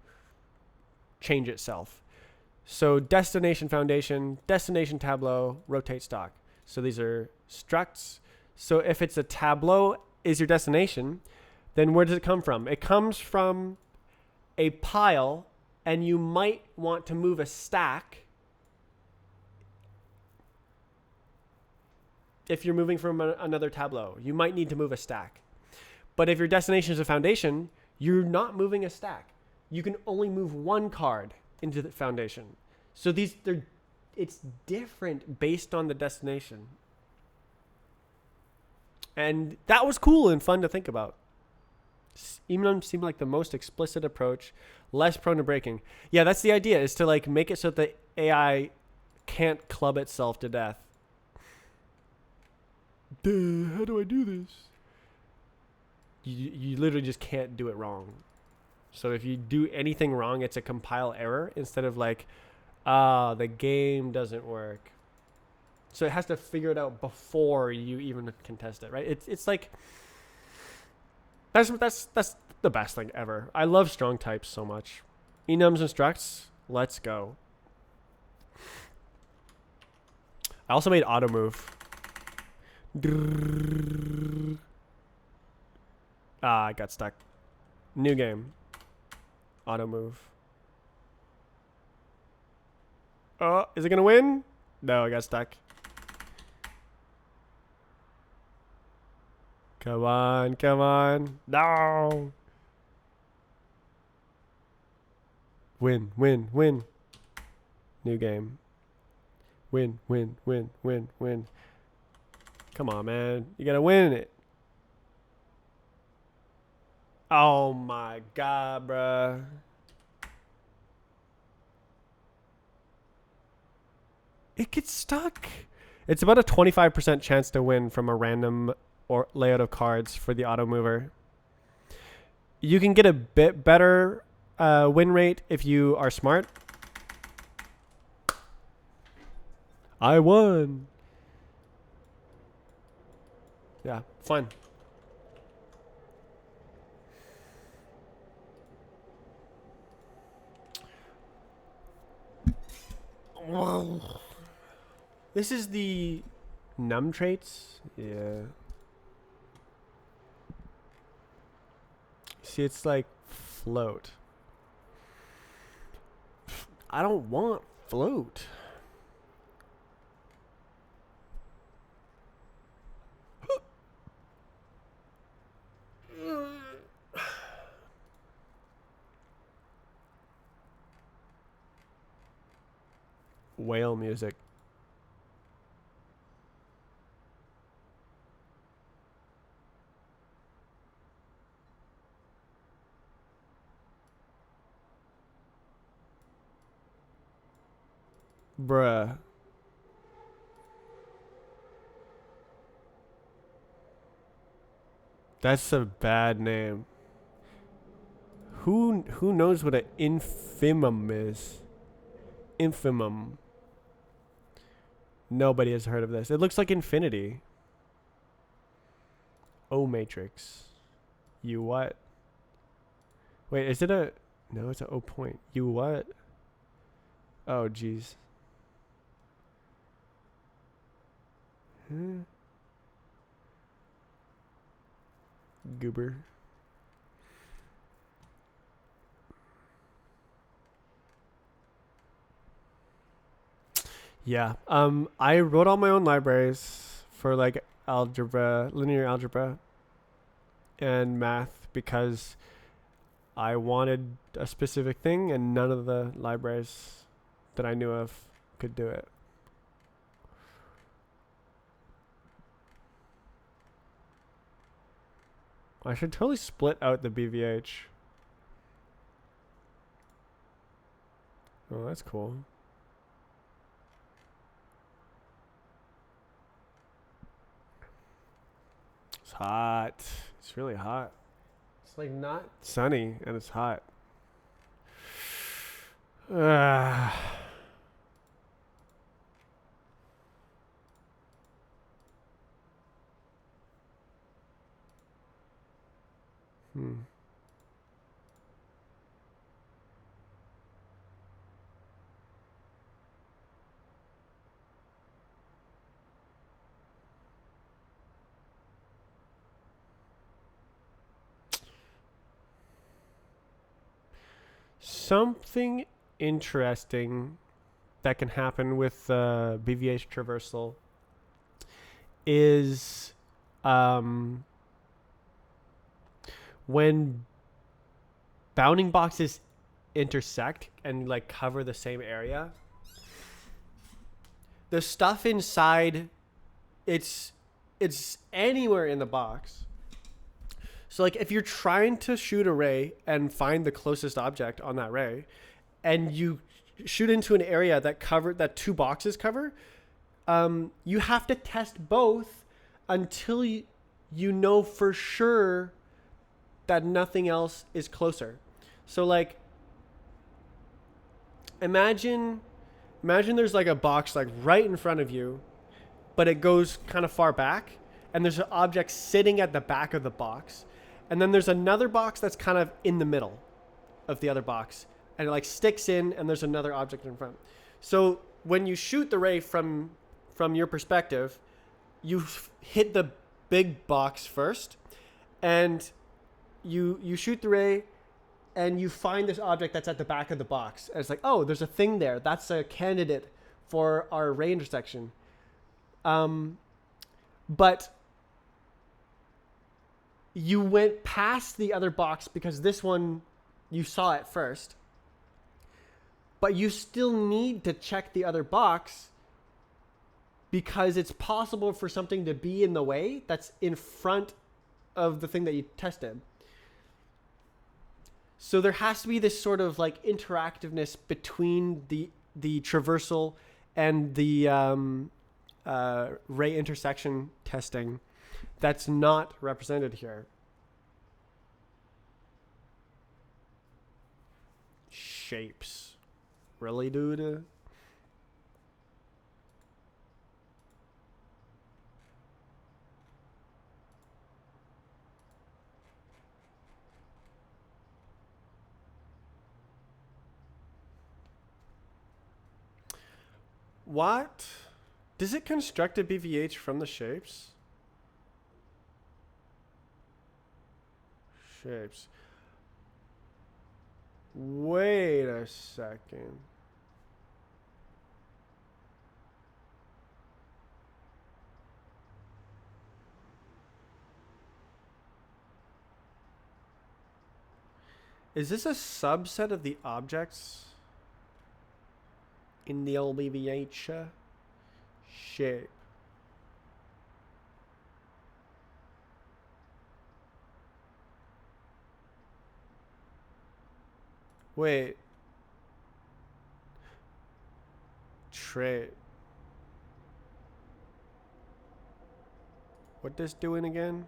change itself. So destination foundation, destination tableau, rotate stock. So these are structs. So if it's a tableau is your destination, then where does it come from? It comes from a pile, and you might want to move a stack if you're moving from another tableau. You might need to move a stack. But if your destination is a foundation, you're not moving a stack. You can only move one card into the foundation. So it's different based on the destination. And that was cool and fun to think about. Enum seemed like the most explicit approach, less prone to breaking. Yeah, that's the idea, is to like make it so that the AI can't club itself to death. Duh, how do I do this? You literally just can't do it wrong. So if you do anything wrong, it's a compile error instead of like, the game doesn't work. So it has to figure it out before you even can test it, right? It's like that's the best thing ever. I love strong types so much. Enums and structs, let's go. I also made auto move. I got stuck. New game. Auto move. Oh, is it gonna win? No, I got stuck. Come on, come on. No. Win, win, win. New game. Win, win, win, win, win. Come on, man. You gotta win it. Oh my God, bruh. It gets stuck. It's about a 25% chance to win from a random or layout of cards for the auto mover. You can get a bit better win rate if you are smart. I won. Yeah, fun. Whoa. This is the num traits. Yeah. See, it's like float. I don't want float. Whale music. Bruh. That's a bad name. Who knows what an infimum is? Infimum. Nobody has heard of this. It looks like infinity. O matrix. You what? Wait, is it a... No, it's an O point. You what? Oh, jeez. Huh? Goober. Yeah. I wrote all my own libraries for like algebra, linear algebra, and math because I wanted a specific thing and none of the libraries that I knew of could do it. I should totally split out the BVH. Oh, that's cool. It's hot. It's really hot. It's like not sunny and it's hot. Something interesting that can happen with BVH traversal is when bounding boxes intersect and like cover the same area, the stuff inside, it's anywhere in the box. So like if you're trying to shoot a ray and find the closest object on that ray, and you shoot into an area that two boxes cover, you have to test both until you know for sure that nothing else is closer. So like imagine there's like a box like right in front of you, but it goes kind of far back, and there's an object sitting at the back of the box, and then there's another box that's kind of in the middle of the other box, and it like sticks in, and there's another object in front. So when you shoot the ray from your perspective, you hit the big box first, and you shoot the ray, and you find this object that's at the back of the box. And it's like, oh, there's a thing there. That's a candidate for our ray intersection. But you went past the other box because this one you saw it first. But you still need to check the other box because it's possible for something to be in the way that's in front of the thing that you tested. So there has to be this sort of like interactiveness between the traversal and the ray intersection testing that's not represented here. Shapes. Really, dude? What? Does it construct a BVH from the shapes? Shapes. Wait a second. Is this a subset of the objects in the LBVH shape? Wait. Trait. What this doing again?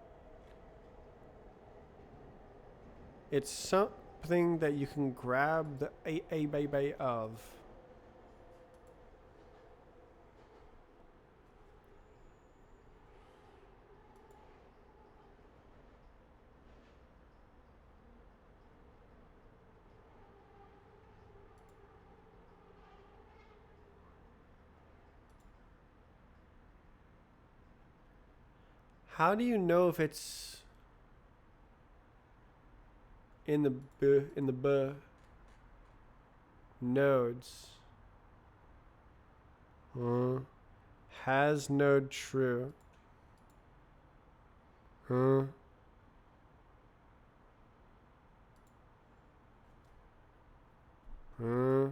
It's something that you can grab the a of. How do you know if it's in the B nodes? Has node true. Huh? Huh?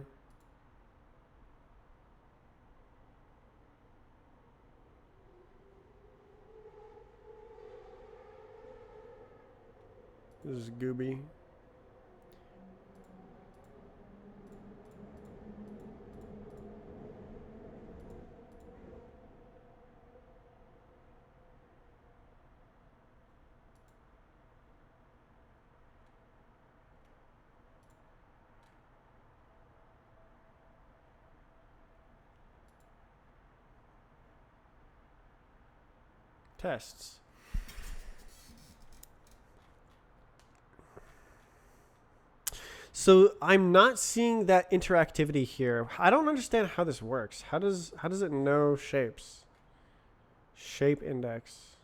This is Gooby. Tests. So I'm not seeing that interactivity here. I don't understand how this works. How does it know shapes? Shape index.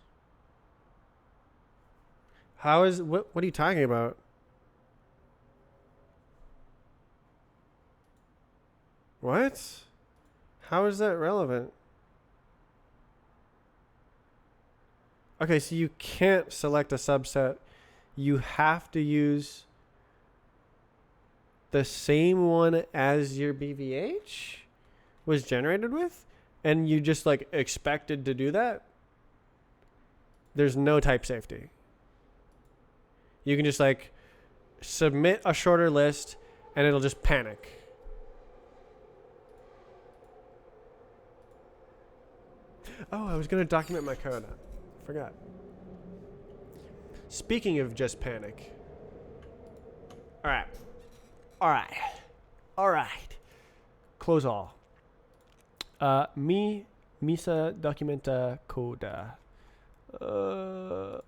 How is what are you talking about? What? How is that relevant? Okay, so you can't select a subset. You have to use the same one as your BVH was generated with, and you just like expected to do that. There's no type safety. You can just like submit a shorter list and it'll just panic. Oh, I was going to document my code. Forgot. Speaking of just panic. All right. All right. All right. Close all. Misa documenta coda. The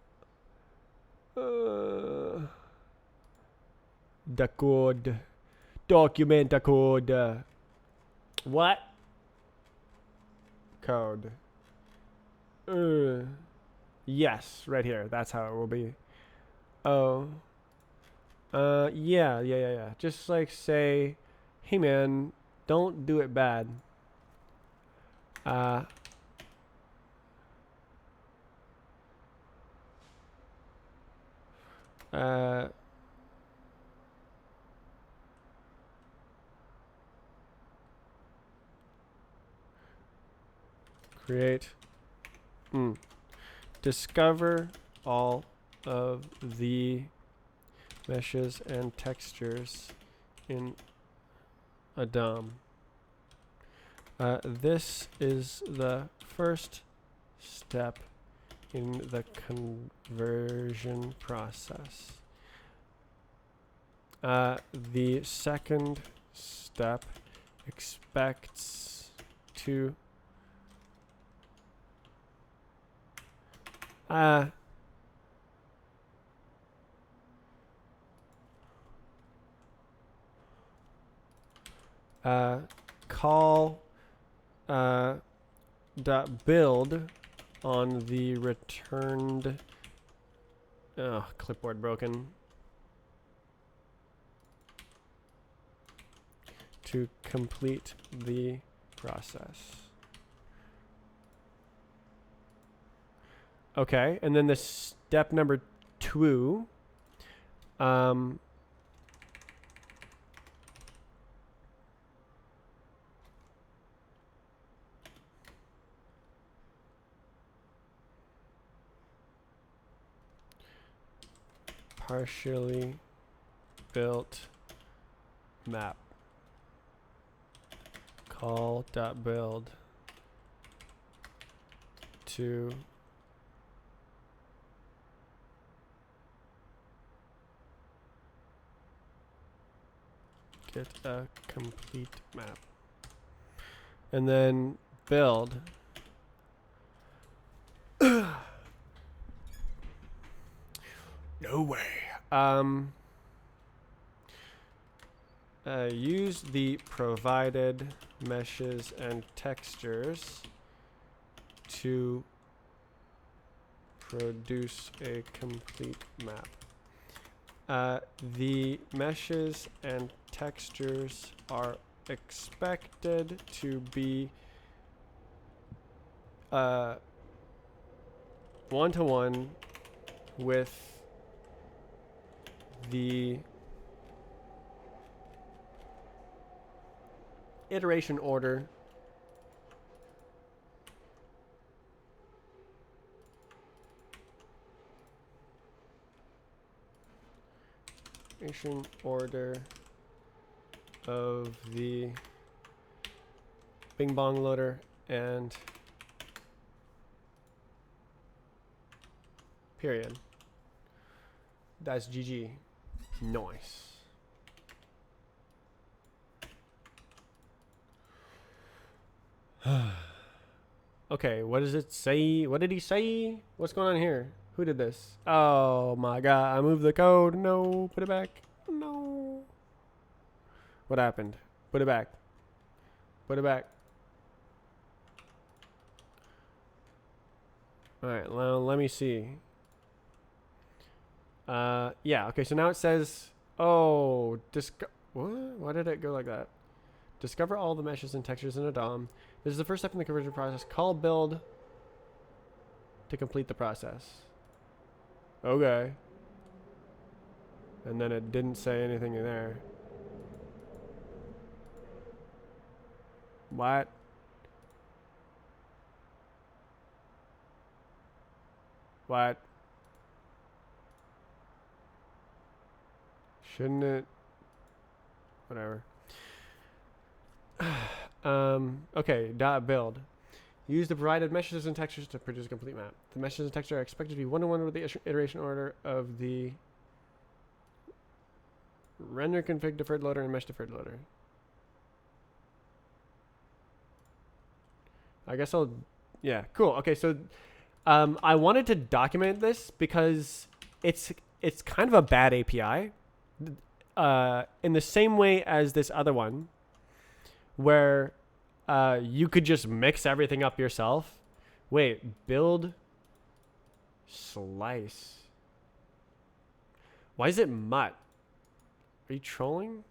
code. Documenta code. What? Code. Yes, right here. That's how it will be. Oh. Yeah. Just like say, hey man, don't do it bad. Create. Discover all of the meshes and textures in a DOM. This is the first step in the conversion process. The second step expects to call dot build on the returned clipboard broken to complete the process. Okay, and then the step number 2, partially built map. Call dot build to get a complete map. And then build. No way. Use the provided meshes and textures to produce a complete map. The meshes and textures are expected to be one-to-one with the iteration order iteration order of the Bing Bong loader and period. That's GG. Nice. Okay, what does it say? What did he say? What's going on here? Who did this? Oh my god, I moved the code. No, put it back. No. What happened? Put it back. Put it back. Alright, well, let me see. Yeah, okay, so now it says, oh, what? Why did it go like that? Discover all the meshes and textures in a DOM. This is the first step in the conversion process. Call build to complete the process. Okay. And then it didn't say anything in there. What? What? Shouldn't it? Whatever. Okay, dot build. Use the provided meshes and textures to produce a complete map. The meshes and textures are expected to be one-to-one with the iteration order of the render config deferred loader and mesh deferred loader. I guess I'll, yeah, cool. Okay, so I wanted to document this because it's kind of a bad API. In the same way as this other one, where you could just mix everything up yourself. Wait, build slice. Why is it mutt? Are you trolling?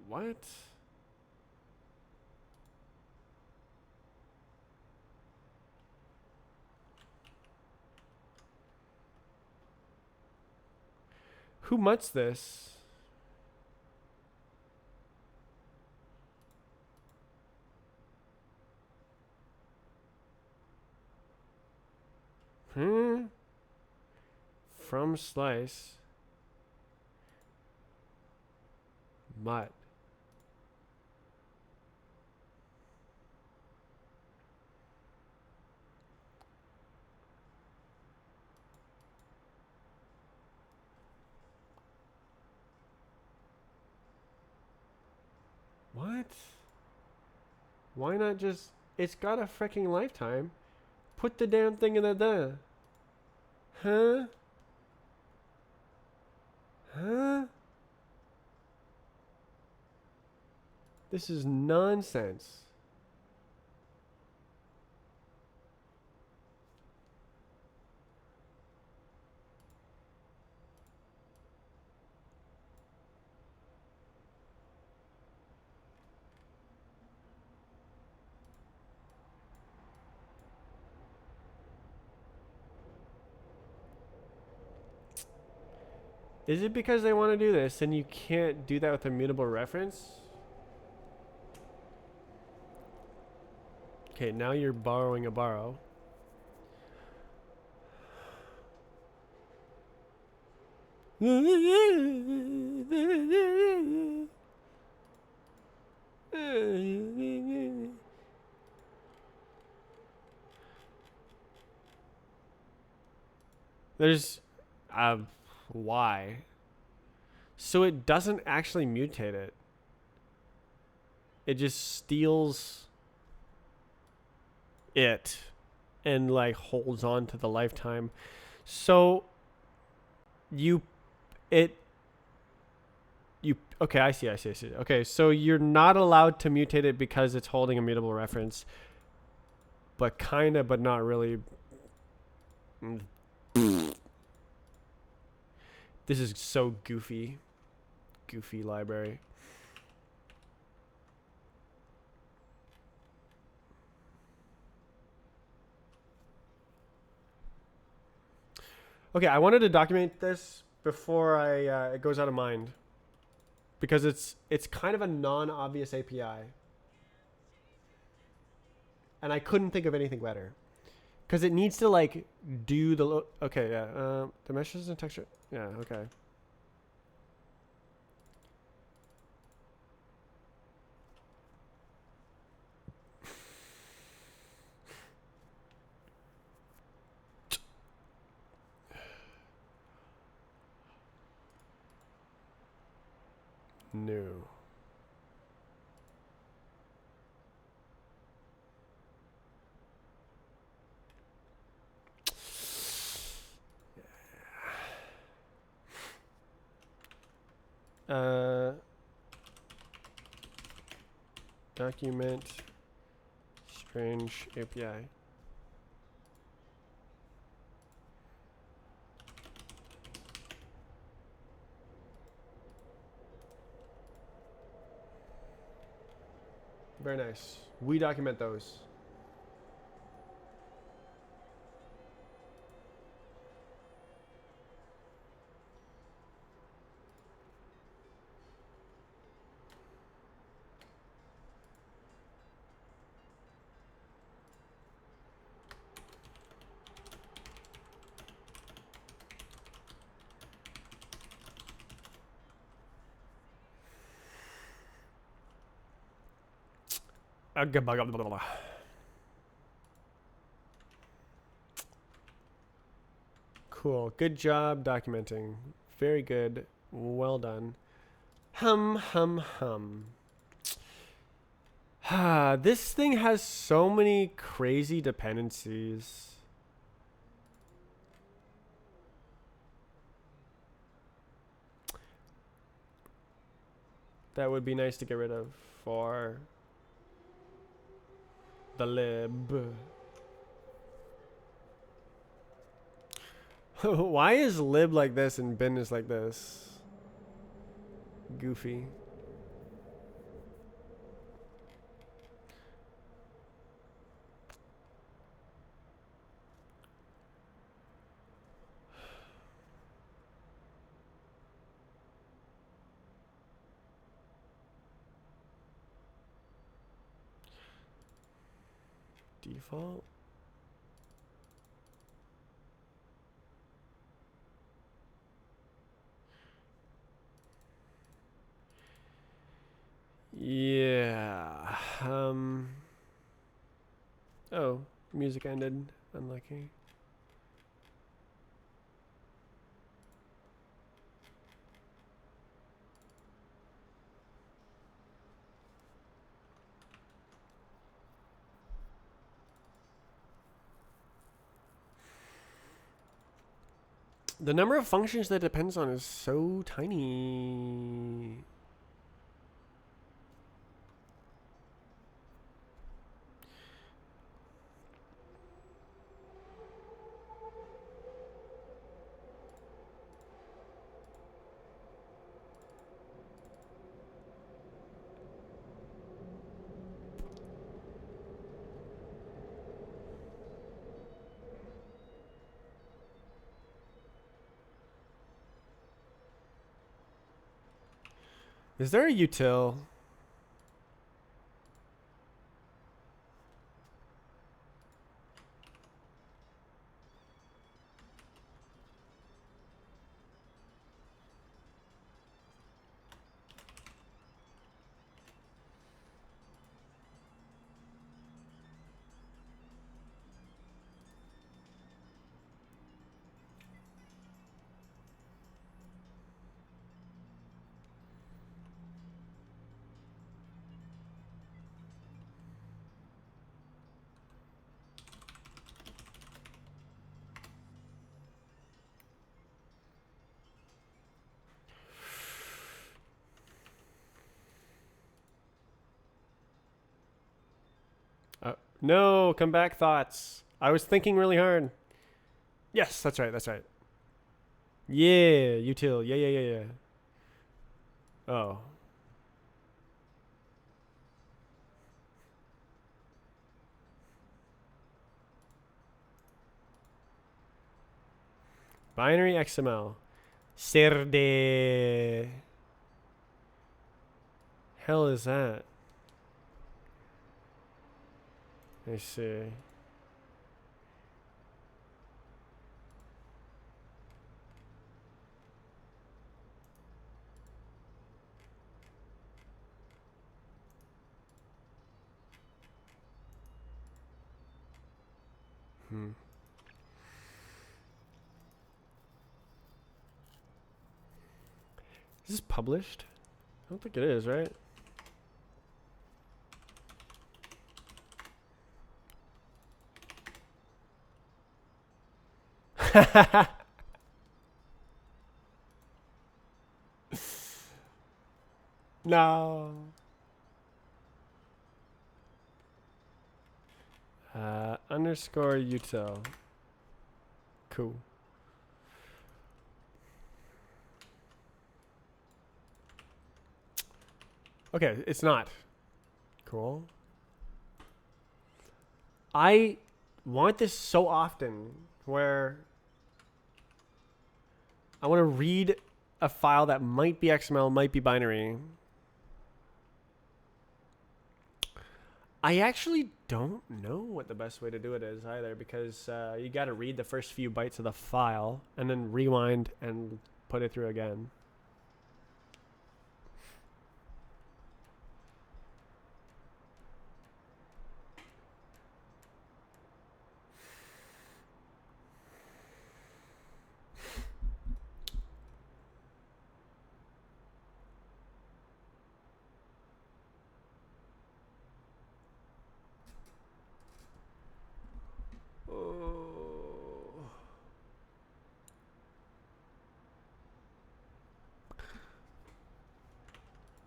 What? Who mutts this? From slice. Mutt. What? Why not just... It's got a freaking lifetime. Put the damn thing in the... Huh? Huh? This is nonsense. Is it because they want to do this and you can't do that with a mutable reference? Okay, now you're borrowing a borrow. There's why? So it doesn't actually mutate it. It just steals it and like holds on to the lifetime. So okay, I see. Okay, so you're not allowed to mutate it because it's holding a mutable reference, but kinda, but not really. This is so goofy. Goofy library. Okay, I wanted to document this before it goes out of mind, because it's kind of a non-obvious API. and I couldn't think of anything better. Because it needs to like do the okay, yeah. The meshes and texture. Yeah, okay. New. Document strange API. Very nice. We document those. Cool. Good job documenting. Very good. Well done. Hum, hum, hum. This thing has so many crazy dependencies. That would be nice to get rid of for the lib. Why is lib like this and bin is like this? Goofy. Default. Yeah. Oh, music ended. Unlucky. The number of functions that depends on is so tiny. Is there a util? No, come back thoughts. I was thinking really hard. Yes, that's right. That's right. Yeah, util. Yeah, yeah, yeah, yeah. Oh. Binary XML. Serde. Hell is that? I see. Hmm. Is this published? I don't think it is, right? No. Underscore util. Cool. Okay, it's not. Cool. I want this so often where I want to read a file that might be XML, might be binary. I actually don't know what the best way to do it is either, because you got to read the first few bytes of the file and then rewind and put it through again.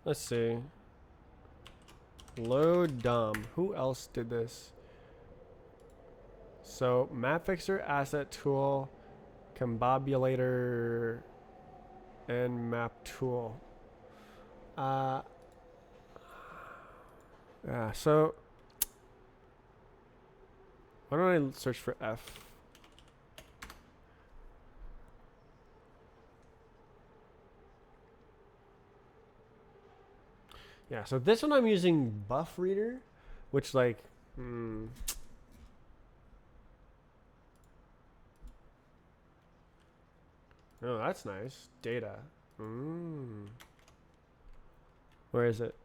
Let's see. Load DOM. Who else did this? So map fixer, asset tool, combobulator, and map tool. Yeah, so why don't I search for F? Yeah, so this one I'm using buff reader, which like, oh, that's nice. Data. Where is it?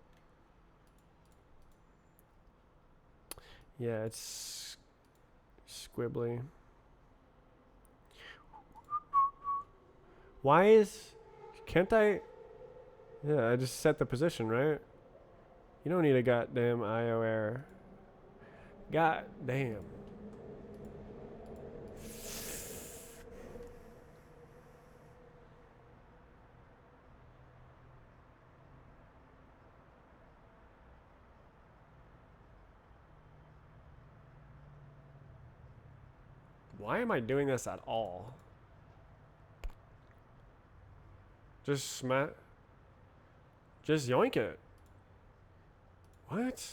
Yeah, it's squibbly. Why is, can't I? Yeah, I just set the position, right? You don't need a goddamn IO error. God damn. Why am I doing this at all? Just just yoink it. What?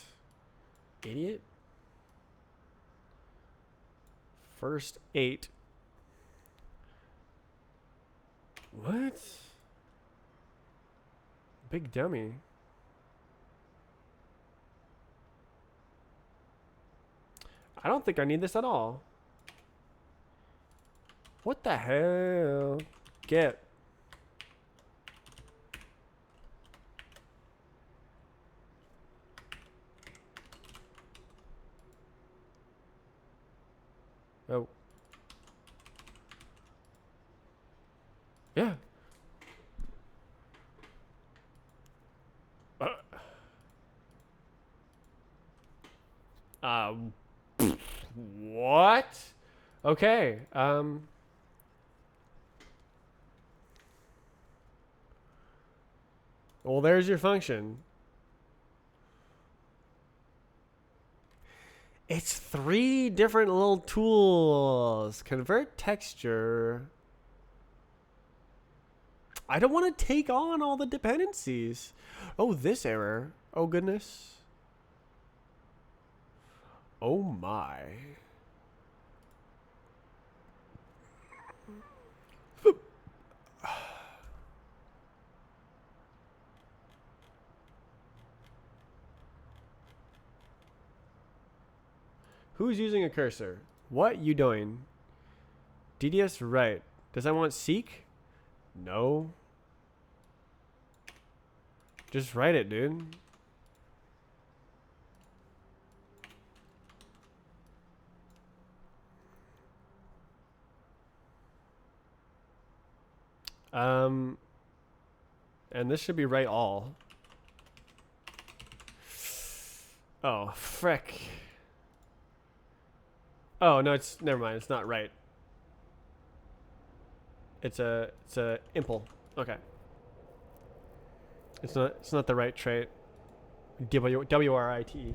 Idiot. First 8. What? Big dummy. I don't think I need this at all. What the hell? Get. Oh. Yeah. Uh, what? Okay. Well, there's your function. It's 3 different little tools. Convert texture. I don't want to take on all the dependencies. Oh, this error. Oh, goodness. Oh, my. Who's using a cursor? What you doing? DDS right. Does I want seek? No. Just write it, dude. And this should be right all. Oh, frick. Oh, no, it's, never mind. It's not right. It's a impl. Okay. It's not the right trait. WRITE.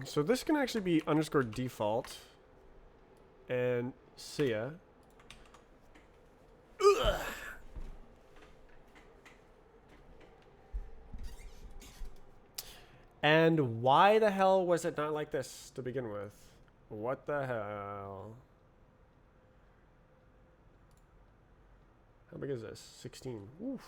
So this can actually be underscore default. And see ya. Ugh. And why the hell was it not like this to begin with? What the hell? How big is this? 16. Oof.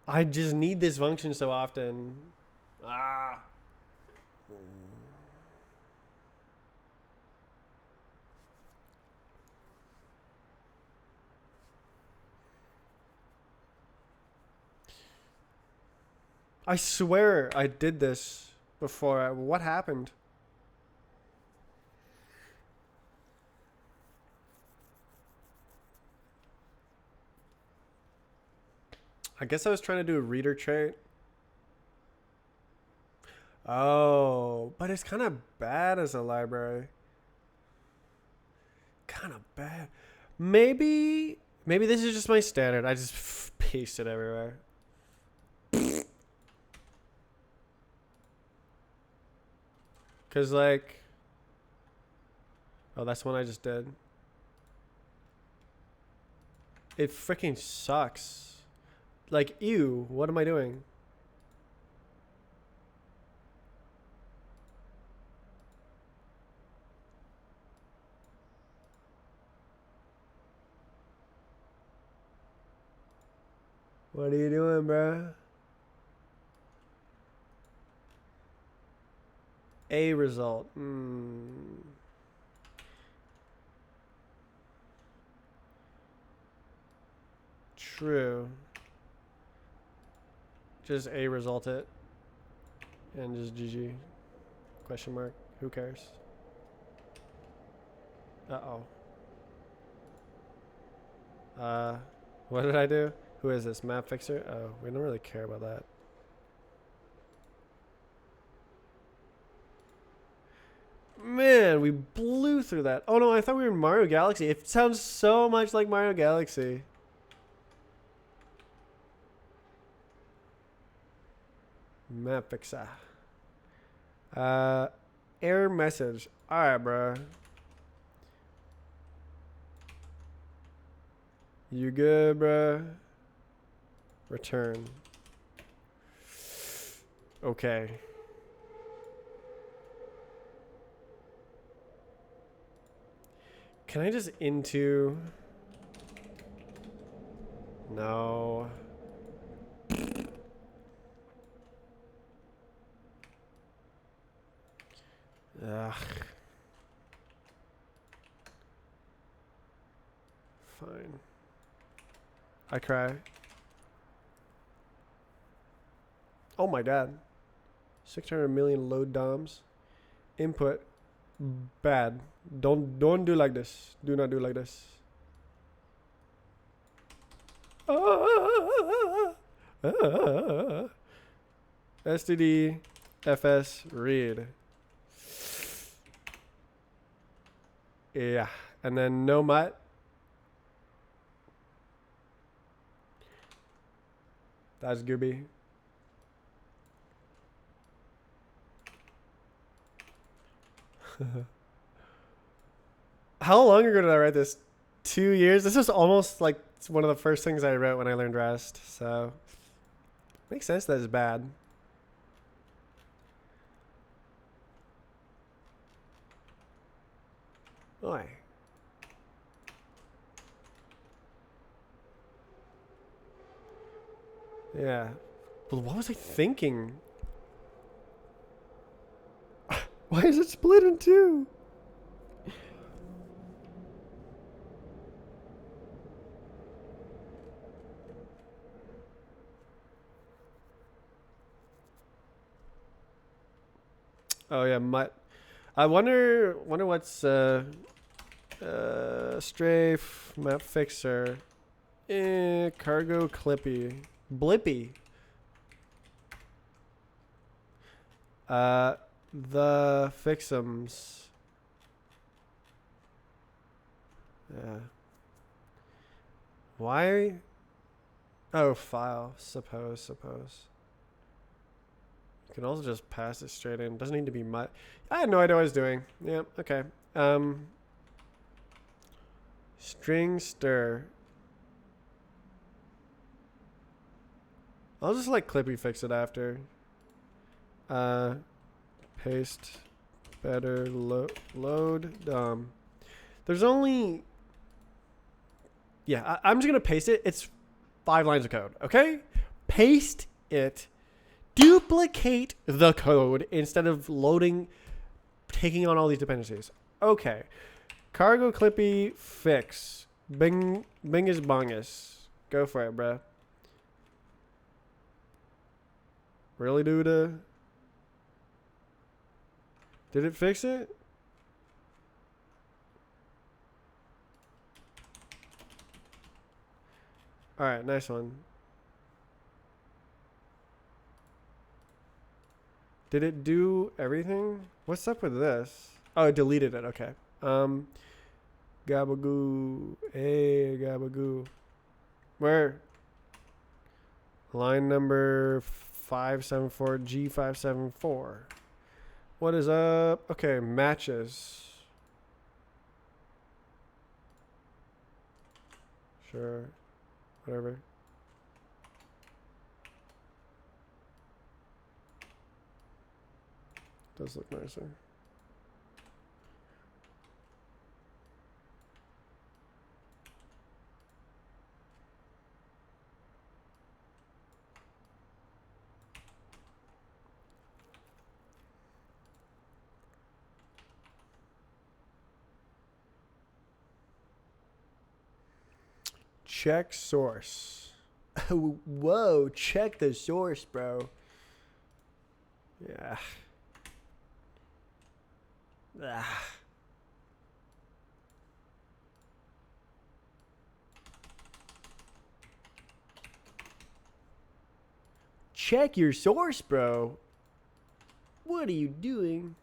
I just need this function so often. Ah. I swear I did this before. What happened? I guess I was trying to do a reader trait. Oh, but it's kind of bad as a library. Kind of bad. Maybe this is just my standard. I just paste it everywhere. Cause like, oh, that's one I just did. It freaking sucks. Like, ew, what am I doing? What are you doing, bruh? A result. True. Just A result it. And just GG. Question mark. Who cares? Uh-oh. What did I do? Who is this? Map fixer? Oh, we don't really care about that. Man, we blew through that. Oh no, I thought we were in Mario Galaxy. It sounds so much like Mario Galaxy. Map fixer. Error message. Alright, bro. You good, bro? Return. Okay. Can I just into? No. Ugh. Fine. I cry. Oh my god. 600 million load DOMs. Input. Bad. Don't do like this. Do not do like this. STD FS read. Yeah. And then no mutt. That's Gooby. How long ago did I write this? 2 years. This was almost like one of the first things I wrote when I learned Rust. So makes sense that it's bad. Why? Yeah. But what was I thinking? Why is it split in two? Oh yeah, I wonder what's strafe map fixer. Cargo clippy. Blippy. The fixums. Yeah. Why? Oh, file. Suppose. You can also just pass it straight in. Doesn't need to be much. I had no idea what I was doing. Yeah, okay. String stir. I'll just like Clippy fix it after. Paste. Better. Load. There's only... Yeah, I'm just going to paste it. It's 5 lines of code, okay? Paste it. Duplicate the code instead of taking on all these dependencies. Okay. Cargo clippy fix. Bingus bongus. Go for it, bruh. Really, dude? Did it fix it? Alright, nice one. Did it do everything? What's up with this? Oh, it deleted it. Okay. Gabagoo. Hey, Gabagoo. Where? Line number 574, G574. What is up? Okay, matches. Sure. Whatever. Does look nicer. Check source. Whoa, check the source, bro. Yeah. Check your source, bro. What are you doing?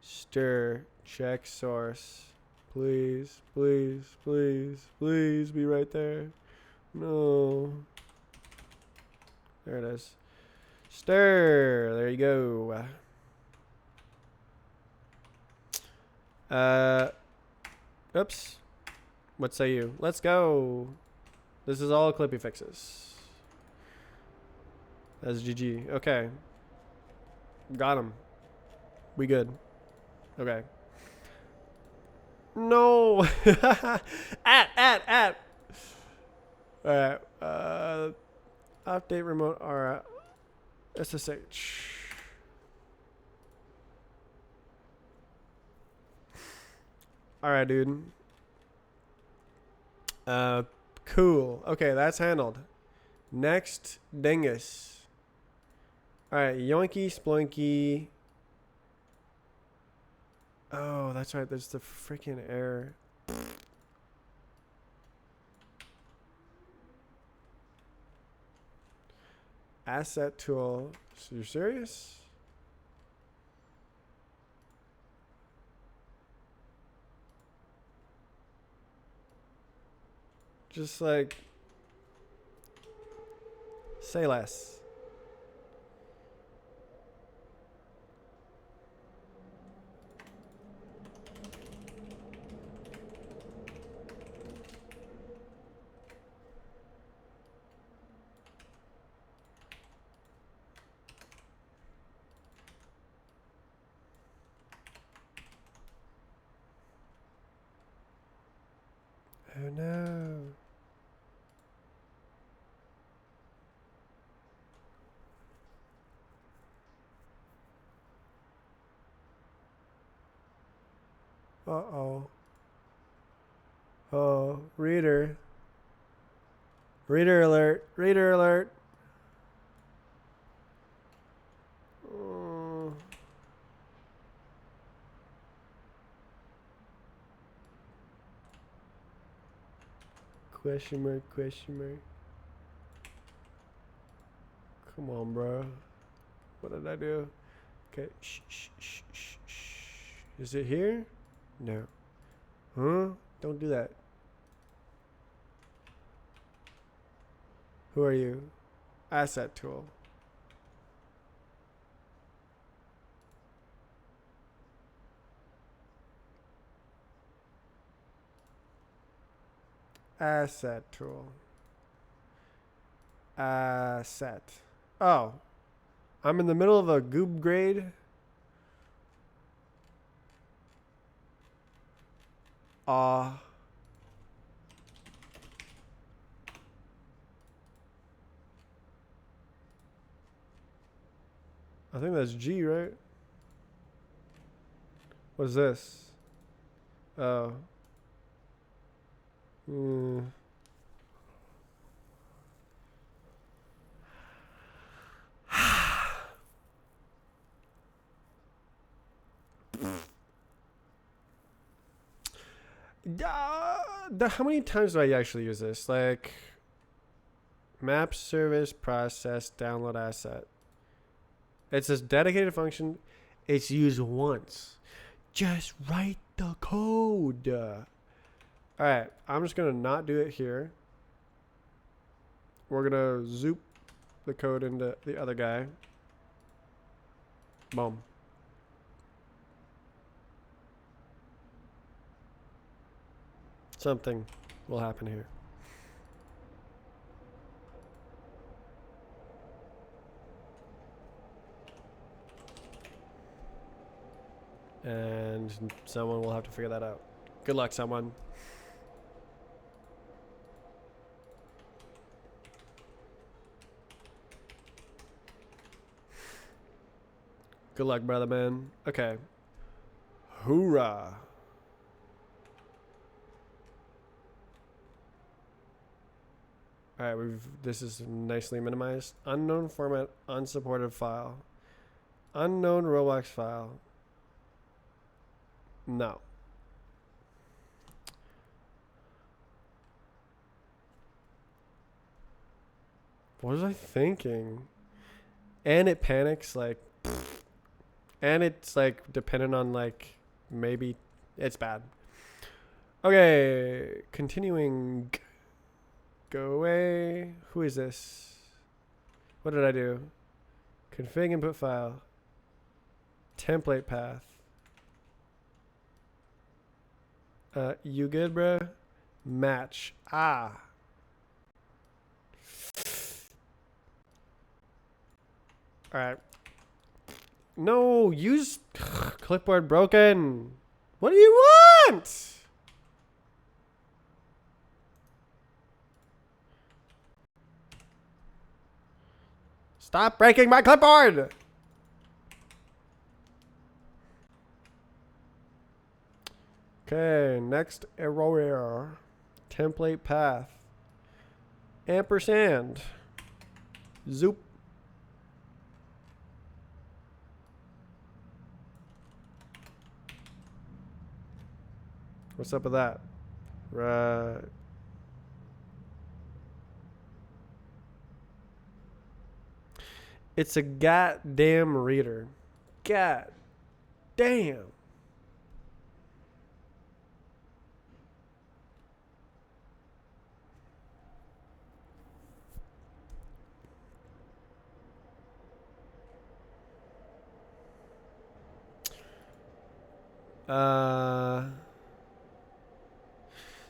Stir. Check source. Please, please, please, please be right there. No. There it is. Stir. There you go. Oops. What say you? Let's go. This is all Clippy fixes. That's GG. Okay. Got him. We good. Okay. No. at. Alright. Update remote R SSH. Alright, dude. Cool. Okay, that's handled. Next, dingus. Alright, yoinky, sploinky. Oh, that's right. There's the freaking error. Asset tool. So you're serious? Just like, say less. Oh no. Uh-oh. Oh, reader. Reader alert. Reader alert. Oh. Question mark, question mark. Come on, bro. What did I do? Okay. Shh, shh, shh, shh, shh. Is it here? No. Huh? Don't do that. Who are you? Asset tool. Asset tool. Asset. Oh. I'm in the middle of a goob grade. I think that's G, right? What's this? Oh. Hmm. How many times do I actually use this? Like, map service process download asset. It's this dedicated function. It's used once. Just write the code. All right, I'm just gonna not do it here. We're gonna zoop the code into the other guy. Boom. Something will happen here. And someone will have to figure that out. Good luck, someone. Good luck, brother man. Okay. Hoorah. All right, this is nicely minimized. Unknown format, unsupported file. Unknown Roblox file. No. What was I thinking? And it panics like, and it's like dependent on like maybe it's bad. Okay, continuing. Go away. Who is this? What did I do? Config input file. Template path. You good, bro? Match. Ah. All right. No, use clipboard broken. What do you want? Stop breaking my clipboard. Okay, next error. Template path. Ampersand. Zoop. What's up with that? Right. It's a goddamn reader. God damn.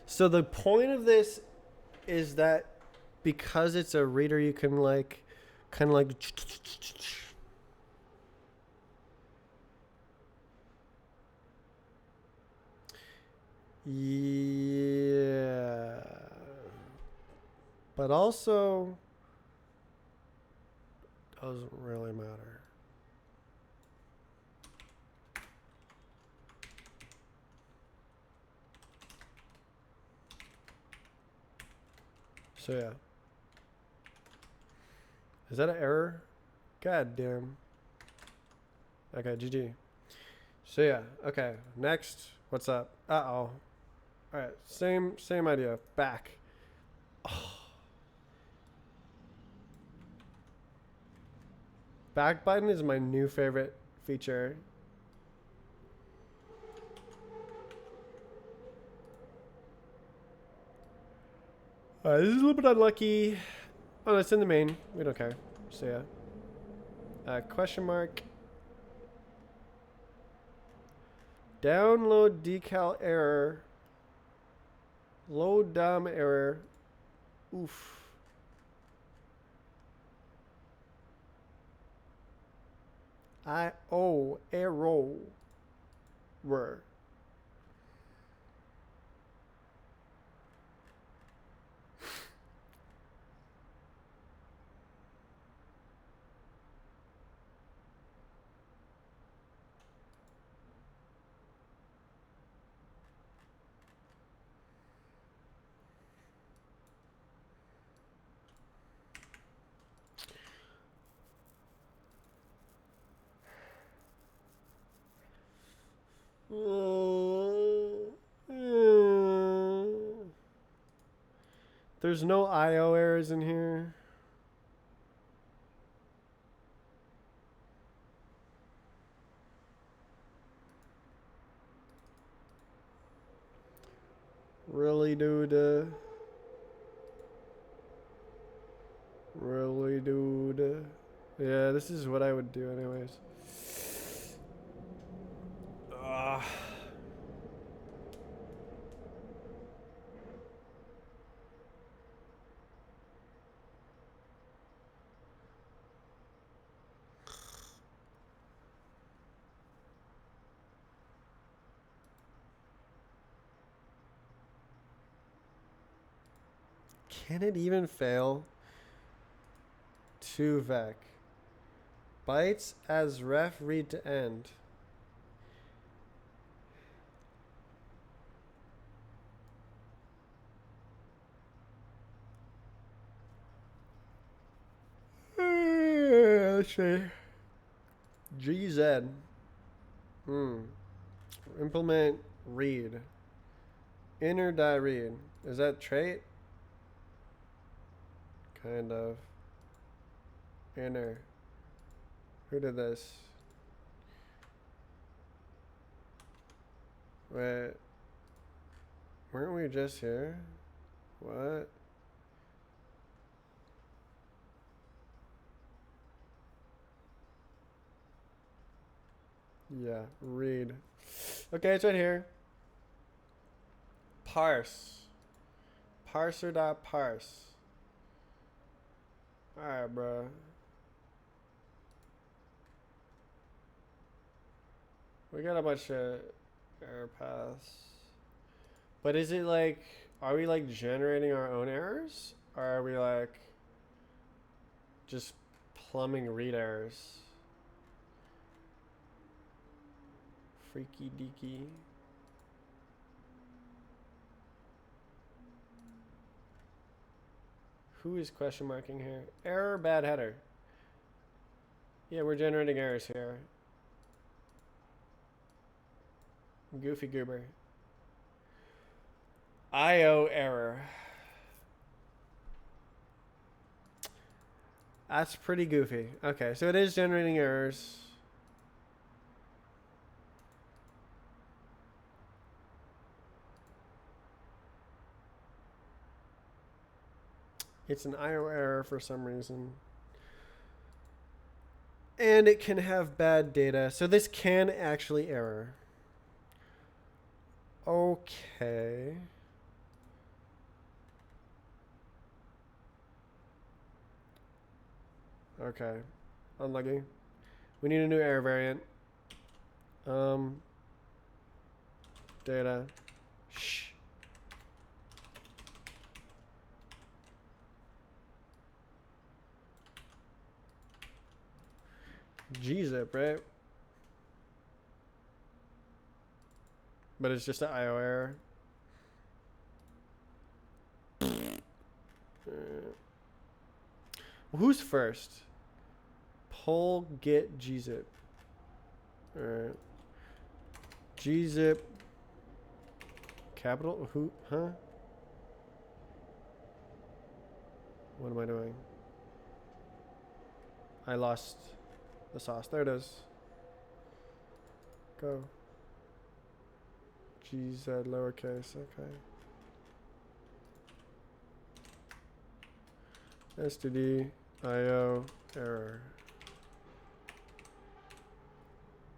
So the point of this is that because it's a reader, you can like, kind of like. Yeah. But also doesn't really matter. So yeah. Is that an error? God damn. Okay, GG. So yeah, okay. Next, what's up? Uh-oh. Alright, same idea. Back. Oh. Back button is my new favorite feature. This is a little bit unlucky. Oh, no, it's in the main. We don't care. So yeah. Question mark. Download decal error. Load DOM error. Oof. Error. There's no IO errors in here. Really, dude? Really, dude? Yeah, this is what I would do anyways. Ugh. Can it even fail? 2vec. Bytes as ref read to end. Let's see. GZ. Implement read. Inner die read. Is that trait? Kind of. Inner. Who did this? Wait. Weren't we just here? What? Yeah, read. Okay, it's right here. Parse. Parser.parse. Alright, bro. We got a bunch of error paths. But is it like, are we like generating our own errors? Or are we like just plumbing read errors? Freaky deaky. Who is question marking here? Error, bad header. Yeah, we're generating errors here. Goofy goober. IO error. That's pretty goofy. Okay, so it is generating errors. It's an IO error for some reason. And it can have bad data. So this can actually error. Okay. Okay. Unlucky. We need a new error variant. Data. Shh. gzip, right? But it's just an IO error. Who's first? Pull get gzip. Alright. Gzip. Capital? Who? Huh? What am I doing? I lost the sauce. There it is. Go. GZ lowercase. Okay. std IO error.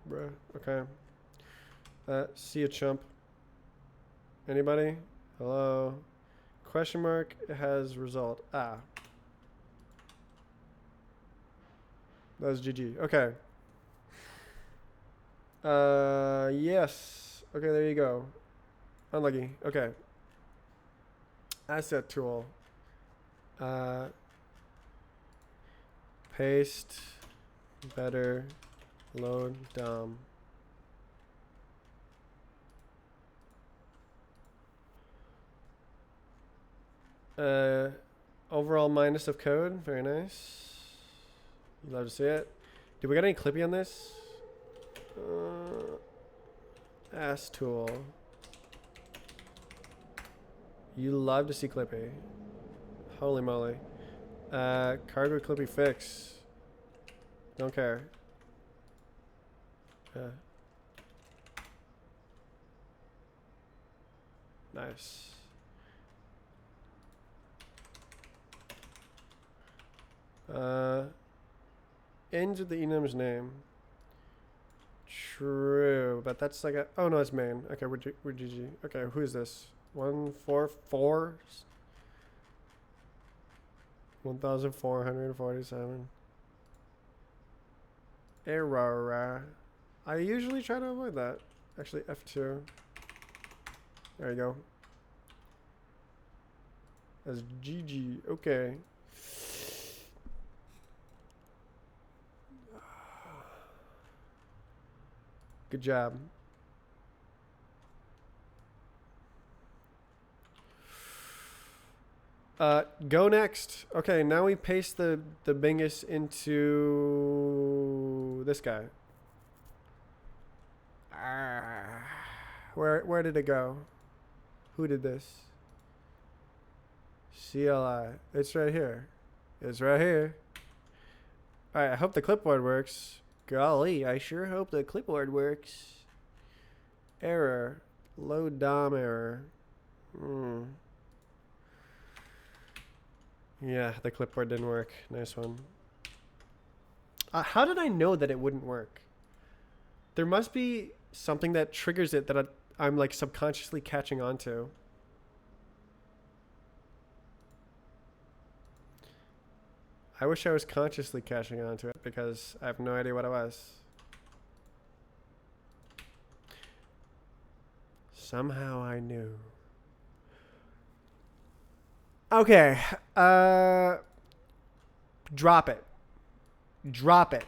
Bruh. Okay. See a chump. Anybody? Hello? Question mark has result. Ah. That was GG. Okay. Yes. Okay, there you go. Unlucky. Okay. Asset tool. Paste. Better. Load. DOM. Overall minus of code. Very nice. You love to see it. Do we got any Clippy on this? Ass tool. You love to see Clippy. Holy moly. Cargo Clippy fix. Don't care. Nice. Ends with the enum's name. True, but that's like a. Oh no, it's main. Okay, we're GG. Okay, who is this? 144. 1,447. Error. I usually try to avoid that. Actually, F2. There you go. That's GG. Okay. Good job. Go next. Okay, now we paste the bingus into this guy. Where did it go? Who did this? CLI. It's right here. It's right here. Alright, I hope the clipboard works. Golly, I sure hope the clipboard works. Error. Load DOM error. Yeah, the clipboard didn't work. Nice one. How did I know that it wouldn't work? There must be something that triggers it that I'm like subconsciously catching on to. I wish I was consciously catching on to it because I have no idea what it was. Somehow I knew. Okay. Drop it. Drop it.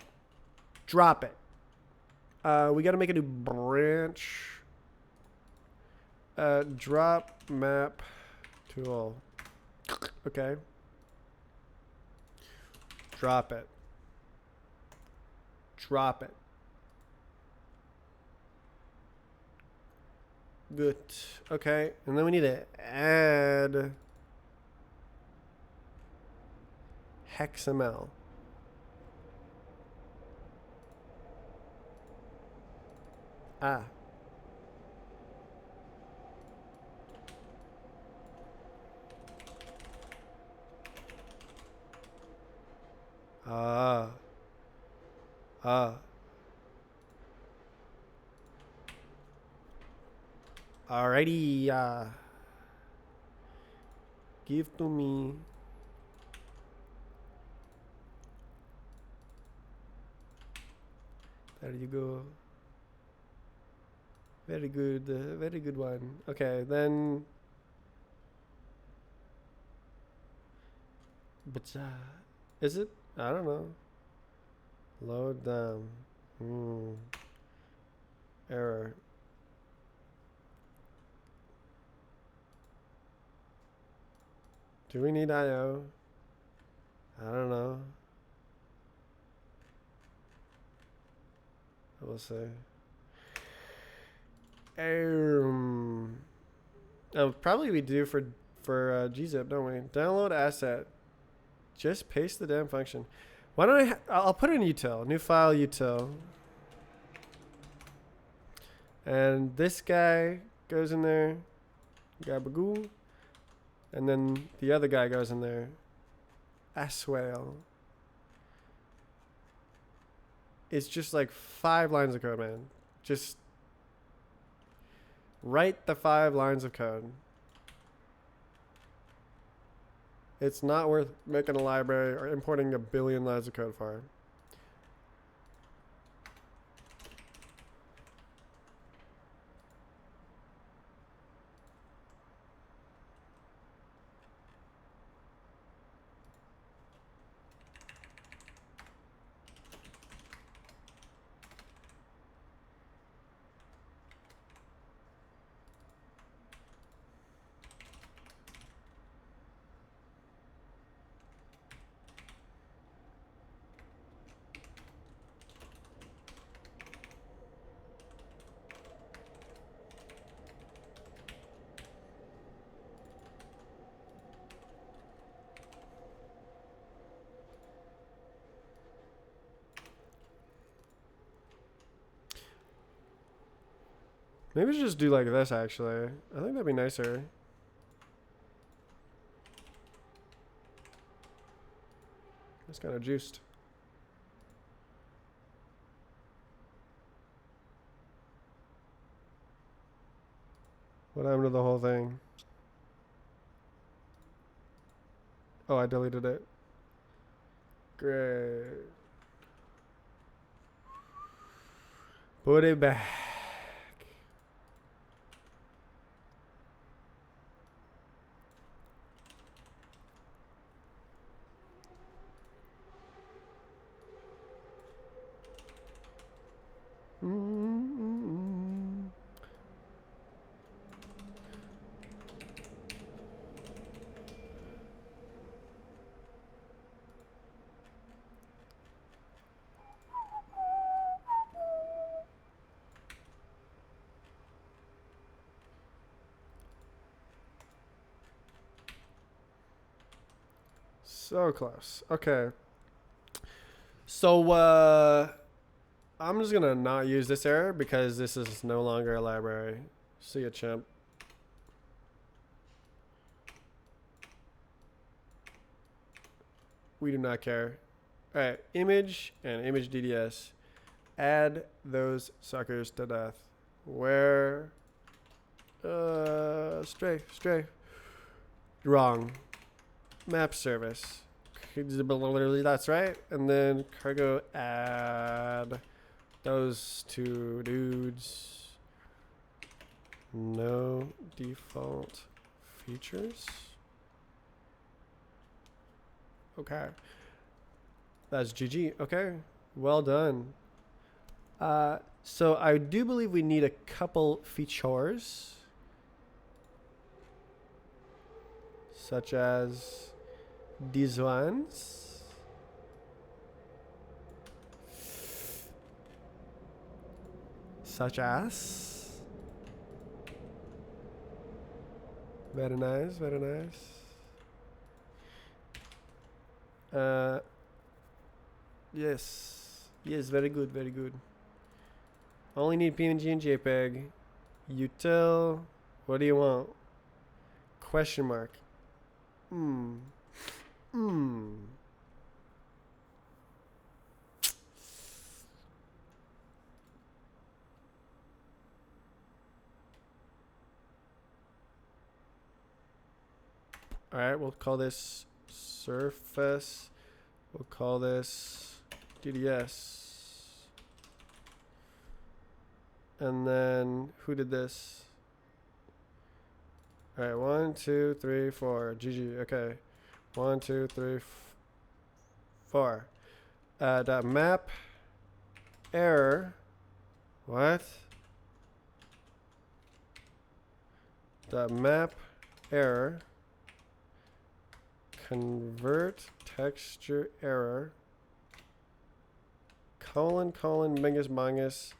Drop it. We got to make a new branch. Drop map tool. Okay. Drop it. Drop it. Good. Okay. And then we need to add hexml. Ah. Alrighty. Give to me. There you go. Very good. Very good one. Okay, then. But is it? I don't know. Load them. Error. Do we need IO? I don't know. We'll see. Probably we do for gzip, don't we? Download asset. Just paste the damn function. Why don't I'll put it in util. New file util. And this guy goes in there. Gabagoo. And then the other guy goes in there. Aswale. It's just like 5 lines of code, man. Just write the 5 lines of code. It's not worth making a library or importing a billion lines of code for. Maybe we should just do like this, actually. I think that'd be nicer. It's kind of juiced. What happened to the whole thing? Oh, I deleted it. Great. Put it back. So close. Okay. So, I'm just gonna not use this error because this is no longer a library. See ya, chimp. We do not care. Alright, image and image DDS. Add those suckers to death. Where? Stray. Wrong. Map service. That's right. And then cargo add those 2 dudes. No default features. Okay. That's GG. Okay. Well done. So I do believe we need a couple features. Such as these ones. Such as. Very nice, very nice. Yes. Yes, very good, very good. Only need PNG and JPEG. Util. What do you want? Question mark. Alright, we'll call this surface. We'll call this DDS. And then, who did this? Alright, 1, 2, 3, 4. GG, okay. 1, 2, 3, 4. Dot map. error. What? Dot map error. Convert texture error. Colon minus minus.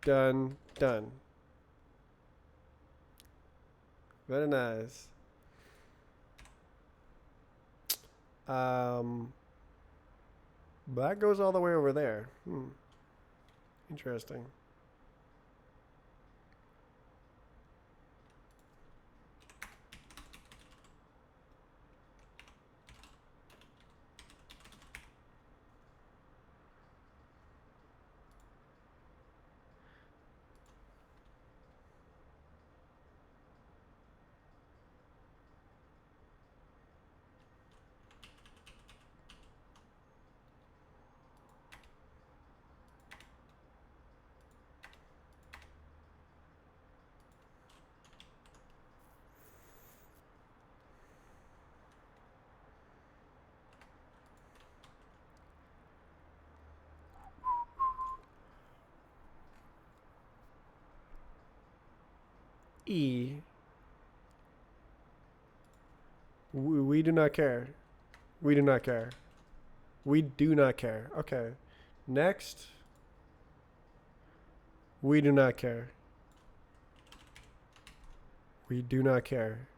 Done. Very nice. That goes all the way over there. Interesting. E. We do not care. We do not care. We do not care. Okay. Next. We do not care. We do not care.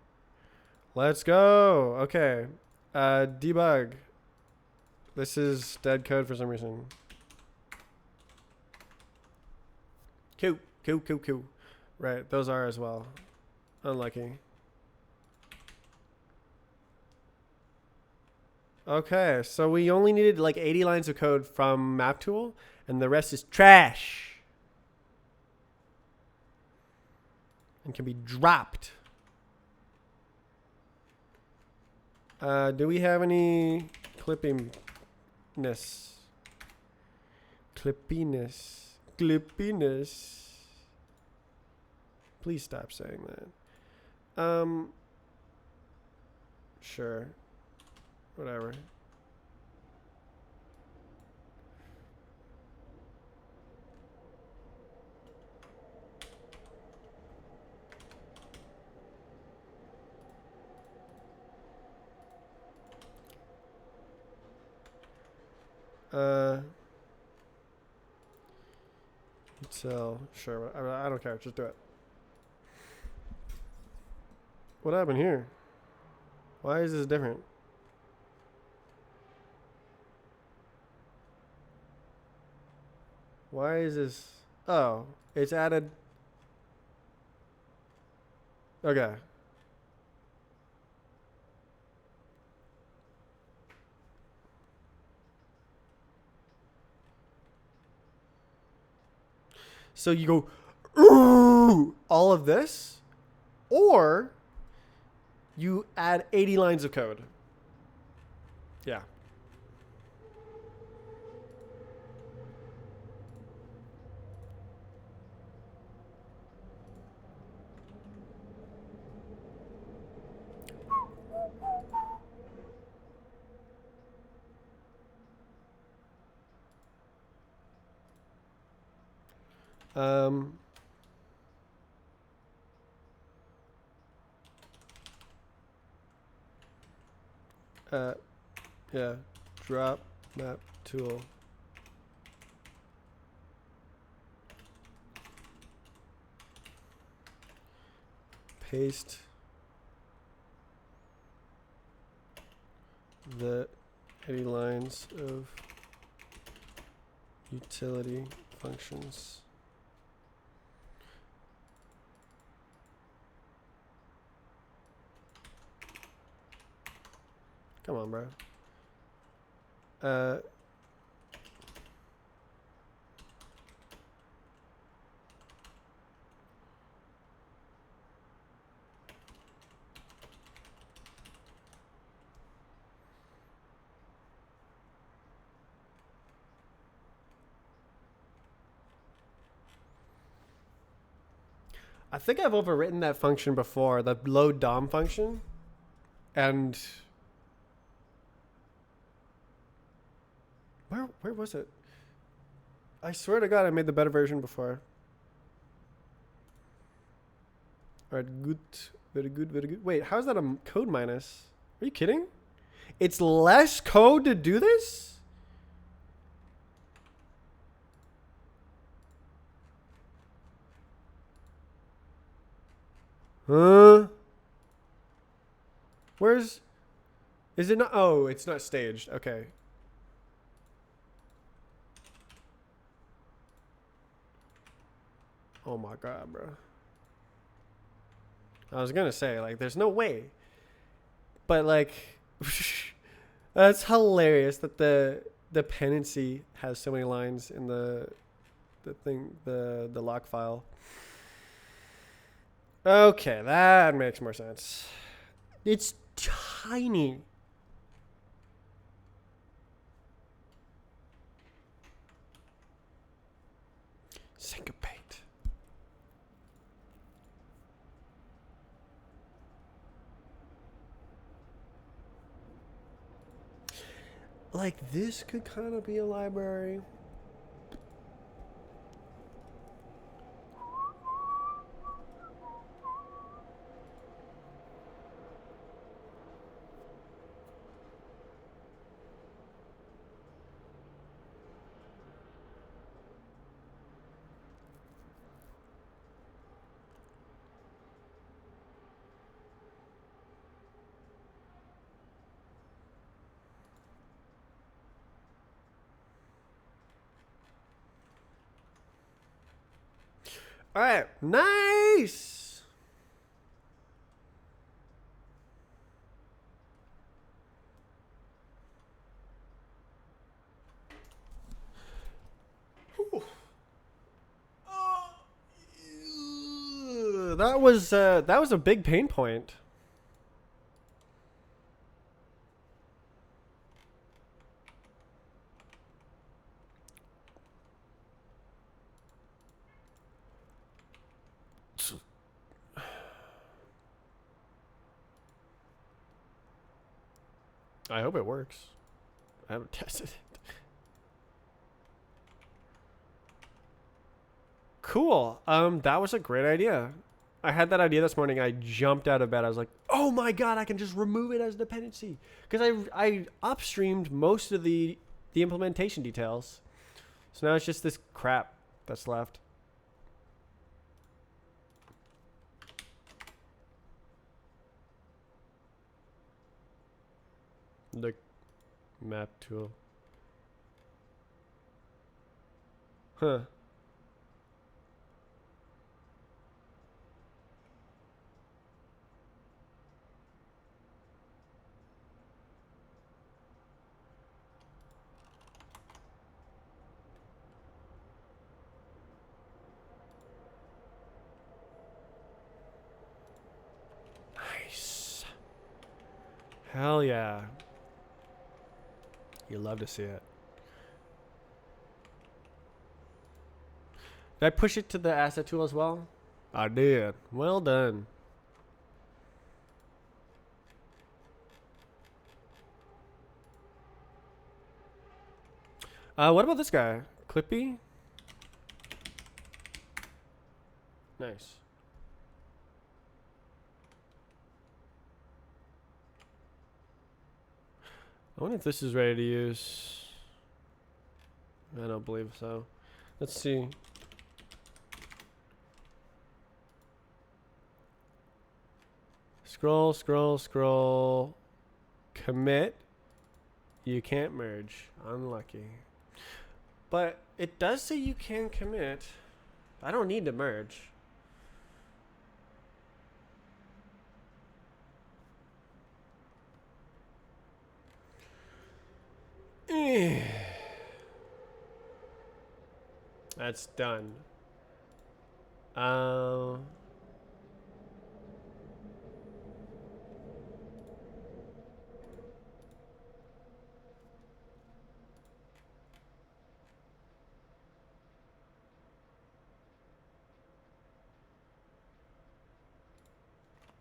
Let's go. Okay. Debug. This is dead code for some reason. Cool. Right, those are as well. Unlucky. Okay, so we only needed like 80 lines of code from map tool, and the rest is trash. And can be dropped. Do we have any clippiness? Clippiness. Please stop saying that. Sure. Whatever. So, sure. I don't care. Just do it. What happened here? Why is this different? Why is this? Oh, it's added. Okay. So you go, ooh, all of this, or you add 80 lines of code. Yeah. Yeah, drop map tool. Paste the 80 lines of utility functions. Come on, bro. I think I've overwritten that function before, the load DOM function. And where was it? I swear to God, I made the better version before. All right, good. Very good, very good. Wait, how's that a code minus? Are you kidding? It's less code to do this? Huh? Where's... Is it not... Oh, it's not staged. Okay. Oh my God, bro. I was gonna say, like, there's no way. But, like... That's hilarious that the dependency has so many lines in the thing, the log file. Okay, that makes more sense. It's tiny. Syncopate. Like, this could kind of be a library. All right, nice. That was a big pain point. I hope it works. I haven't tested it. Cool. That was a great idea. I had that idea this morning. I jumped out of bed. I was like, "Oh my God, I can just remove it as dependency." Because I upstreamed most of the implementation details. So now it's just this crap that's left. The map tool. Huh. Nice. Hell yeah. You love to see it. Did I push it to the asset tool as well? I did. Well done. What about this guy? Clippy? Nice. I wonder if this is ready to use. I don't believe so. Let's see. Scroll, scroll, scroll. Commit. You can't merge. Unlucky. But it does say you can commit. I don't need to merge. That's done.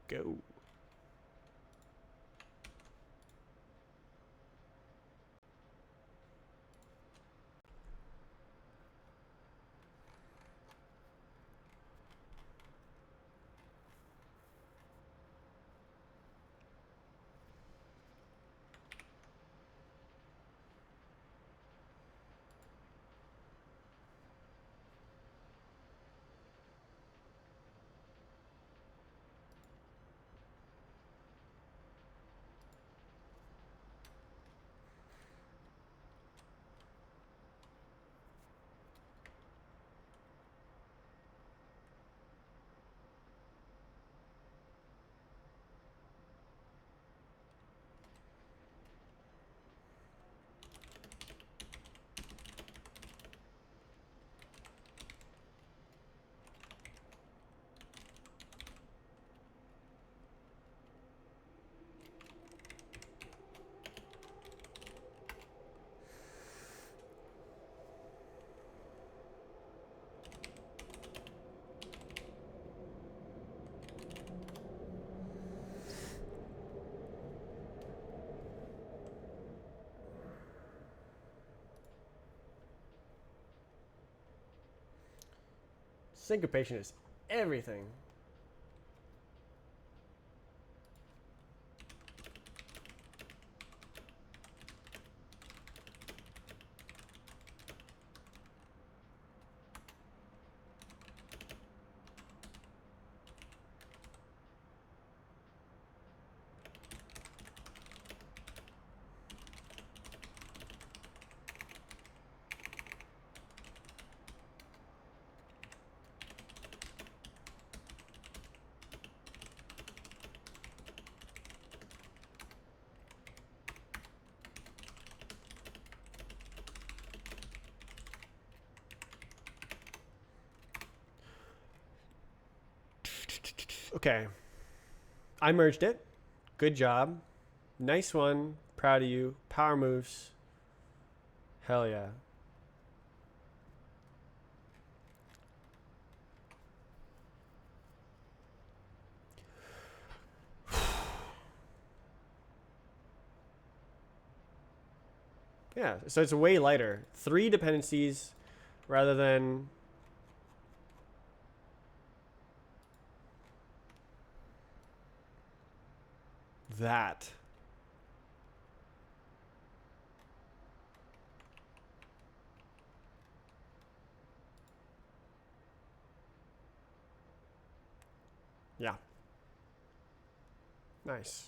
Go. Syncopation is everything. Okay. I merged it. Good job. Nice one. Proud of you. Power moves. Hell yeah. Yeah, so it's way lighter. 3 dependencies rather than that. Yeah. Nice.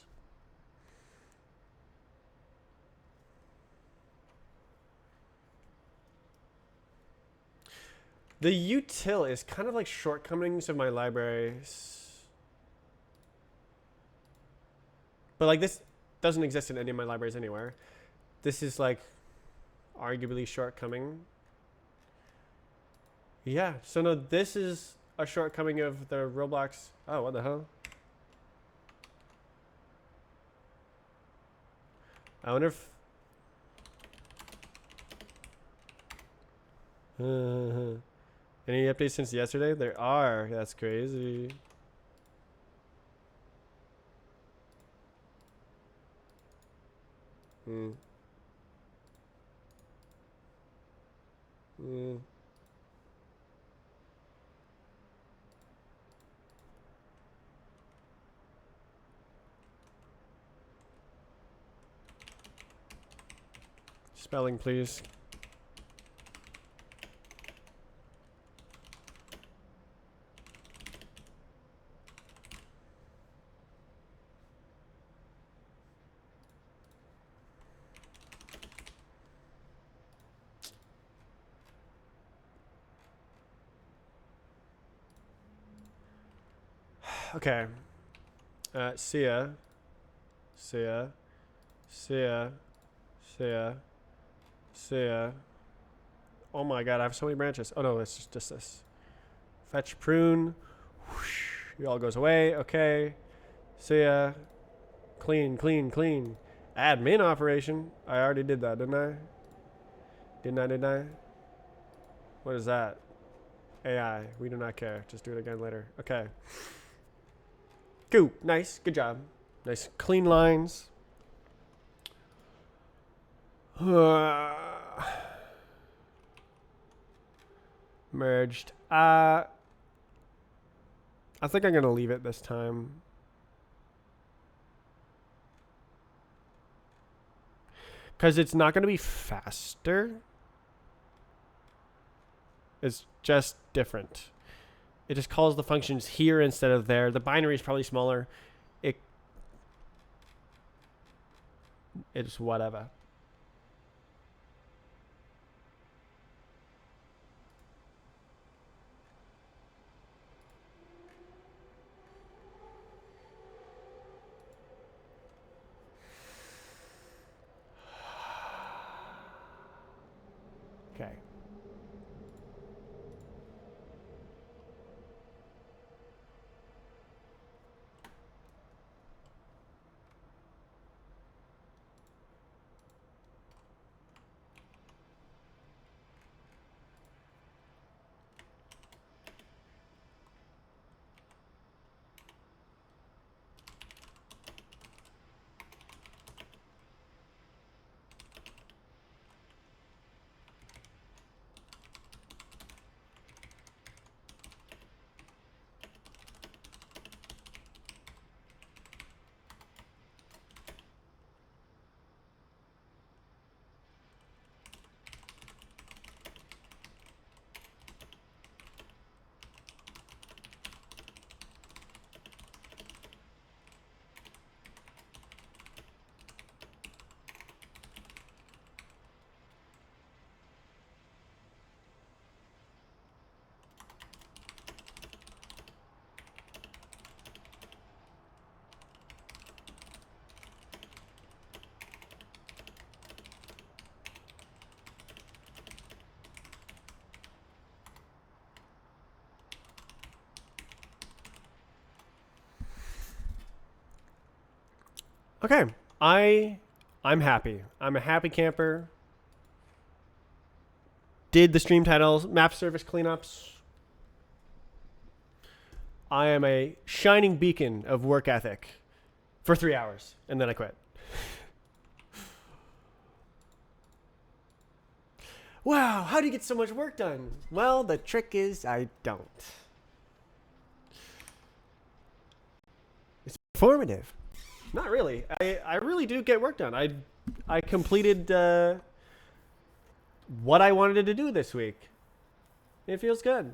The util is kind of like shortcomings of my libraries. But like this doesn't exist in any of my libraries anywhere. This is like arguably shortcoming. Yeah, so no, this is a shortcoming of the Roblox. Oh, what the hell? I wonder if... any updates since yesterday? There are. That's crazy. Hmm. Hmm. Spelling, please. Okay. See ya. See ya. See ya. See ya. See ya. Oh my god, I have so many branches. Oh no, it's just this. Fetch prune. Whoosh. It all goes away. Okay. See ya. Clean, clean, clean. Admin operation. I already did that, didn't I? Didn't I? What is that? AI. We do not care. Just do it again later. Okay. Cool. Nice. Good job. Nice clean lines. Merged. I think I'm going to leave it this time. Because it's not going to be faster. It's just different. It just calls the functions here instead of there. The binary is probably smaller. It's whatever. Okay. Okay. I'm happy. I'm a happy camper. Did the stream titles, map service cleanups. I am a shining beacon of work ethic for 3 hours, and then I quit. Wow, how do you get so much work done? Well, the trick is I don't. It's informative. Not really. I really do get work done. I completed what I wanted to do this week. It feels good.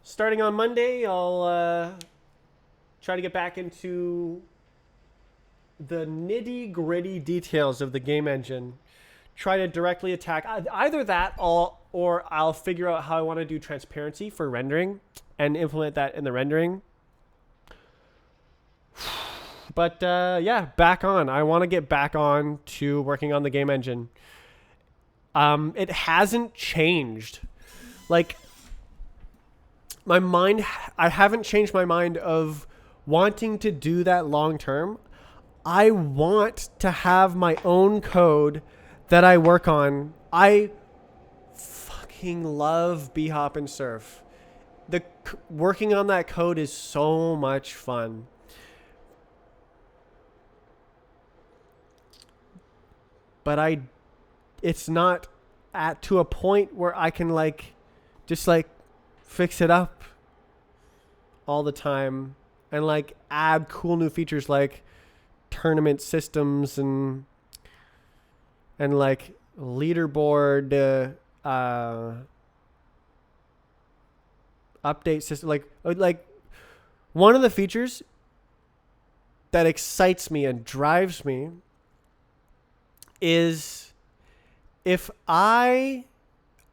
Starting on Monday, I'll try to get back into the nitty gritty details of the game engine. Try to directly attack either that or I'll figure out how I want to do transparency for rendering and implement that in the rendering. But yeah, back on. I want to get back on to working on the game engine. It hasn't changed. Like, my mind, I haven't changed my mind of wanting to do that long term. I want to have my own code that I work on. I fucking love bhop and surf. Working on that code is so much fun. But it's not to a point where I can just fix it up all the time and add cool new features like tournament systems and leaderboard update system. Like one of the features that excites me and drives me is if I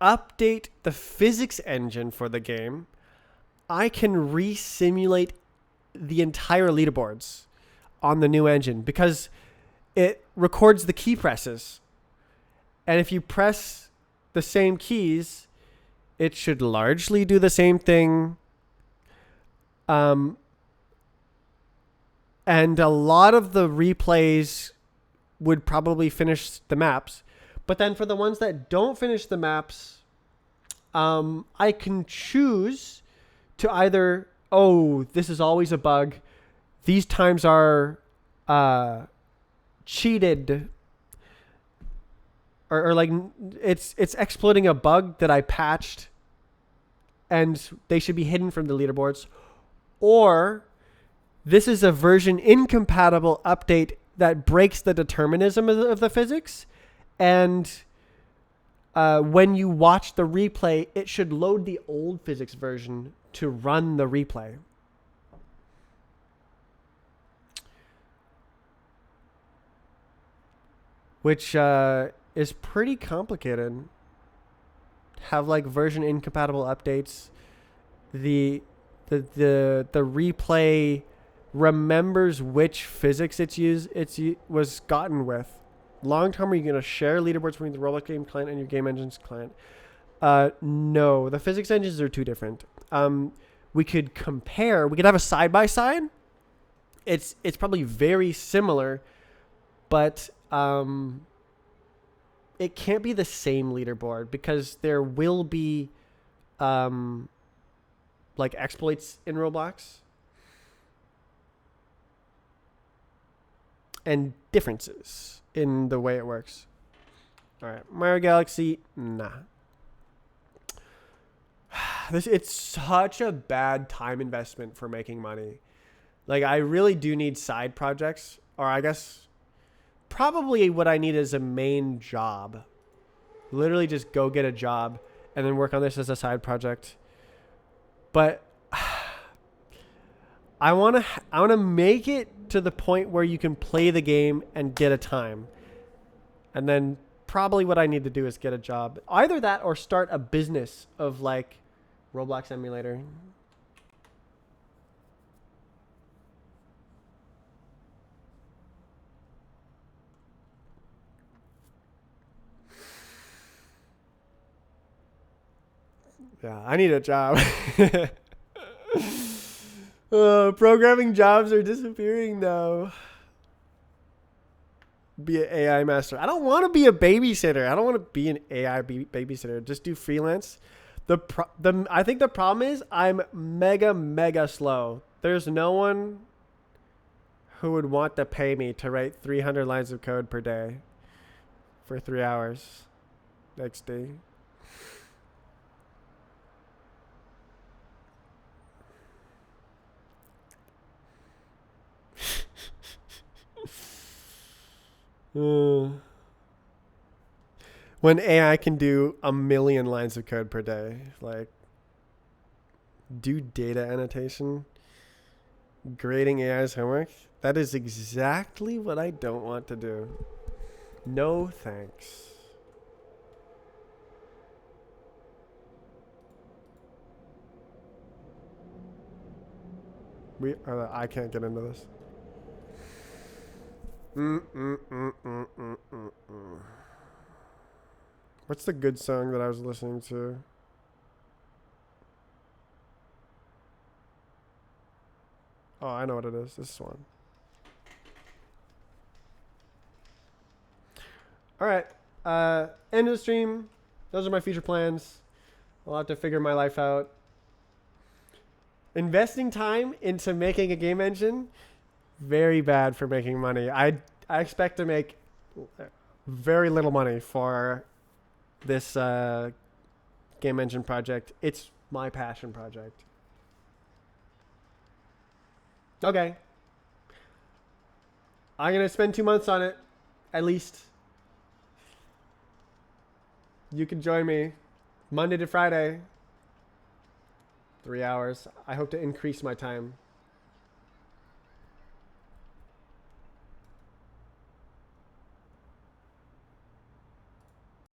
update the physics engine for the game, I can re-simulate the entire leaderboards on the new engine because it records the key presses. And if you press the same keys, it should largely do the same thing. And a lot of the replays would probably finish the maps. But then for the ones that don't finish the maps, I can choose to either, this is always a bug. These times are cheated. Or it's exploiting a bug that I patched and they should be hidden from the leaderboards. Or this is a version incompatible update that breaks the determinism of the physics. And when you watch the replay, it should load the old physics version to run the replay. Which is pretty complicated. Have version incompatible updates. The replay remembers which physics was gotten with. Long term, are you going to share leaderboards between the Roblox game client and your game engine's client? No, the physics engines are too different. We could compare. We could have a side by side. It's probably very similar, but it can't be the same leaderboard because there will be exploits in Roblox and differences in the way it works. All right, Mario Galaxy, nah. It's such a bad time investment for making money. I really do need side projects, or I guess probably what I need is a main job. Literally just go get a job and then work on this as a side project. But I want to make it to the point where you can play the game and get a time. And then probably what I need to do is get a job. Either that or start a business of Roblox emulator. Yeah, I need a job. Programming jobs are disappearing now. be an AI master. I don't want to be a babysitter. I don't want to be an AI babysitter. Just do freelance. I think the problem is I'm mega slow. There's no one who would want to pay me to write 300 lines of code per day for 3 hours next day. When AI can do 1,000,000 lines of code per day, like do data annotation, grading AI's homework, that is exactly what I don't want to do. No thanks. I can't get into this. What's the good song that I was listening to? Oh, I know what it is. This one. All right. End of the stream. Those are my future plans. I'll have to figure my life out. Investing time into making a game engine, very bad for making money. I expect to make very little money for this game engine project. It's my passion project. Okay. I'm going to spend 2 months on it, at least. You can join me Monday to Friday, 3 hours. I hope to increase my time.